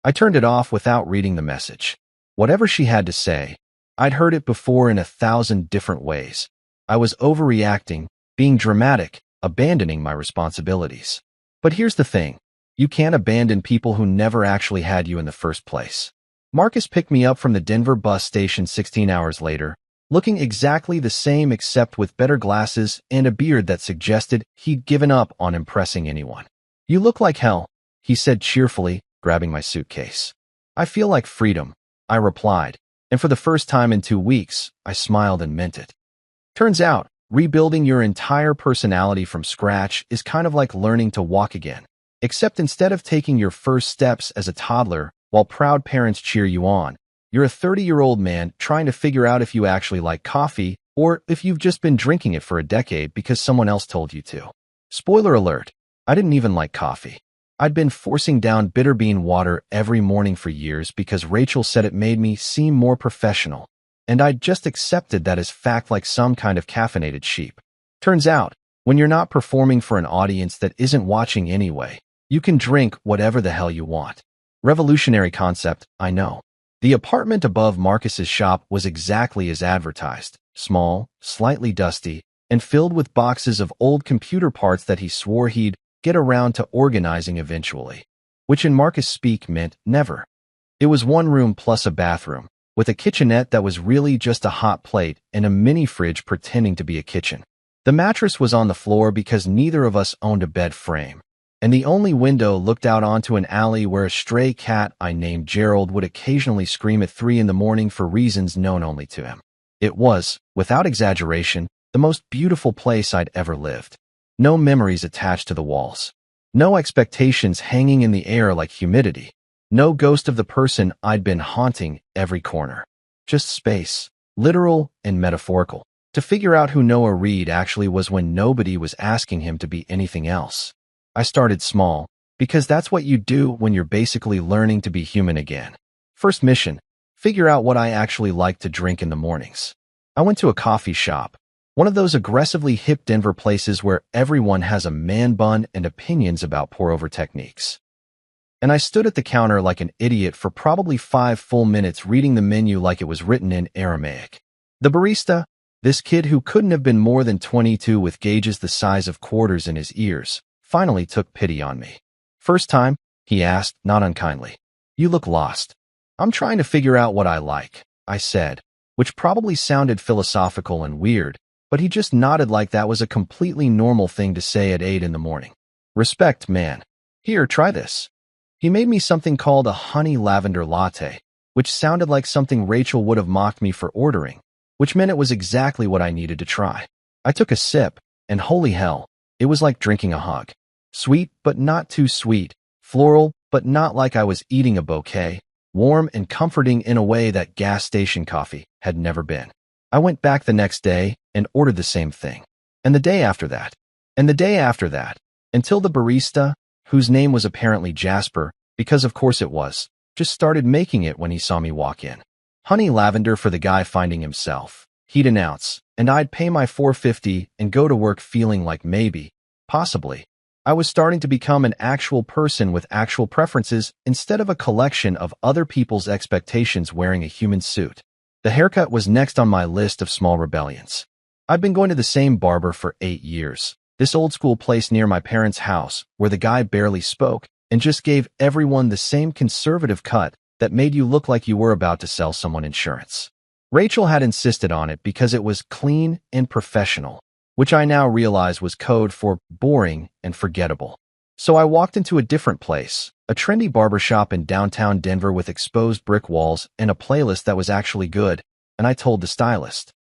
I turned it off without reading the message. Whatever she had to say, I'd heard it before in 1,000 different ways. I was overreacting, being dramatic, abandoning my responsibilities. But here's the thing. You can't abandon people who never actually had you in the first place. Marcus picked me up from the Denver bus station 16 hours later, looking exactly the same except with better glasses and a beard that suggested he'd given up on impressing anyone. "You look like hell," he said cheerfully, grabbing my suitcase. "I feel like freedom," I replied, and for the first time in 2 weeks, I smiled and meant it. Turns out, rebuilding your entire personality from scratch is kind of like learning to walk again, except instead of taking your first steps as a toddler, while proud parents cheer you on, you're a 30-year-old man trying to figure out if you actually like coffee or if you've just been drinking it for a decade because someone else told you to. Spoiler alert, I didn't even like coffee. I'd been forcing down bitter bean water every morning for years because Rachel said it made me seem more professional, and I'd just accepted that as fact like some kind of caffeinated sheep. Turns out, when you're not performing for an audience that isn't watching anyway, you can drink whatever the hell you want. Revolutionary concept, I know. The apartment above Marcus's shop was exactly as advertised, small, slightly dusty, and filled with boxes of old computer parts that he swore he'd get around to organizing eventually, which in Marcus speak meant never. It was 1 room plus a bathroom, with a kitchenette that was really just a hot plate and a mini fridge pretending to be a kitchen. The mattress was on the floor because neither of us owned a bed frame. and the only window looked out onto an alley where a stray cat I named Gerald would occasionally scream at 3 in the morning for reasons known only to him. It was, without exaggeration, the most beautiful place I'd ever lived. No memories attached to the walls. No expectations hanging in the air like humidity. No ghost of the person I'd been haunting every corner. Just space, literal and metaphorical. To figure out who Noah Reed actually was when nobody was asking him to be anything else. I started small, because that's what you do when you're basically learning to be human again. First mission, figure out what I actually like to drink in the mornings. I went to a coffee shop, one of those aggressively hip Denver places where everyone has a man bun and opinions about pour-over techniques. And I stood at the counter like an idiot for probably 5 full minutes reading the menu like it was written in Aramaic. The barista, this kid who couldn't have been more than 22 with gauges the size of quarters in his ears, finally took pity on me. First time, he asked, not unkindly. You look lost. I'm trying to figure out what I like, I said, which probably sounded philosophical and weird, but he just nodded like that was a completely normal thing to say at 8 in the morning. Respect, man. Here, try this. He made me something called a honey lavender latte, which sounded like something Rachel would have mocked me for ordering, which meant it was exactly what I needed to try. I took a sip, and holy hell, it was like drinking a hug. Sweet, but not too sweet. Floral, but not like I was eating a bouquet. Warm and comforting in a way that gas station coffee had never been. I went back the next day and ordered the same thing. And the day after that. And the day after that. Until the barista, whose name was apparently Jasper, because of course it was, just started making it when he saw me walk in. Honey lavender for the guy finding himself, he'd announce, and I'd pay my $4.50 and go to work feeling like maybe, possibly, I was starting to become an actual person with actual preferences instead of a collection of other people's expectations wearing a human suit. The haircut was next on my list of small rebellions. I'd been going to the same barber for 8 years. This old-school place near my parents' house where the guy barely spoke and just gave everyone the same conservative cut that made you look like you were about to sell someone insurance. Rachel had insisted on it because it was clean and professional, which I now realize was code for boring and forgettable. So I walked into a different place, a trendy barbershop in downtown Denver with exposed brick walls and a playlist that was actually good, and I told the stylist,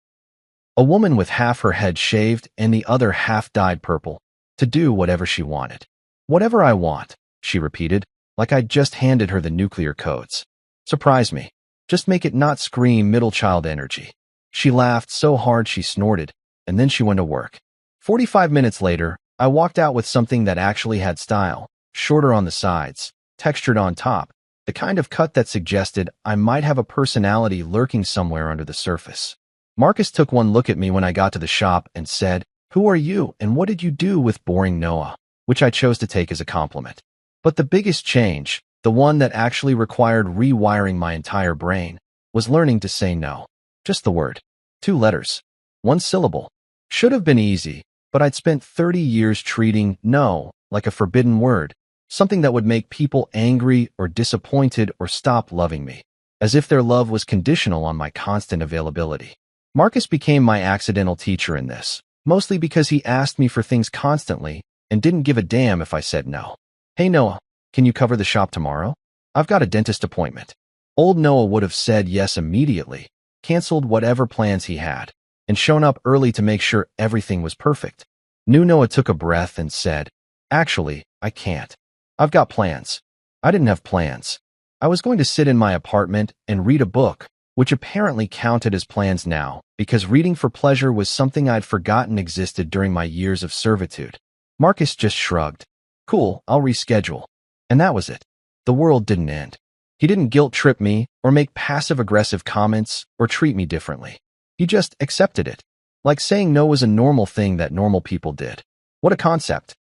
a woman with half her head shaved and the other half dyed purple, to do whatever she wanted. Whatever I want, she repeated, like I'd just handed her the nuclear codes. Surprise me. Just make it not scream middle child energy. She laughed so hard she snorted, and then she went to work. 45 minutes later, I walked out with something that actually had style, shorter on the sides, textured on top, the kind of cut that suggested I might have a personality lurking somewhere under the surface. Marcus took one look at me when I got to the shop and said, "Who are you and what did you do with boring Noah?" Which I chose to take as a compliment. But the biggest change, the one that actually required rewiring my entire brain, was learning to say no. Just the word. 2 letters. 1 syllable. Should have been easy, but I'd spent 30 years treating no like a forbidden word, something that would make people angry or disappointed or stop loving me, as if their love was conditional on my constant availability. Marcus became my accidental teacher in this, mostly because he asked me for things constantly and didn't give a damn if I said no. Hey Noah, can you cover the shop tomorrow? I've got a dentist appointment. Old Noah would have said yes immediately, canceled whatever plans he had, and shown up early to make sure everything was perfect. New Noah took a breath and said, "Actually, I can't. I've got plans." I didn't have plans. I was going to sit in my apartment and read a book, which apparently counted as plans now, because reading for pleasure was something I'd forgotten existed during my years of servitude. Marcus just shrugged. Cool, I'll reschedule. And that was it. The world didn't end. He didn't guilt-trip me or make passive-aggressive comments or treat me differently. He just accepted it. Like saying no was a normal thing that normal people did. What a concept.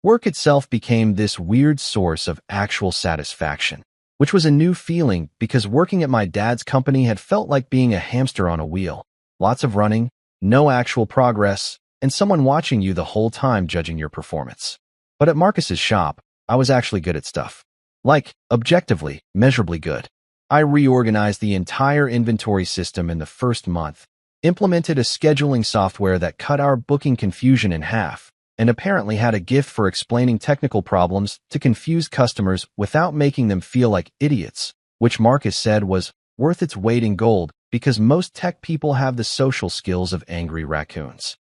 Work itself became this weird source of actual satisfaction, which was a new feeling because working at my dad's company had felt like being a hamster on a wheel. Lots of running, no actual progress, and someone watching you the whole time judging your performance. But at Marcus's shop, I was actually good at stuff. Like, objectively, measurably good. I reorganized the entire inventory system in the first month, implemented a scheduling software that cut our booking confusion in half, and apparently had a gift for explaining technical problems to confused customers without making them feel like idiots, which Marcus said was worth its weight in gold because most tech people have the social skills of angry raccoons.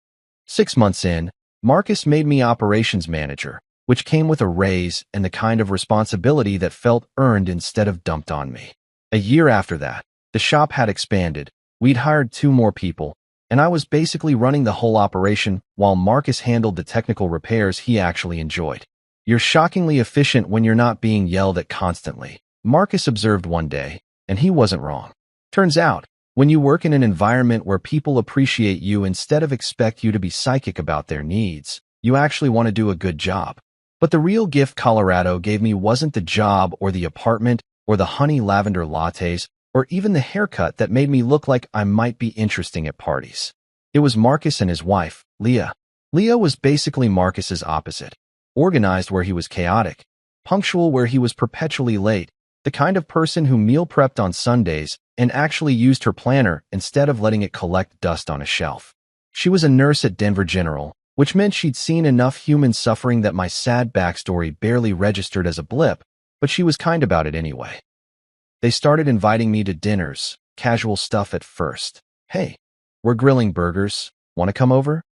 6 months in, Marcus made me operations manager, which came with a raise and the kind of responsibility that felt earned instead of dumped on me. A year after that, the shop had expanded, we'd hired 2 more people, and I was basically running the whole operation while Marcus handled the technical repairs he actually enjoyed. "You're shockingly efficient when you're not being yelled at constantly," Marcus observed one day, and he wasn't wrong. Turns out, when you work in an environment where people appreciate you instead of expect you to be psychic about their needs, you actually want to do a good job. But the real gift Colorado gave me wasn't the job or the apartment or the honey lavender lattes or even the haircut that made me look like I might be interesting at parties. It was Marcus and his wife, Leah. Leah was basically Marcus's opposite. Organized where he was chaotic, punctual where he was perpetually late, the kind of person who meal prepped on Sundays and actually used her planner instead of letting it collect dust on a shelf. She was a nurse at Denver General, which meant she'd seen enough human suffering that my sad backstory barely registered as a blip, but she was kind about it anyway. They started inviting me to dinners, casual stuff at first. "Hey, we're grilling burgers. Want to come over?"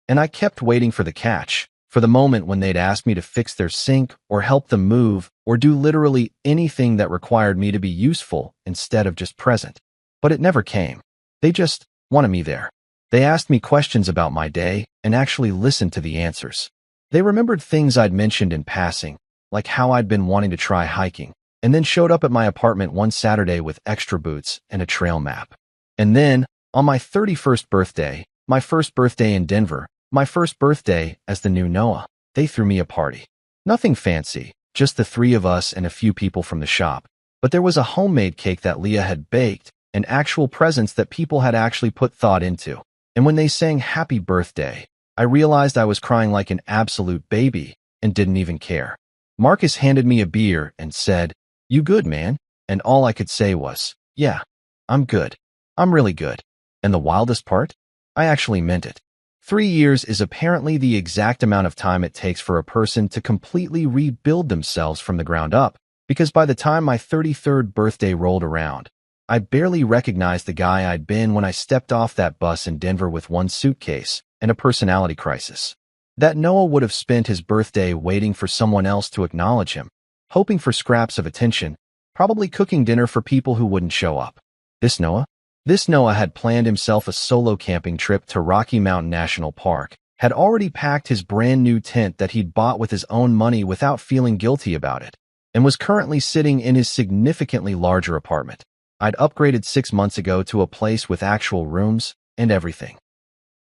And I kept waiting for the catch, for the moment when they'd ask me to fix their sink or help them move or do literally anything that required me to be useful instead of just present. But it never came. They just wanted me there. They asked me questions about my day and actually listened to the answers. They remembered things I'd mentioned in passing, like how I'd been wanting to try hiking, and then showed up at my apartment one Saturday with extra boots and a trail map. And then, on my 31st birthday, my first birthday in Denver, my first birthday as the new Noah, they threw me a party. Nothing fancy, just the 3 of us and a few people from the shop. But there was a homemade cake that Leah had baked and actual presents that people had actually put thought into. And when they sang happy birthday, I realized I was crying like an absolute baby and didn't even care. Marcus handed me a beer and said, "You good, man?" And all I could say was, "Yeah, I'm good. I'm really good." And the wildest part? I actually meant it. 3 years is apparently the exact amount of time it takes for a person to completely rebuild themselves from the ground up, because by the time my 33rd birthday rolled around, I barely recognized the guy I'd been when I stepped off that bus in Denver with one suitcase and a personality crisis. That Noah would have spent his birthday waiting for someone else to acknowledge him, hoping for scraps of attention, probably cooking dinner for people who wouldn't show up. This Noah had planned himself a solo camping trip to Rocky Mountain National Park, had already packed his brand new tent that he'd bought with his own money without feeling guilty about it, and was currently sitting in his significantly larger apartment. I'd upgraded 6 months ago to a place with actual rooms and everything.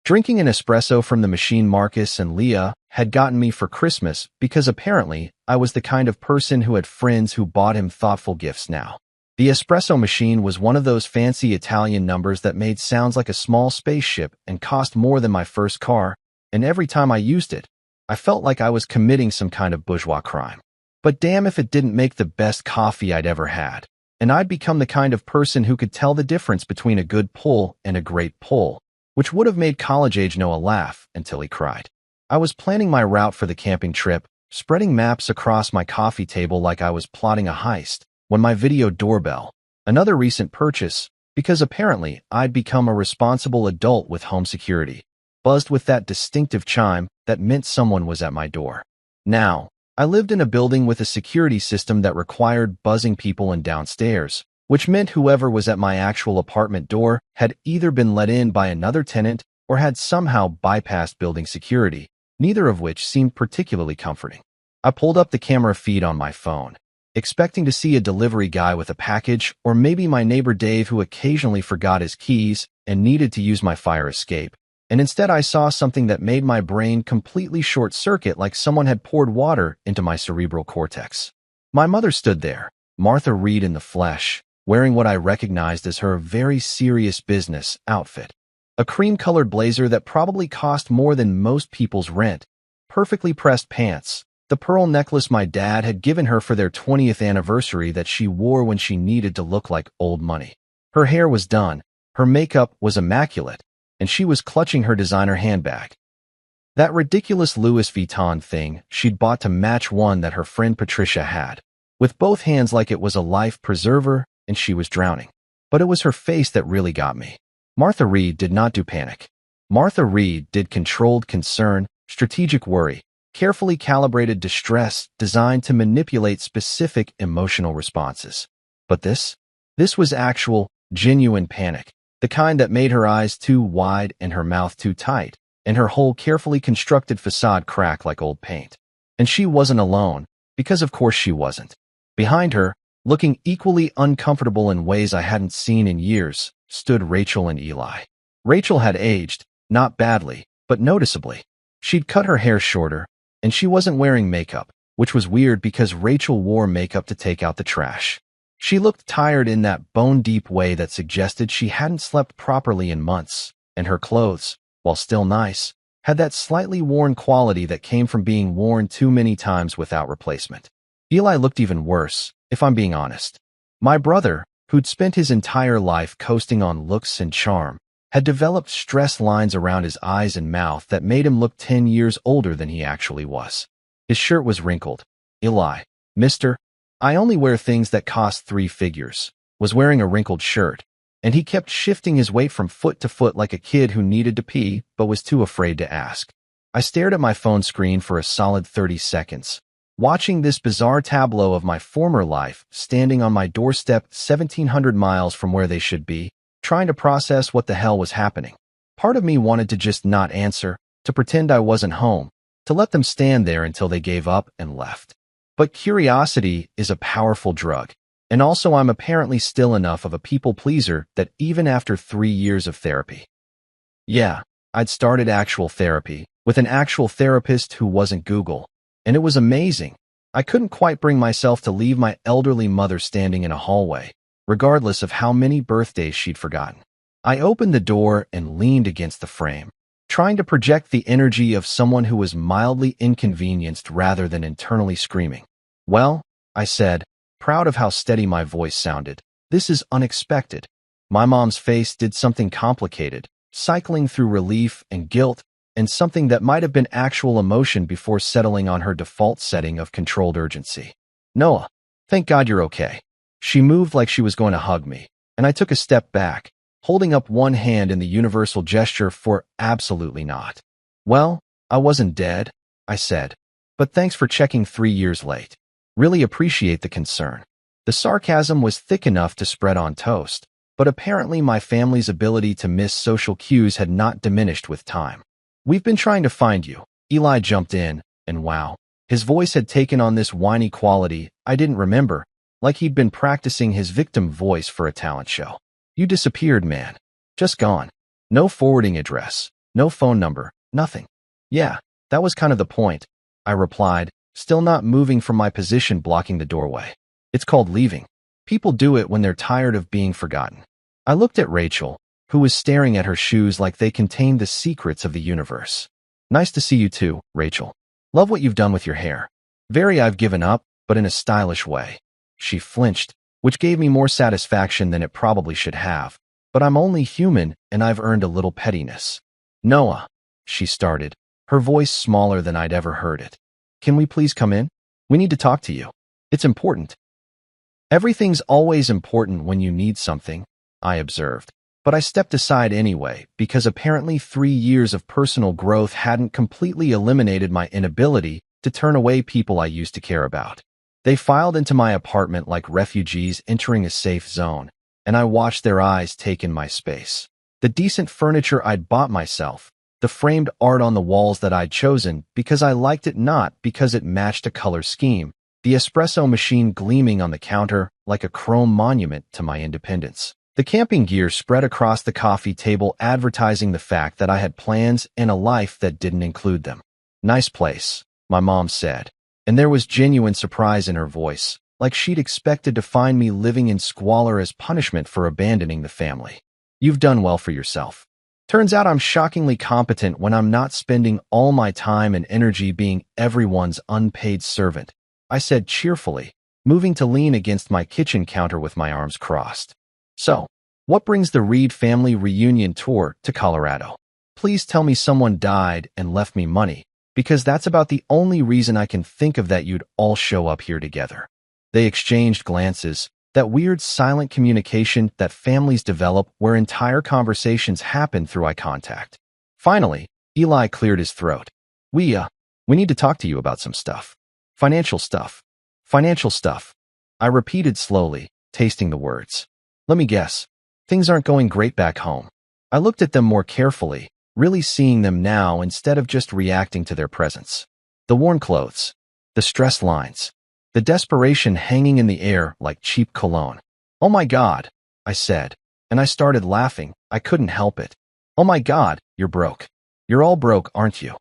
Drinking an espresso from the machine Marcus and Leah had gotten me for Christmas because apparently I was the kind of person who had friends who bought him thoughtful gifts now. The espresso machine was one of those fancy Italian numbers that made sounds like a small spaceship and cost more than my first car, and every time I used it, I felt like I was committing some kind of bourgeois crime. But damn if it didn't make the best coffee I'd ever had. And I'd become the kind of person who could tell the difference between a good pull and a great pull, which would have made college-age Noah laugh until he cried. I was planning my route for the camping trip, spreading maps across my coffee table like I was plotting a heist, when my video doorbell, another recent purchase, because apparently I'd become a responsible adult with home security, buzzed with that distinctive chime that meant someone was at my door. Now, I lived in a building with a security system that required buzzing people in downstairs, which meant whoever was at my actual apartment door had either been let in by another tenant or had somehow bypassed building security, neither of which seemed particularly comforting. I pulled up the camera feed on my phone, expecting to see a delivery guy with a package or maybe my neighbor Dave who occasionally forgot his keys and needed to use my fire escape. And instead I saw something that made my brain completely short-circuit like someone had poured water into my cerebral cortex. My mother stood there, Martha Reed in the flesh, wearing what I recognized as her very serious business outfit. A cream-colored blazer that probably cost more than most people's rent, perfectly pressed pants, the pearl necklace my dad had given her for their 20th anniversary that she wore when she needed to look like old money. Her hair was done, her makeup was immaculate, and she was clutching her designer handbag. That ridiculous Louis Vuitton thing she'd bought to match one that her friend Patricia had, with both hands like it was a life preserver and she was drowning. But it was her face that really got me. Martha Reed did not do panic. Martha Reed did controlled concern, strategic worry, carefully calibrated distress designed to manipulate specific emotional responses. But this was actual, genuine panic, the kind that made her eyes too wide and her mouth too tight, and her whole carefully constructed facade crack like old paint. And she wasn't alone, because of course she wasn't. Behind her, looking equally uncomfortable in ways I hadn't seen in years, stood Rachel and Eli. Rachel had aged, not badly, but noticeably. She'd cut her hair shorter, and she wasn't wearing makeup, which was weird because Rachel wore makeup to take out the trash. She looked tired in that bone-deep way that suggested she hadn't slept properly in months, and her clothes, while still nice, had that slightly worn quality that came from being worn too many times without replacement. Eli looked even worse, if I'm being honest. My brother, who'd spent his entire life coasting on looks and charm, had developed stress lines around his eyes and mouth that made him look 10 years older than he actually was. His shirt was wrinkled. Eli, Mr. I only wear things that cost 3 figures, was wearing a wrinkled shirt, and he kept shifting his weight from foot to foot like a kid who needed to pee but was too afraid to ask. I stared at my phone screen for a solid 30 seconds, watching this bizarre tableau of my former life standing on my doorstep 1,700 miles from where they should be, trying to process what the hell was happening. Part of me wanted to just not answer, to pretend I wasn't home, to let them stand there until they gave up and left. But curiosity is a powerful drug, and also I'm apparently still enough of a people pleaser that even after 3 years of therapy. Yeah, I'd started actual therapy, with an actual therapist who wasn't Google, and it was amazing. I couldn't quite bring myself to leave my elderly mother standing in a hallway, regardless of how many birthdays she'd forgotten. I opened the door and leaned against the frame, trying to project the energy of someone who was mildly inconvenienced rather than internally screaming. Well, I said, proud of how steady my voice sounded, this is unexpected. My mom's face did something complicated, cycling through relief and guilt, and something that might have been actual emotion before settling on her default setting of controlled urgency. Noah, thank God you're okay. She moved like she was going to hug me, and I took a step back, holding up one hand in the universal gesture for absolutely not. Well, I wasn't dead, I said, but thanks for checking 3 years late. Really appreciate the concern. The sarcasm was thick enough to spread on toast, but apparently my family's ability to miss social cues had not diminished with time. We've been trying to find you. Eli jumped in, and wow, his voice had taken on this whiny quality I didn't remember, like he'd been practicing his victim voice for a talent show. You disappeared, man. Just gone. No forwarding address, no phone number, nothing. Yeah, that was kind of the point, I replied, still not moving from my position blocking the doorway. It's called leaving. People do it when they're tired of being forgotten. I looked at Rachel, who was staring at her shoes like they contained the secrets of the universe. Nice to see you too, Rachel. Love what you've done with your hair. Very I've given up, but in a stylish way. She flinched, which gave me more satisfaction than it probably should have. But I'm only human, and I've earned a little pettiness. Noah, she started, her voice smaller than I'd ever heard it. Can we please come in? We need to talk to you. It's important. Everything's always important when you need something, I observed. But I stepped aside anyway, because apparently 3 years of personal growth hadn't completely eliminated my inability to turn away people I used to care about. They filed into my apartment like refugees entering a safe zone, and I watched their eyes take in my space. The decent furniture I'd bought myself, the framed art on the walls that I'd chosen because I liked it not because it matched a color scheme, the espresso machine gleaming on the counter like a chrome monument to my independence. The camping gear spread across the coffee table advertising the fact that I had plans and a life that didn't include them. Nice place, my mom said, and there was genuine surprise in her voice, like she'd expected to find me living in squalor as punishment for abandoning the family. You've done well for yourself. Turns out I'm shockingly competent when I'm not spending all my time and energy being everyone's unpaid servant, I said cheerfully, moving to lean against my kitchen counter with my arms crossed. So, what brings the Reed family reunion tour to Colorado? please tell me someone died and left me money, because that's about the only reason I can think of that you'd all show up here together." They exchanged glances, that weird silent communication that families develop where entire conversations happen through eye contact. Finally, Eli cleared his throat. We need to talk to you about some stuff. Financial stuff. Financial stuff." I repeated slowly, tasting the words. "Let me guess. Things aren't going great back home." I looked at them more carefully, really seeing them now instead of just reacting to their presence. The worn clothes. The stress lines. The desperation hanging in the air like cheap cologne. "Oh my God," I said, and I started laughing. I couldn't help it. "Oh my God, you're broke. You're all broke, aren't you?"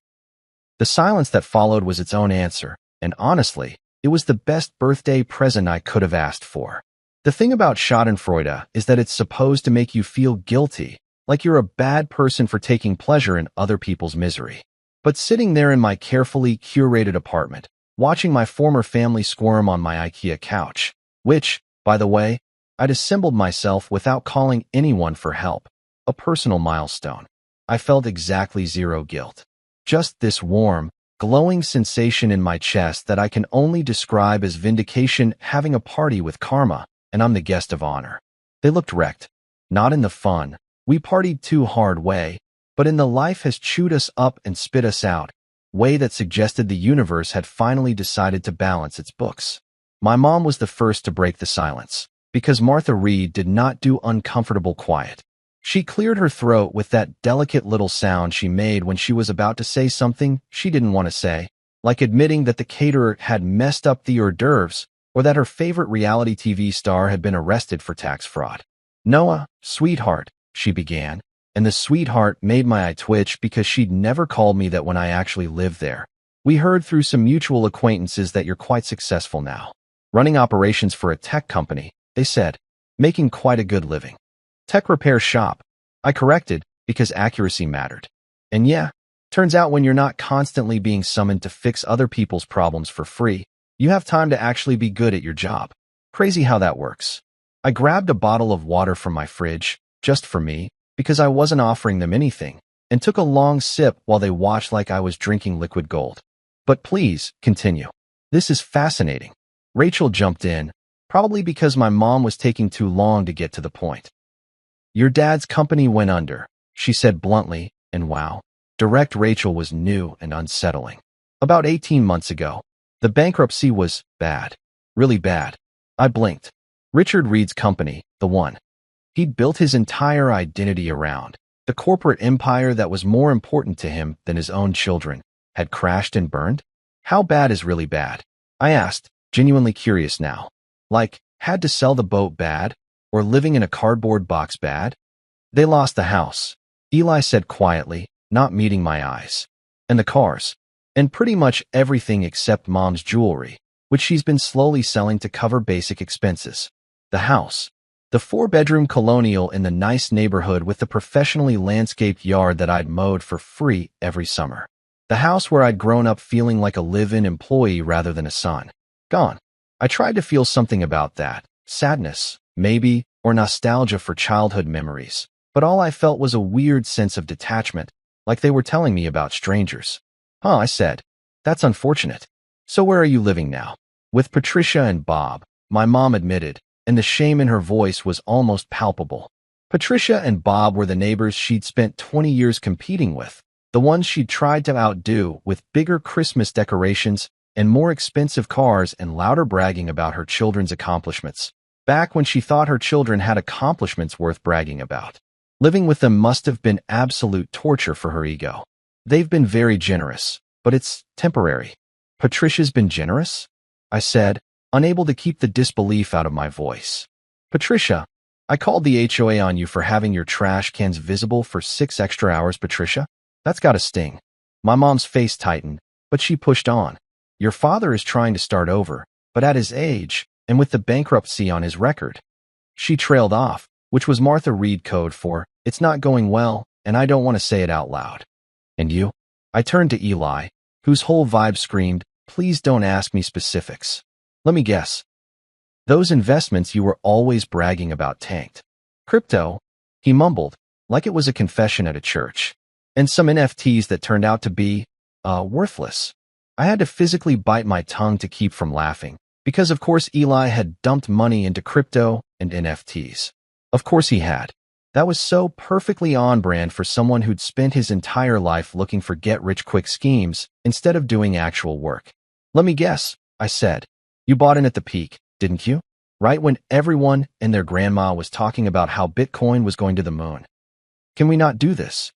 The silence that followed was its own answer, and honestly, it was the best birthday present I could have asked for. The thing about Schadenfreude is that it's supposed to make you feel guilty, like you're a bad person for taking pleasure in other people's misery. But sitting there in my carefully curated apartment, watching my former family squirm on my IKEA couch, which, by the way, I'd assembled myself without calling anyone for help, a personal milestone, I felt exactly zero guilt. Just this warm, glowing sensation in my chest that I can only describe as vindication, having a party with karma, and I'm the guest of honor. They looked wrecked. Not in the fun, we partied too hard way, but in the life has chewed us up and spit us out way that suggested the universe had finally decided to balance its books. My mom was the first to break the silence, because Martha Reed did not do uncomfortable quiet. She cleared her throat with that delicate little sound she made when she was about to say something she didn't want to say, like admitting that the caterer had messed up the hors d'oeuvres or that her favorite reality TV star had been arrested for tax fraud. "Noah, sweetheart," she began, and the sweetheart made my eye twitch because she'd never called me that when I actually lived there. "We heard through some mutual acquaintances that you're quite successful now. Running operations for a tech company," they said, "making quite a good living." "Tech repair shop," I corrected, because accuracy mattered. "And yeah, turns out when you're not constantly being summoned to fix other people's problems for free, you have time to actually be good at your job. Crazy how that works." I grabbed a bottle of water from my fridge, just for me, because I wasn't offering them anything, and took a long sip while they watched like I was drinking liquid gold. "But please, continue. This is fascinating." Rachel jumped in, probably because my mom was taking too long to get to the point. "Your dad's company went under," she said bluntly, and wow, direct Rachel was new and unsettling. "About 18 months ago. The bankruptcy was bad. Really bad." I blinked. Richard Reed's company, the one he'd built his entire identity around, the corporate empire that was more important to him than his own children, had crashed and burned? "How bad is really bad?" I asked, genuinely curious now. Like, had to sell the boat bad? Or living in a cardboard box bad? "They lost the house," Eli said quietly, not meeting my eyes. "And the cars. And pretty much everything except Mom's jewelry, which she's been slowly selling to cover basic expenses. The house. The 4-bedroom colonial in the nice neighborhood with the professionally landscaped yard that I'd mowed for free every summer. The house where I'd grown up feeling like a live-in employee rather than a son. Gone." I tried to feel something about that. Sadness, maybe, or nostalgia for childhood memories. But all I felt was a weird sense of detachment, like they were telling me about strangers. "Huh," I said. "That's unfortunate. So where are you living now?" "With Patricia and Bob," my mom admitted, and the shame in her voice was almost palpable. Patricia and Bob were the neighbors she'd spent 20 years competing with, the ones she'd tried to outdo with bigger Christmas decorations and more expensive cars and louder bragging about her children's accomplishments, back when she thought her children had accomplishments worth bragging about. Living with them must have been absolute torture for her ego. "They've been very generous, but it's temporary." "Patricia's been generous?" I said, unable to keep the disbelief out of my voice. "Patricia, I called the HOA on you for having your trash cans visible for 6 extra hours, Patricia. That's gotta sting." My mom's face tightened, but she pushed on. "Your father is trying to start over, but at his age, and with the bankruptcy on his record." She trailed off, which was Martha Reed code for, "It's not going well, and I don't want to say it out loud." "And you?" I turned to Eli, whose whole vibe screamed, "Please don't ask me specifics." "Let me guess. Those investments you were always bragging about tanked." "Crypto," he mumbled, like it was a confession at a church. and some NFTs that turned out to be, worthless. I had to physically bite my tongue to keep from laughing, because of course Eli had dumped money into crypto and NFTs. Of course he had. That was so perfectly on brand for someone who'd spent his entire life looking for get-rich-quick schemes instead of doing actual work. Let me guess, I said. You bought in at the peak, didn't you? Right when everyone and their grandma was talking about how Bitcoin was going to the moon. Can we not do this?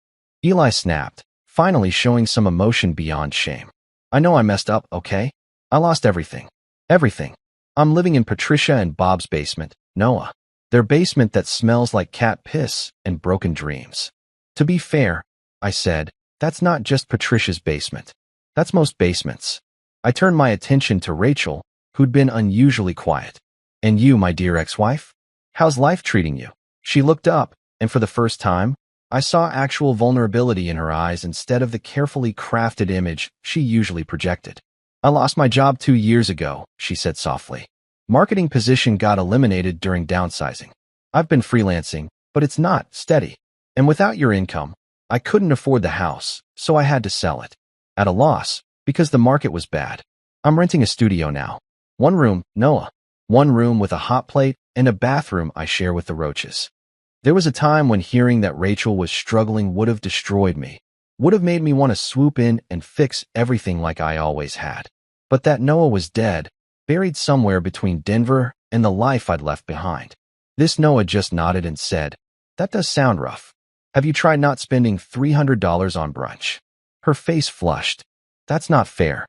Eli snapped, finally showing some emotion beyond shame. I know I messed up, okay? I lost everything. Everything. I'm living in Patricia and Bob's basement, Noah. Their basement that smells like cat piss and broken dreams. To be fair, I said, that's not just Patricia's basement. That's most basements. I turned my attention to Rachel, who'd been unusually quiet. And you, my dear ex-wife? How's life treating you? She looked up, and for the first time, I saw actual vulnerability in her eyes instead of the carefully crafted image she usually projected. I lost my job 2 years ago, she said softly. Marketing position got eliminated during downsizing. I've been freelancing, but it's not steady. And without your income, I couldn't afford the house, so I had to sell it. At a loss, because the market was bad. I'm renting a studio now. 1 room, Noah. 1 room with a hot plate and a bathroom I share with the roaches. There was a time when hearing that Rachel was struggling would have destroyed me. Would have made me want to swoop in and fix everything like I always had. But that Noah was dead, buried somewhere between Denver and the life I'd left behind. This Noah just nodded and said, that does sound rough. Have you tried not spending $300 on brunch? Her face flushed. That's not fair.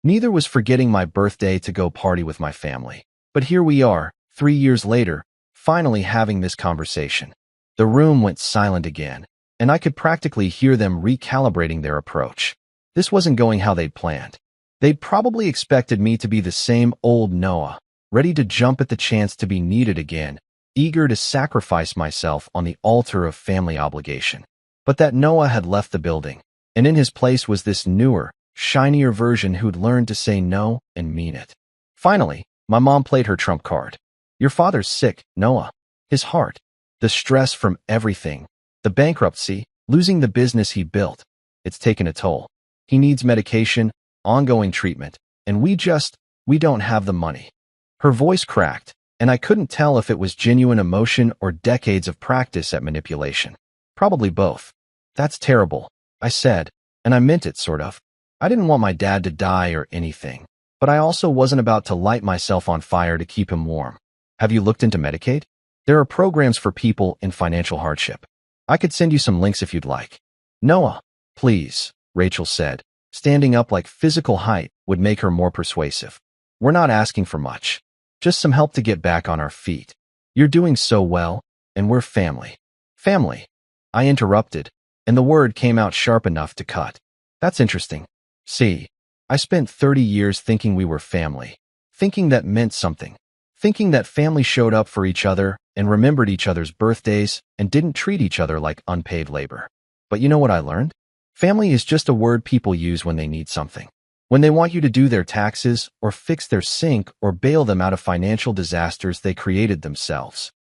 Neither was forgetting my birthday to go party with my family. But here we are, 3 years later, finally having this conversation. The room went silent again, and I could practically hear them recalibrating their approach. This wasn't going how they'd planned. They'd probably expected me to be the same old Noah, ready to jump at the chance to be needed again, eager to sacrifice myself on the altar of family obligation. But that Noah had left the building, and in his place was this newer, shinier version who'd learned to say no and mean it. Finally, my mom played her trump card. Your father's sick, Noah. His heart, the stress from everything, the bankruptcy, losing the business he built. It's taken a toll. He needs medication, ongoing treatment, and we don't have the money. Her voice cracked, and I couldn't tell if it was genuine emotion or decades of practice at manipulation. Probably both. That's terrible, I said, and I meant it, sort of. I didn't want my dad to die or anything, but I also wasn't about to light myself on fire to keep him warm. Have you looked into Medicaid? There are programs for people in financial hardship. I could send you some links if you'd like. Noah, please, Rachel said. Standing up like physical height would make her more persuasive. We're not asking for much. Just some help to get back on our feet. You're doing so well, and we're family. Family. I interrupted, and the word came out sharp enough to cut. That's interesting. See, I spent 30 years thinking we were family. Thinking that meant something. Thinking that family showed up for each other and remembered each other's birthdays and didn't treat each other like unpaid labor. But you know what I learned? Family is just a word people use when they need something. When they want you to do their taxes or fix their sink or bail them out of financial disasters they created themselves.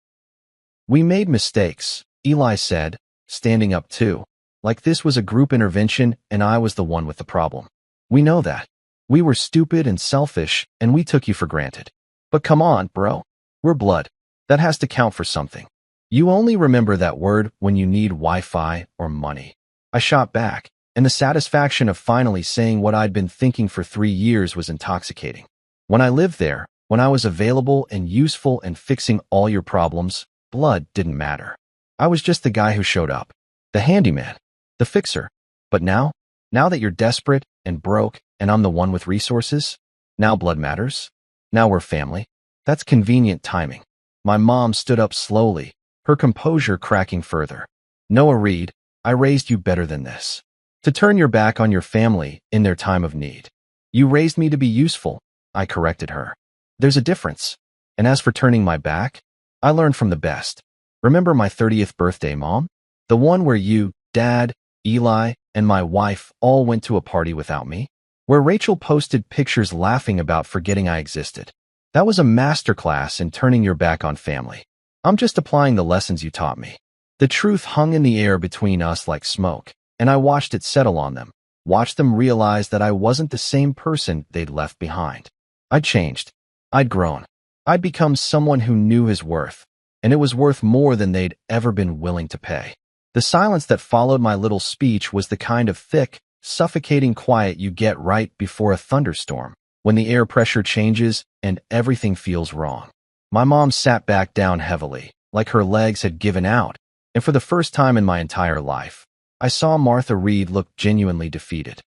We made mistakes, Eli said, standing up too, like this was a group intervention and I was the one with the problem. We know that. We were stupid and selfish and we took you for granted. But come on, bro. We're blood. That has to count for something. You only remember that word when you need Wi-Fi or money. I shot back, and the satisfaction of finally saying what I'd been thinking for 3 years was intoxicating. When I lived there, when I was available and useful and fixing all your problems, blood didn't matter. I was just the guy who showed up. The handyman. The fixer. But now that you're desperate and broke and I'm the one with resources, now blood matters. Now we're family. That's convenient timing. My mom stood up slowly, her composure cracking further. Noah Reed, I raised you better than this. To turn your back on your family in their time of need. You raised me to be useful, I corrected her. There's a difference. And as for turning my back, I learned from the best. Remember my 30th birthday, Mom? The one where you, Dad, Eli, and my wife all went to a party without me? Where Rachel posted pictures laughing about forgetting I existed. That was a masterclass in turning your back on family. I'm just applying the lessons you taught me. The truth hung in the air between us like smoke, and I watched it settle on them, watched them realize that I wasn't the same person they'd left behind. I'd changed. I'd grown. I'd become someone who knew his worth, and it was worth more than they'd ever been willing to pay. The silence that followed my little speech was the kind of thick, suffocating quiet you get right before a thunderstorm, when the air pressure changes and everything feels wrong. My mom sat back down heavily, like her legs had given out, and for the first time in my entire life, I saw Martha Reed look genuinely defeated.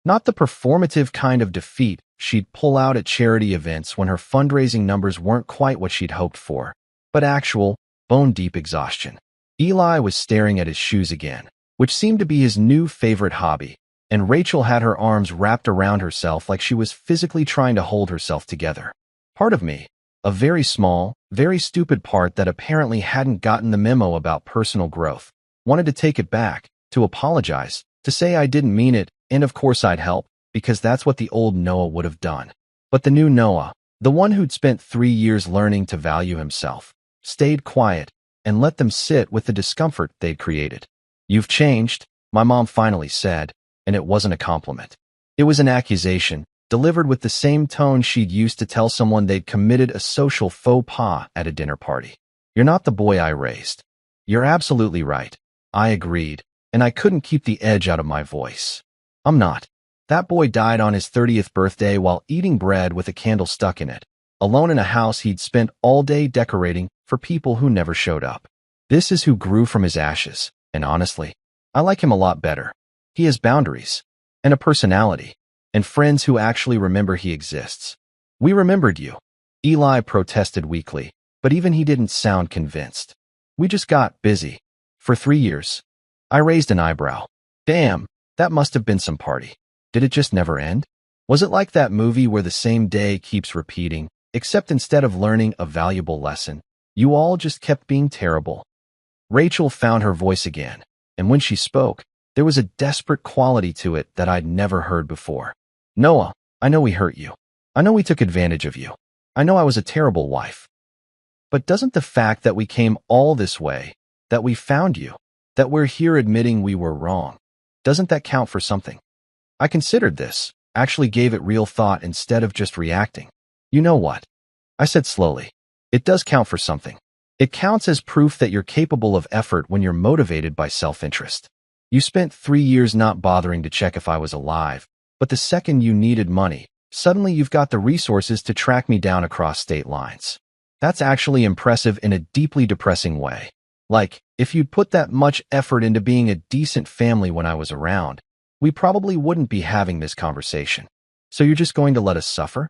Not the performative kind of defeat she'd pull out at charity events when her fundraising numbers weren't quite what she'd hoped for, but actual, bone-deep exhaustion. Eli was staring at his shoes again, which seemed to be his new favorite hobby, and Rachel had her arms wrapped around herself like she was physically trying to hold herself together. Part of me, a very small, very stupid part that apparently hadn't gotten the memo about personal growth, wanted to take it back, to apologize, to say I didn't mean it, and of course I'd help, because that's what the old Noah would have done. But the new Noah, the one who'd spent 3 years learning to value himself, stayed quiet and let them sit with the discomfort they'd created. "You've changed," my mom finally said, and it wasn't a compliment. It was an accusation, delivered with the same tone she'd used to tell someone they'd committed a social faux pas at a dinner party. "You're not the boy I raised." "You're absolutely right," I agreed, and I couldn't keep the edge out of my voice. "I'm not. That boy died on his 30th birthday while eating bread with a candle stuck in it, alone in a house he'd spent all day decorating for people who never showed up. This is who grew from his ashes, and honestly, I like him a lot better. He has boundaries, and a personality, and friends who actually remember he exists." "We remembered you," Eli protested weakly, but even he didn't sound convinced. "We just got busy. For 3 years." I raised an eyebrow. "Damn, that must have been some party. Did it just never end? Was it like that movie where the same day keeps repeating, except instead of learning a valuable lesson, you all just kept being terrible?" Rachel found her voice again, and when she spoke, there was a desperate quality to it that I'd never heard before. "Noah, I know we hurt you. I know we took advantage of you. I know I was a terrible wife. But doesn't the fact that we came all this way, that we found you, that we're here admitting we were wrong, doesn't that count for something?" I considered this, actually gave it real thought instead of just reacting. "You know what?" I said slowly. "It does count for something. It counts as proof that you're capable of effort when you're motivated by self-interest. You spent 3 years not bothering to check if I was alive, but the second you needed money, suddenly you've got the resources to track me down across state lines. That's actually impressive in a deeply depressing way. Like, if you'd put that much effort into being a decent family when I was around, we probably wouldn't be having this conversation. So you're just going to let us suffer?"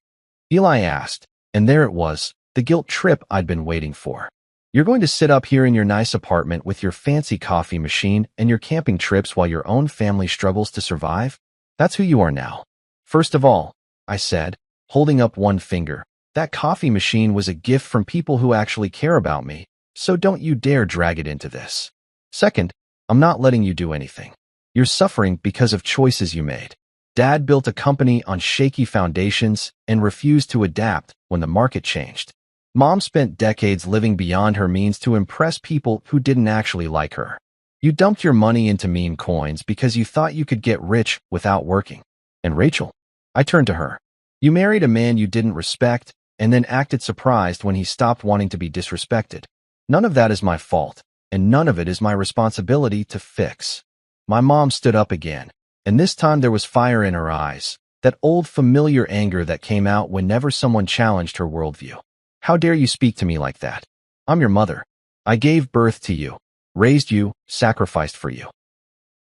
Eli asked, and there it was, the guilt trip I'd been waiting for. "You're going to sit up here in your nice apartment with your fancy coffee machine and your camping trips while your own family struggles to survive? That's who you are now." "First of all," I said, holding up one finger, "that coffee machine was a gift from people who actually care about me, so don't you dare drag it into this. Second, I'm not letting you do anything. You're suffering because of choices you made. Dad built a company on shaky foundations and refused to adapt when the market changed. Mom spent decades living beyond her means to impress people who didn't actually like her. You dumped your money into meme coins because you thought you could get rich without working. And Rachel," I turned to her, "you married a man you didn't respect and then acted surprised when he stopped wanting to be disrespected. None of that is my fault, and none of it is my responsibility to fix." My mom stood up again, and this time there was fire in her eyes, that old familiar anger that came out whenever someone challenged her worldview. "How dare you speak to me like that? I'm your mother. I gave birth to you, raised you, sacrificed for you."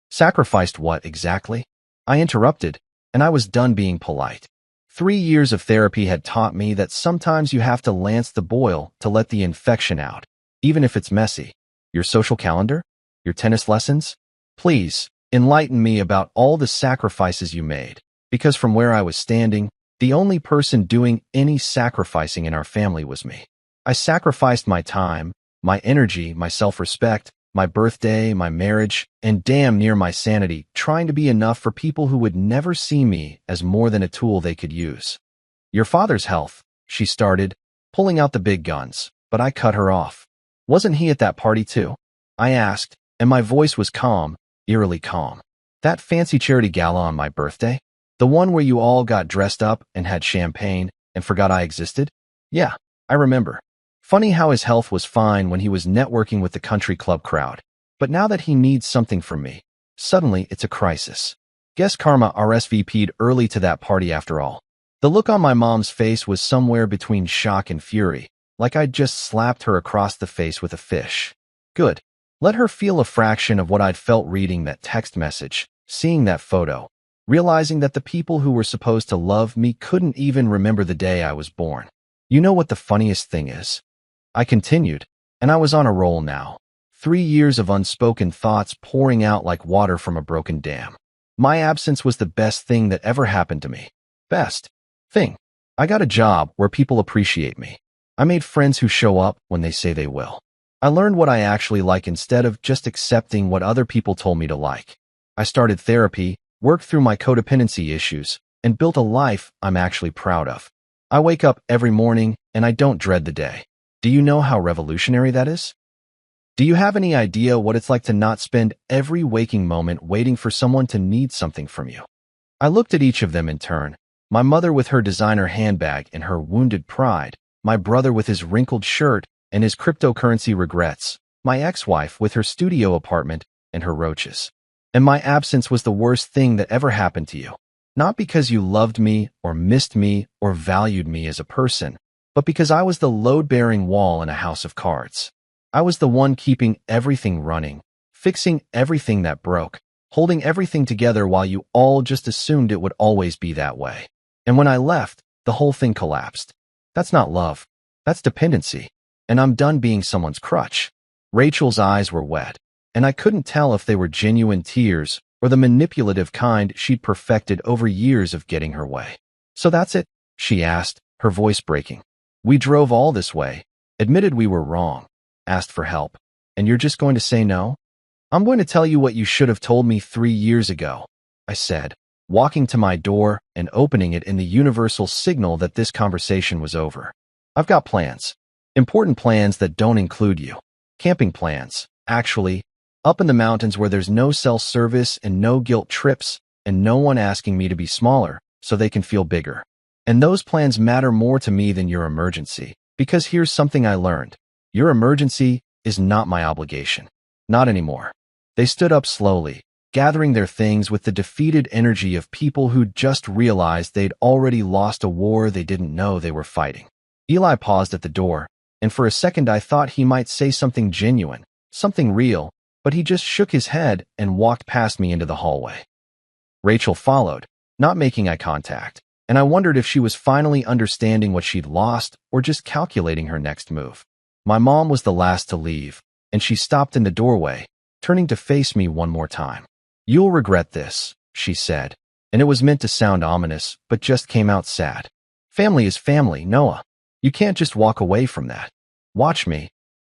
"Sacrificed what exactly?" I interrupted, and I was done being polite. 3 years of therapy had taught me that sometimes you have to lance the boil to let the infection out, even if it's messy. Your social calendar? Your tennis lessons? Please, enlighten me about all the sacrifices you made, because from where I was standing, the only person doing any sacrificing in our family was me. I sacrificed my time, my energy, my self-respect, my birthday, my marriage, and damn near my sanity, trying to be enough for people who would never see me as more than a tool they could use. "Your father's health," she started, pulling out the big guns, but I cut her off. "Wasn't he at that party too?" I asked, and my voice was calm, eerily calm. That fancy charity gala on my birthday? The one where you all got dressed up and had champagne and forgot I existed? Yeah, I remember. Funny how his health was fine when he was networking with the country club crowd. But now that he needs something from me, suddenly it's a crisis. Guess karma RSVP'd early to that party after all. The look on my mom's face was somewhere between shock and fury, like I'd just slapped her across the face with a fish. Good. Let her feel a fraction of what I'd felt reading that text message, seeing that photo, realizing that the people who were supposed to love me couldn't even remember the day I was born. You know what the funniest thing is? I continued, and I was on a roll now. 3 years of unspoken thoughts pouring out like water from a broken dam. My absence was the best thing that ever happened to me. Best thing. I got a job where people appreciate me. I made friends who show up when they say they will. I learned what I actually like instead of just accepting what other people told me to like. I started therapy, worked through my codependency issues, and built a life I'm actually proud of. I wake up every morning and I don't dread the day. Do you know how revolutionary that is? Do you have any idea what it's like to not spend every waking moment waiting for someone to need something from you? I looked at each of them in turn. My mother with her designer handbag and her wounded pride, my brother with his wrinkled shirt and his cryptocurrency regrets, my ex-wife with her studio apartment and her roaches. And my absence was the worst thing that ever happened to you. Not because you loved me or missed me or valued me as a person, but because I was the load-bearing wall in a house of cards. I was the one keeping everything running, fixing everything that broke, holding everything together while you all just assumed it would always be that way. And when I left, the whole thing collapsed. That's not love. That's dependency. And I'm done being someone's crutch. Rachel's eyes were wet, and I couldn't tell if they were genuine tears or the manipulative kind she'd perfected over years of getting her way. So that's it? She asked, her voice breaking. We drove all this way, admitted we were wrong, asked for help, and you're just going to say no? I'm going to tell you what you should have told me 3 years ago, I said, walking to my door and opening it in the universal signal that this conversation was over. I've got plans. Important plans that don't include you. Camping plans, actually, up in the mountains where there's no cell service and no guilt trips and no one asking me to be smaller so they can feel bigger. And those plans matter more to me than your emergency, because here's something I learned. Your emergency is not my obligation. Not anymore. They stood up slowly, gathering their things with the defeated energy of people who'd just realized they'd already lost a war they didn't know they were fighting. Eli paused at the door, and for a second I thought he might say something genuine, something real, but he just shook his head and walked past me into the hallway. Rachel followed, not making eye contact, and I wondered if she was finally understanding what she'd lost or just calculating her next move. My mom was the last to leave, and she stopped in the doorway, turning to face me one more time. You'll regret this, she said, and it was meant to sound ominous, but just came out sad. Family is family, Noah. You can't just walk away from that. Watch me,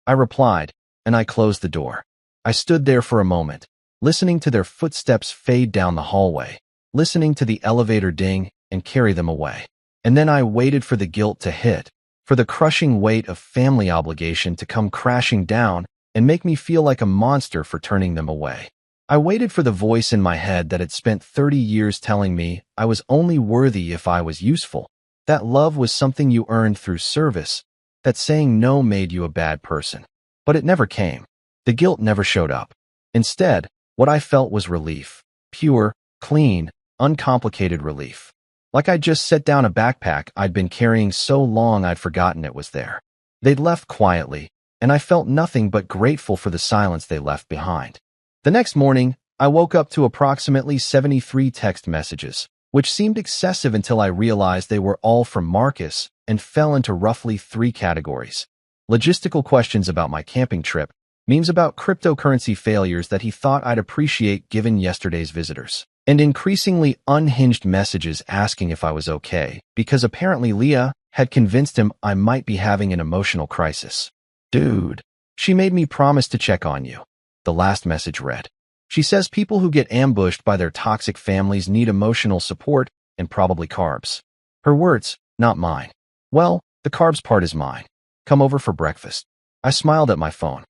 I replied, and I closed the door. I stood there for a moment, listening to their footsteps fade down the hallway, listening to the elevator ding and carry them away. And then I waited for the guilt to hit, for the crushing weight of family obligation to come crashing down and make me feel like a monster for turning them away. I waited for the voice in my head that had spent 30 years telling me I was only worthy if I was useful, that love was something you earned through service, that saying no made you a bad person. But it never came. The guilt never showed up. Instead, what I felt was relief. Pure, clean, uncomplicated relief. Like I'd just set down a backpack I'd been carrying so long I'd forgotten it was there. They'd left quietly, and I felt nothing but grateful for the silence they left behind. The next morning, I woke up to approximately 73 text messages, which seemed excessive until I realized they were all from Marcus and fell into roughly 3 categories. Logistical questions about my camping trip, memes about cryptocurrency failures that he thought I'd appreciate given yesterday's visitors, and increasingly unhinged messages asking if I was okay, because apparently Leah had convinced him I might be having an emotional crisis. Dude, she made me promise to check on you. The last message read. She says people who get ambushed by their toxic families need emotional support and probably carbs. Her words, not mine. Well, the carbs part is mine. Come over for breakfast. I smiled at my phone.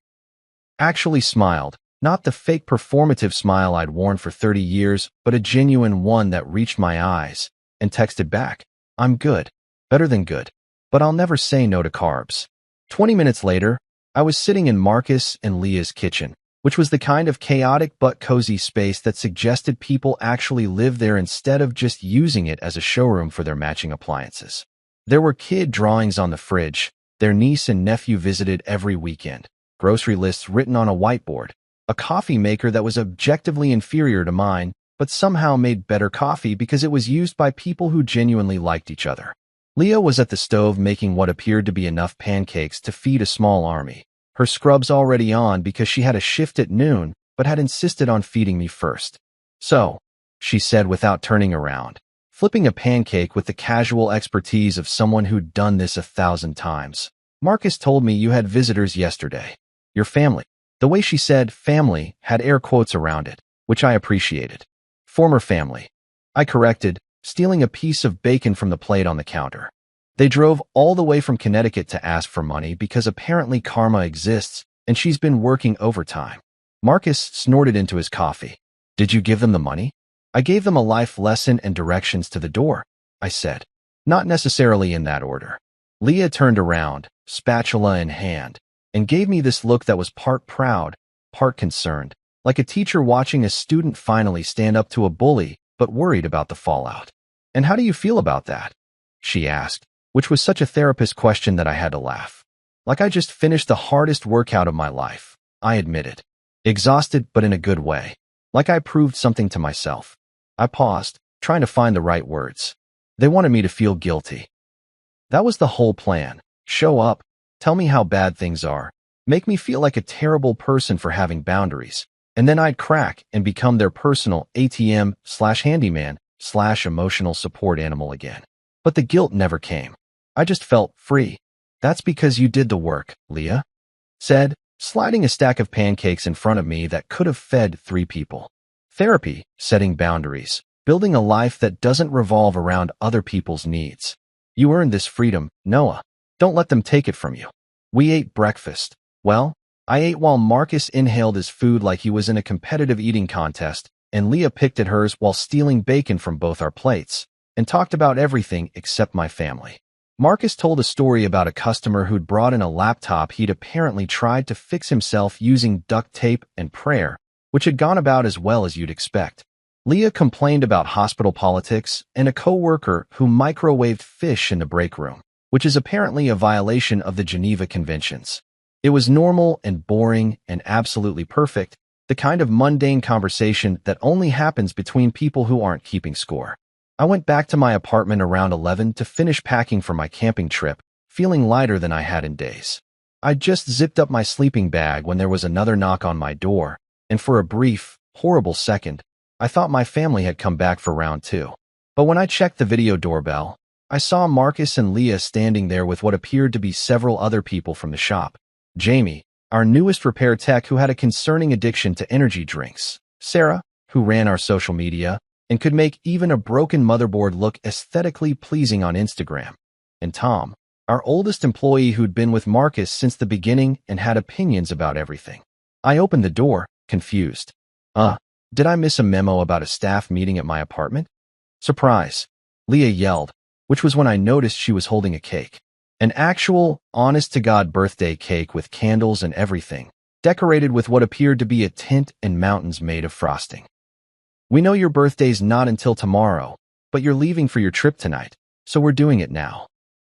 Actually smiled, Not the fake performative smile I'd worn for 30 years, but a genuine one that reached my eyes, and texted back, "I'm good. Better than good. But I'll never say no to carbs." 20 minutes later, I was sitting in Marcus and Leah's kitchen, which was the kind of chaotic but cozy space that suggested people actually live there instead of just using it as a showroom for their matching appliances. There were kid drawings on the fridge, their niece and nephew visited every weekend, grocery lists written on a whiteboard, a coffee maker that was objectively inferior to mine, but somehow made better coffee because it was used by people who genuinely liked each other. Leah was at the stove making what appeared to be enough pancakes to feed a small army, her scrubs already on because she had a shift at noon, but had insisted on feeding me first. "So," she said without turning around, flipping a pancake with the casual expertise of someone who'd done this 1,000 times. "Marcus told me you had visitors yesterday. Your family." The way she said family had air quotes around it, which I appreciated. "Former family," I corrected, stealing a piece of bacon from the plate on the counter. "They drove all the way from Connecticut to ask for money because apparently karma exists and she's been working overtime." Marcus snorted into his coffee. "Did you give them the money?" "I gave them a life lesson and directions to the door," I said. "Not necessarily in that order." Leah turned around, spatula in hand, and gave me this look that was part proud, part concerned, like a teacher watching a student finally stand up to a bully, but worried about the fallout. "And how do you feel about that?" she asked, which was such a therapist question that I had to laugh. Like I just finished the hardest workout of my life, I admitted. Exhausted, but in a good way. Like I proved something to myself. I paused, trying to find the right words. They wanted me to feel guilty. That was the whole plan. Show up, tell me how bad things are, make me feel like a terrible person for having boundaries, and then I'd crack and become their personal ATM/handyman/emotional support animal again. But the guilt never came. I just felt free. "That's because you did the work," Leah said, sliding a stack of pancakes in front of me that could have fed 3 people. "Therapy, setting boundaries, building a life that doesn't revolve around other people's needs. You earned this freedom, Noah. Don't let them take it from you." We ate breakfast. Well, I ate while Marcus inhaled his food like he was in a competitive eating contest, and Leah picked at hers while stealing bacon from both our plates, and talked about everything except my family. Marcus told a story about a customer who'd brought in a laptop he'd apparently tried to fix himself using duct tape and prayer, which had gone about as well as you'd expect. Leah complained about hospital politics and a coworker who microwaved fish in the break room, which is apparently a violation of the Geneva Conventions. It was normal and boring and absolutely perfect, the kind of mundane conversation that only happens between people who aren't keeping score. I went back to my apartment around 11 to finish packing for my camping trip, feeling lighter than I had in days. I'd just zipped up my sleeping bag when there was another knock on my door, and for a brief, horrible second, I thought my family had come back for round 2. But when I checked the video doorbell, I saw Marcus and Leah standing there with what appeared to be several other people from the shop. Jamie, our newest repair tech who had a concerning addiction to energy drinks. Sarah, who ran our social media, and could make even a broken motherboard look aesthetically pleasing on Instagram. And Tom, our oldest employee who'd been with Marcus since the beginning and had opinions about everything. I opened the door, confused. Did I miss a memo about a staff meeting at my apartment? Surprise, Leah yelled, which was when I noticed she was holding a cake. An actual, honest-to-God birthday cake with candles and everything, decorated with what appeared to be a tent and mountains made of frosting. "We know your birthday's not until tomorrow, but you're leaving for your trip tonight, so we're doing it now."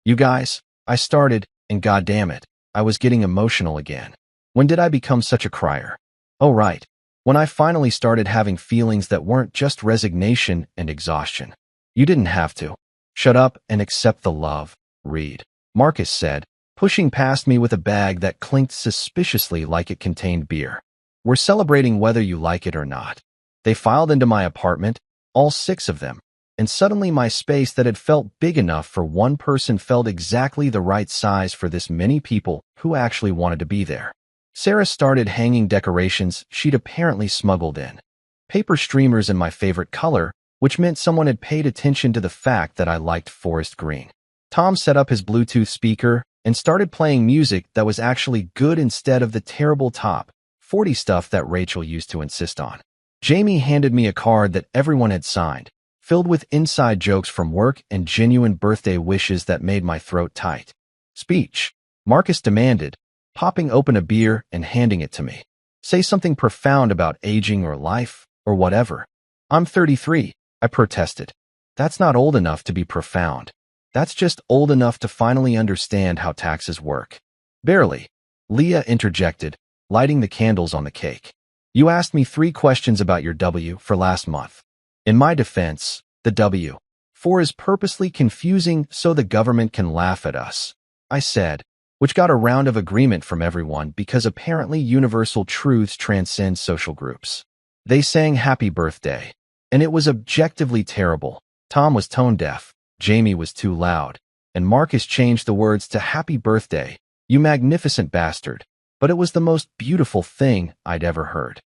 "You guys," I started, and goddamn it, I was getting emotional again. When did I become such a crier? Oh right, when I finally started having feelings that weren't just resignation and exhaustion. "You didn't have to. Shut up and accept the love, Reed," Marcus said, pushing past me with a bag that clinked suspiciously like it contained beer. "We're celebrating whether you like it or not." They filed into my apartment, all 6 of them, and suddenly my space that had felt big enough for one person felt exactly the right size for this many people who actually wanted to be there. Sarah started hanging decorations she'd apparently smuggled in. Paper streamers in my favorite color, which meant someone had paid attention to the fact that I liked forest green. Tom set up his Bluetooth speaker and started playing music that was actually good instead of the terrible top 40 stuff that Rachel used to insist on. Jamie handed me a card that everyone had signed, filled with inside jokes from work and genuine birthday wishes that made my throat tight. Speech, Marcus demanded, popping open a beer and handing it to me. Say something profound about aging or life, or whatever. I'm 33, I protested. That's not old enough to be profound. That's just old enough to finally understand how taxes work. Barely, Leah interjected, lighting the candles on the cake. You asked me 3 questions about your W for last month. In my defense, the W4 is purposely confusing so the government can laugh at us, I said, which got a round of agreement from everyone because apparently universal truths transcend social groups. They sang happy birthday, and it was objectively terrible. Tom was tone deaf, Jamie was too loud, and Marcus changed the words to happy birthday, you magnificent bastard, but it was the most beautiful thing I'd ever heard.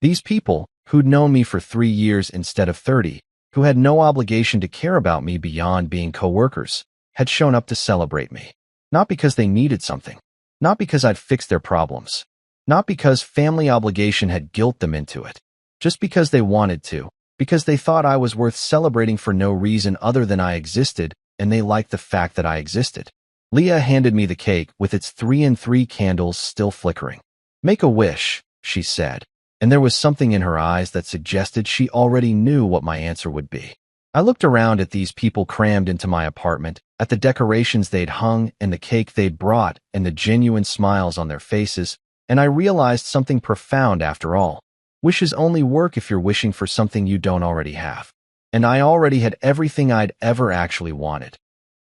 These people, who'd known me for 3 years instead of 30, who had no obligation to care about me beyond being coworkers, had shown up to celebrate me. Not because they needed something, not because I'd fixed their problems, not because family obligation had guilt them into it, just because they wanted to, because they thought I was worth celebrating for no reason other than I existed, and they liked the fact that I existed. Leah handed me the cake with its 3 and 3 candles still flickering. Make a wish, she said, and there was something in her eyes that suggested she already knew what my answer would be. I looked around at these people crammed into my apartment, at the decorations they'd hung and the cake they'd brought and the genuine smiles on their faces, and I realized something profound after all. Wishes only work if you're wishing for something you don't already have. And I already had everything I'd ever actually wanted.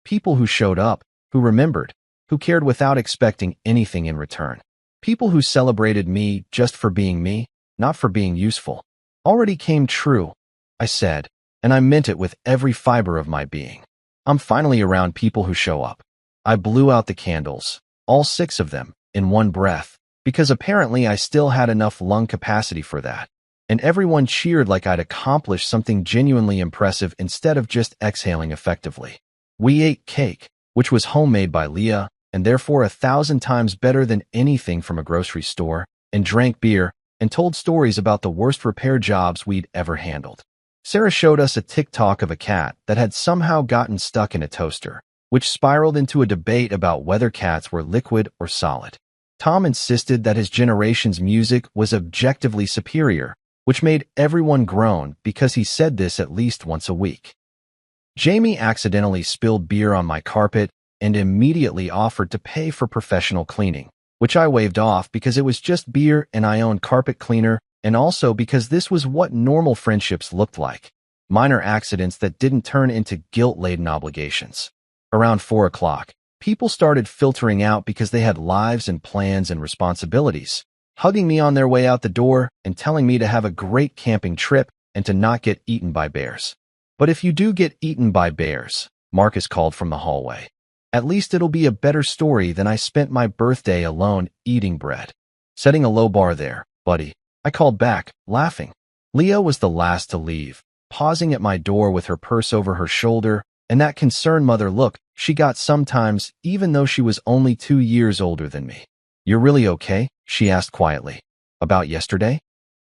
People who showed up, who remembered, who cared without expecting anything in return. People who celebrated me just for being me, not for being useful. Already came true, I said, and I meant it with every fiber of my being. I'm finally around people who show up. I blew out the candles, all 6 of them, in one breath, because apparently I still had enough lung capacity for that. And everyone cheered like I'd accomplished something genuinely impressive instead of just exhaling effectively. We ate cake, which was homemade by Leah, and therefore 1,000 times better than anything from a grocery store, and drank beer, and told stories about the worst repair jobs we'd ever handled. Sarah showed us a TikTok of a cat that had somehow gotten stuck in a toaster, which spiraled into a debate about whether cats were liquid or solid. Tom insisted that his generation's music was objectively superior, which made everyone groan because he said this at least once a week. Jamie accidentally spilled beer on my carpet and immediately offered to pay for professional cleaning, which I waved off because it was just beer and I owned carpet cleaner, and also because this was what normal friendships looked like. Minor accidents that didn't turn into guilt-laden obligations. Around 4 o'clock, people started filtering out because they had lives and plans and responsibilities, hugging me on their way out the door and telling me to have a great camping trip and to not get eaten by bears. But if you do get eaten by bears, Marcus called from the hallway, at least it'll be a better story than I spent my birthday alone eating bread. Setting a low bar there, buddy, I called back, laughing. Leah was the last to leave, pausing at my door with her purse over her shoulder and that concerned mother look she got sometimes even though she was only 2 years older than me. You're really okay? She asked quietly. About yesterday?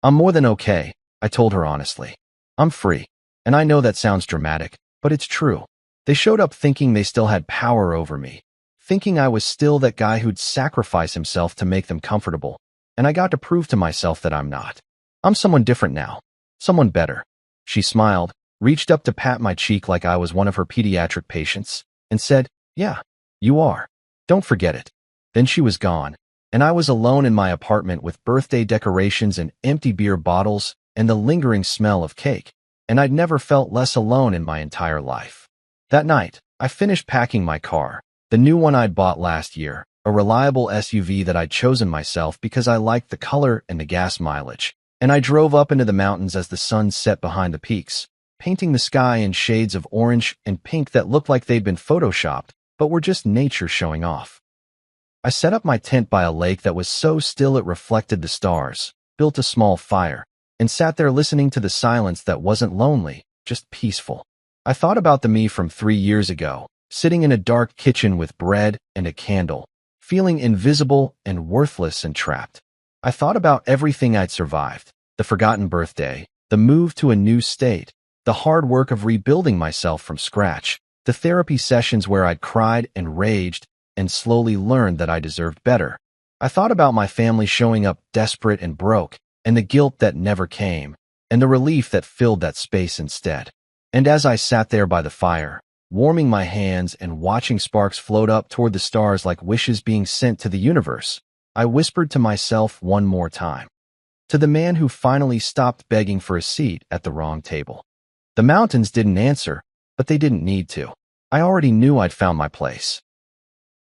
I'm more than okay, I told her honestly. I'm free. And I know that sounds dramatic, but it's true. They showed up thinking they still had power over me, thinking I was still that guy who'd sacrifice himself to make them comfortable. And I got to prove to myself that I'm not. I'm someone different now. Someone better. She smiled, reached up to pat my cheek like I was one of her pediatric patients, and said, yeah, you are. Don't forget it. Then she was gone, and I was alone in my apartment with birthday decorations and empty beer bottles and the lingering smell of cake, and I'd never felt less alone in my entire life. That night, I finished packing my car, the new one I'd bought last year, a reliable SUV that I'd chosen myself because I liked the color and the gas mileage, and I drove up into the mountains as the sun set behind the peaks, painting the sky in shades of orange and pink that looked like they'd been photoshopped, but were just nature showing off. I set up my tent by a lake that was so still it reflected the stars, built a small fire, and sat there listening to the silence that wasn't lonely, just peaceful. I thought about the me from 3 years ago, sitting in a dark kitchen with bread and a candle, feeling invisible and worthless and trapped. I thought about everything I'd survived, the forgotten birthday, the move to a new state, the hard work of rebuilding myself from scratch, the therapy sessions where I'd cried and raged and slowly learned that I deserved better. I thought about my family showing up desperate and broke, and the guilt that never came, and the relief that filled that space instead. And as I sat there by the fire, warming my hands and watching sparks float up toward the stars like wishes being sent to the universe, I whispered to myself one more time. To the man who finally stopped begging for a seat at the wrong table. The mountains didn't answer, but they didn't need to. I already knew I'd found my place.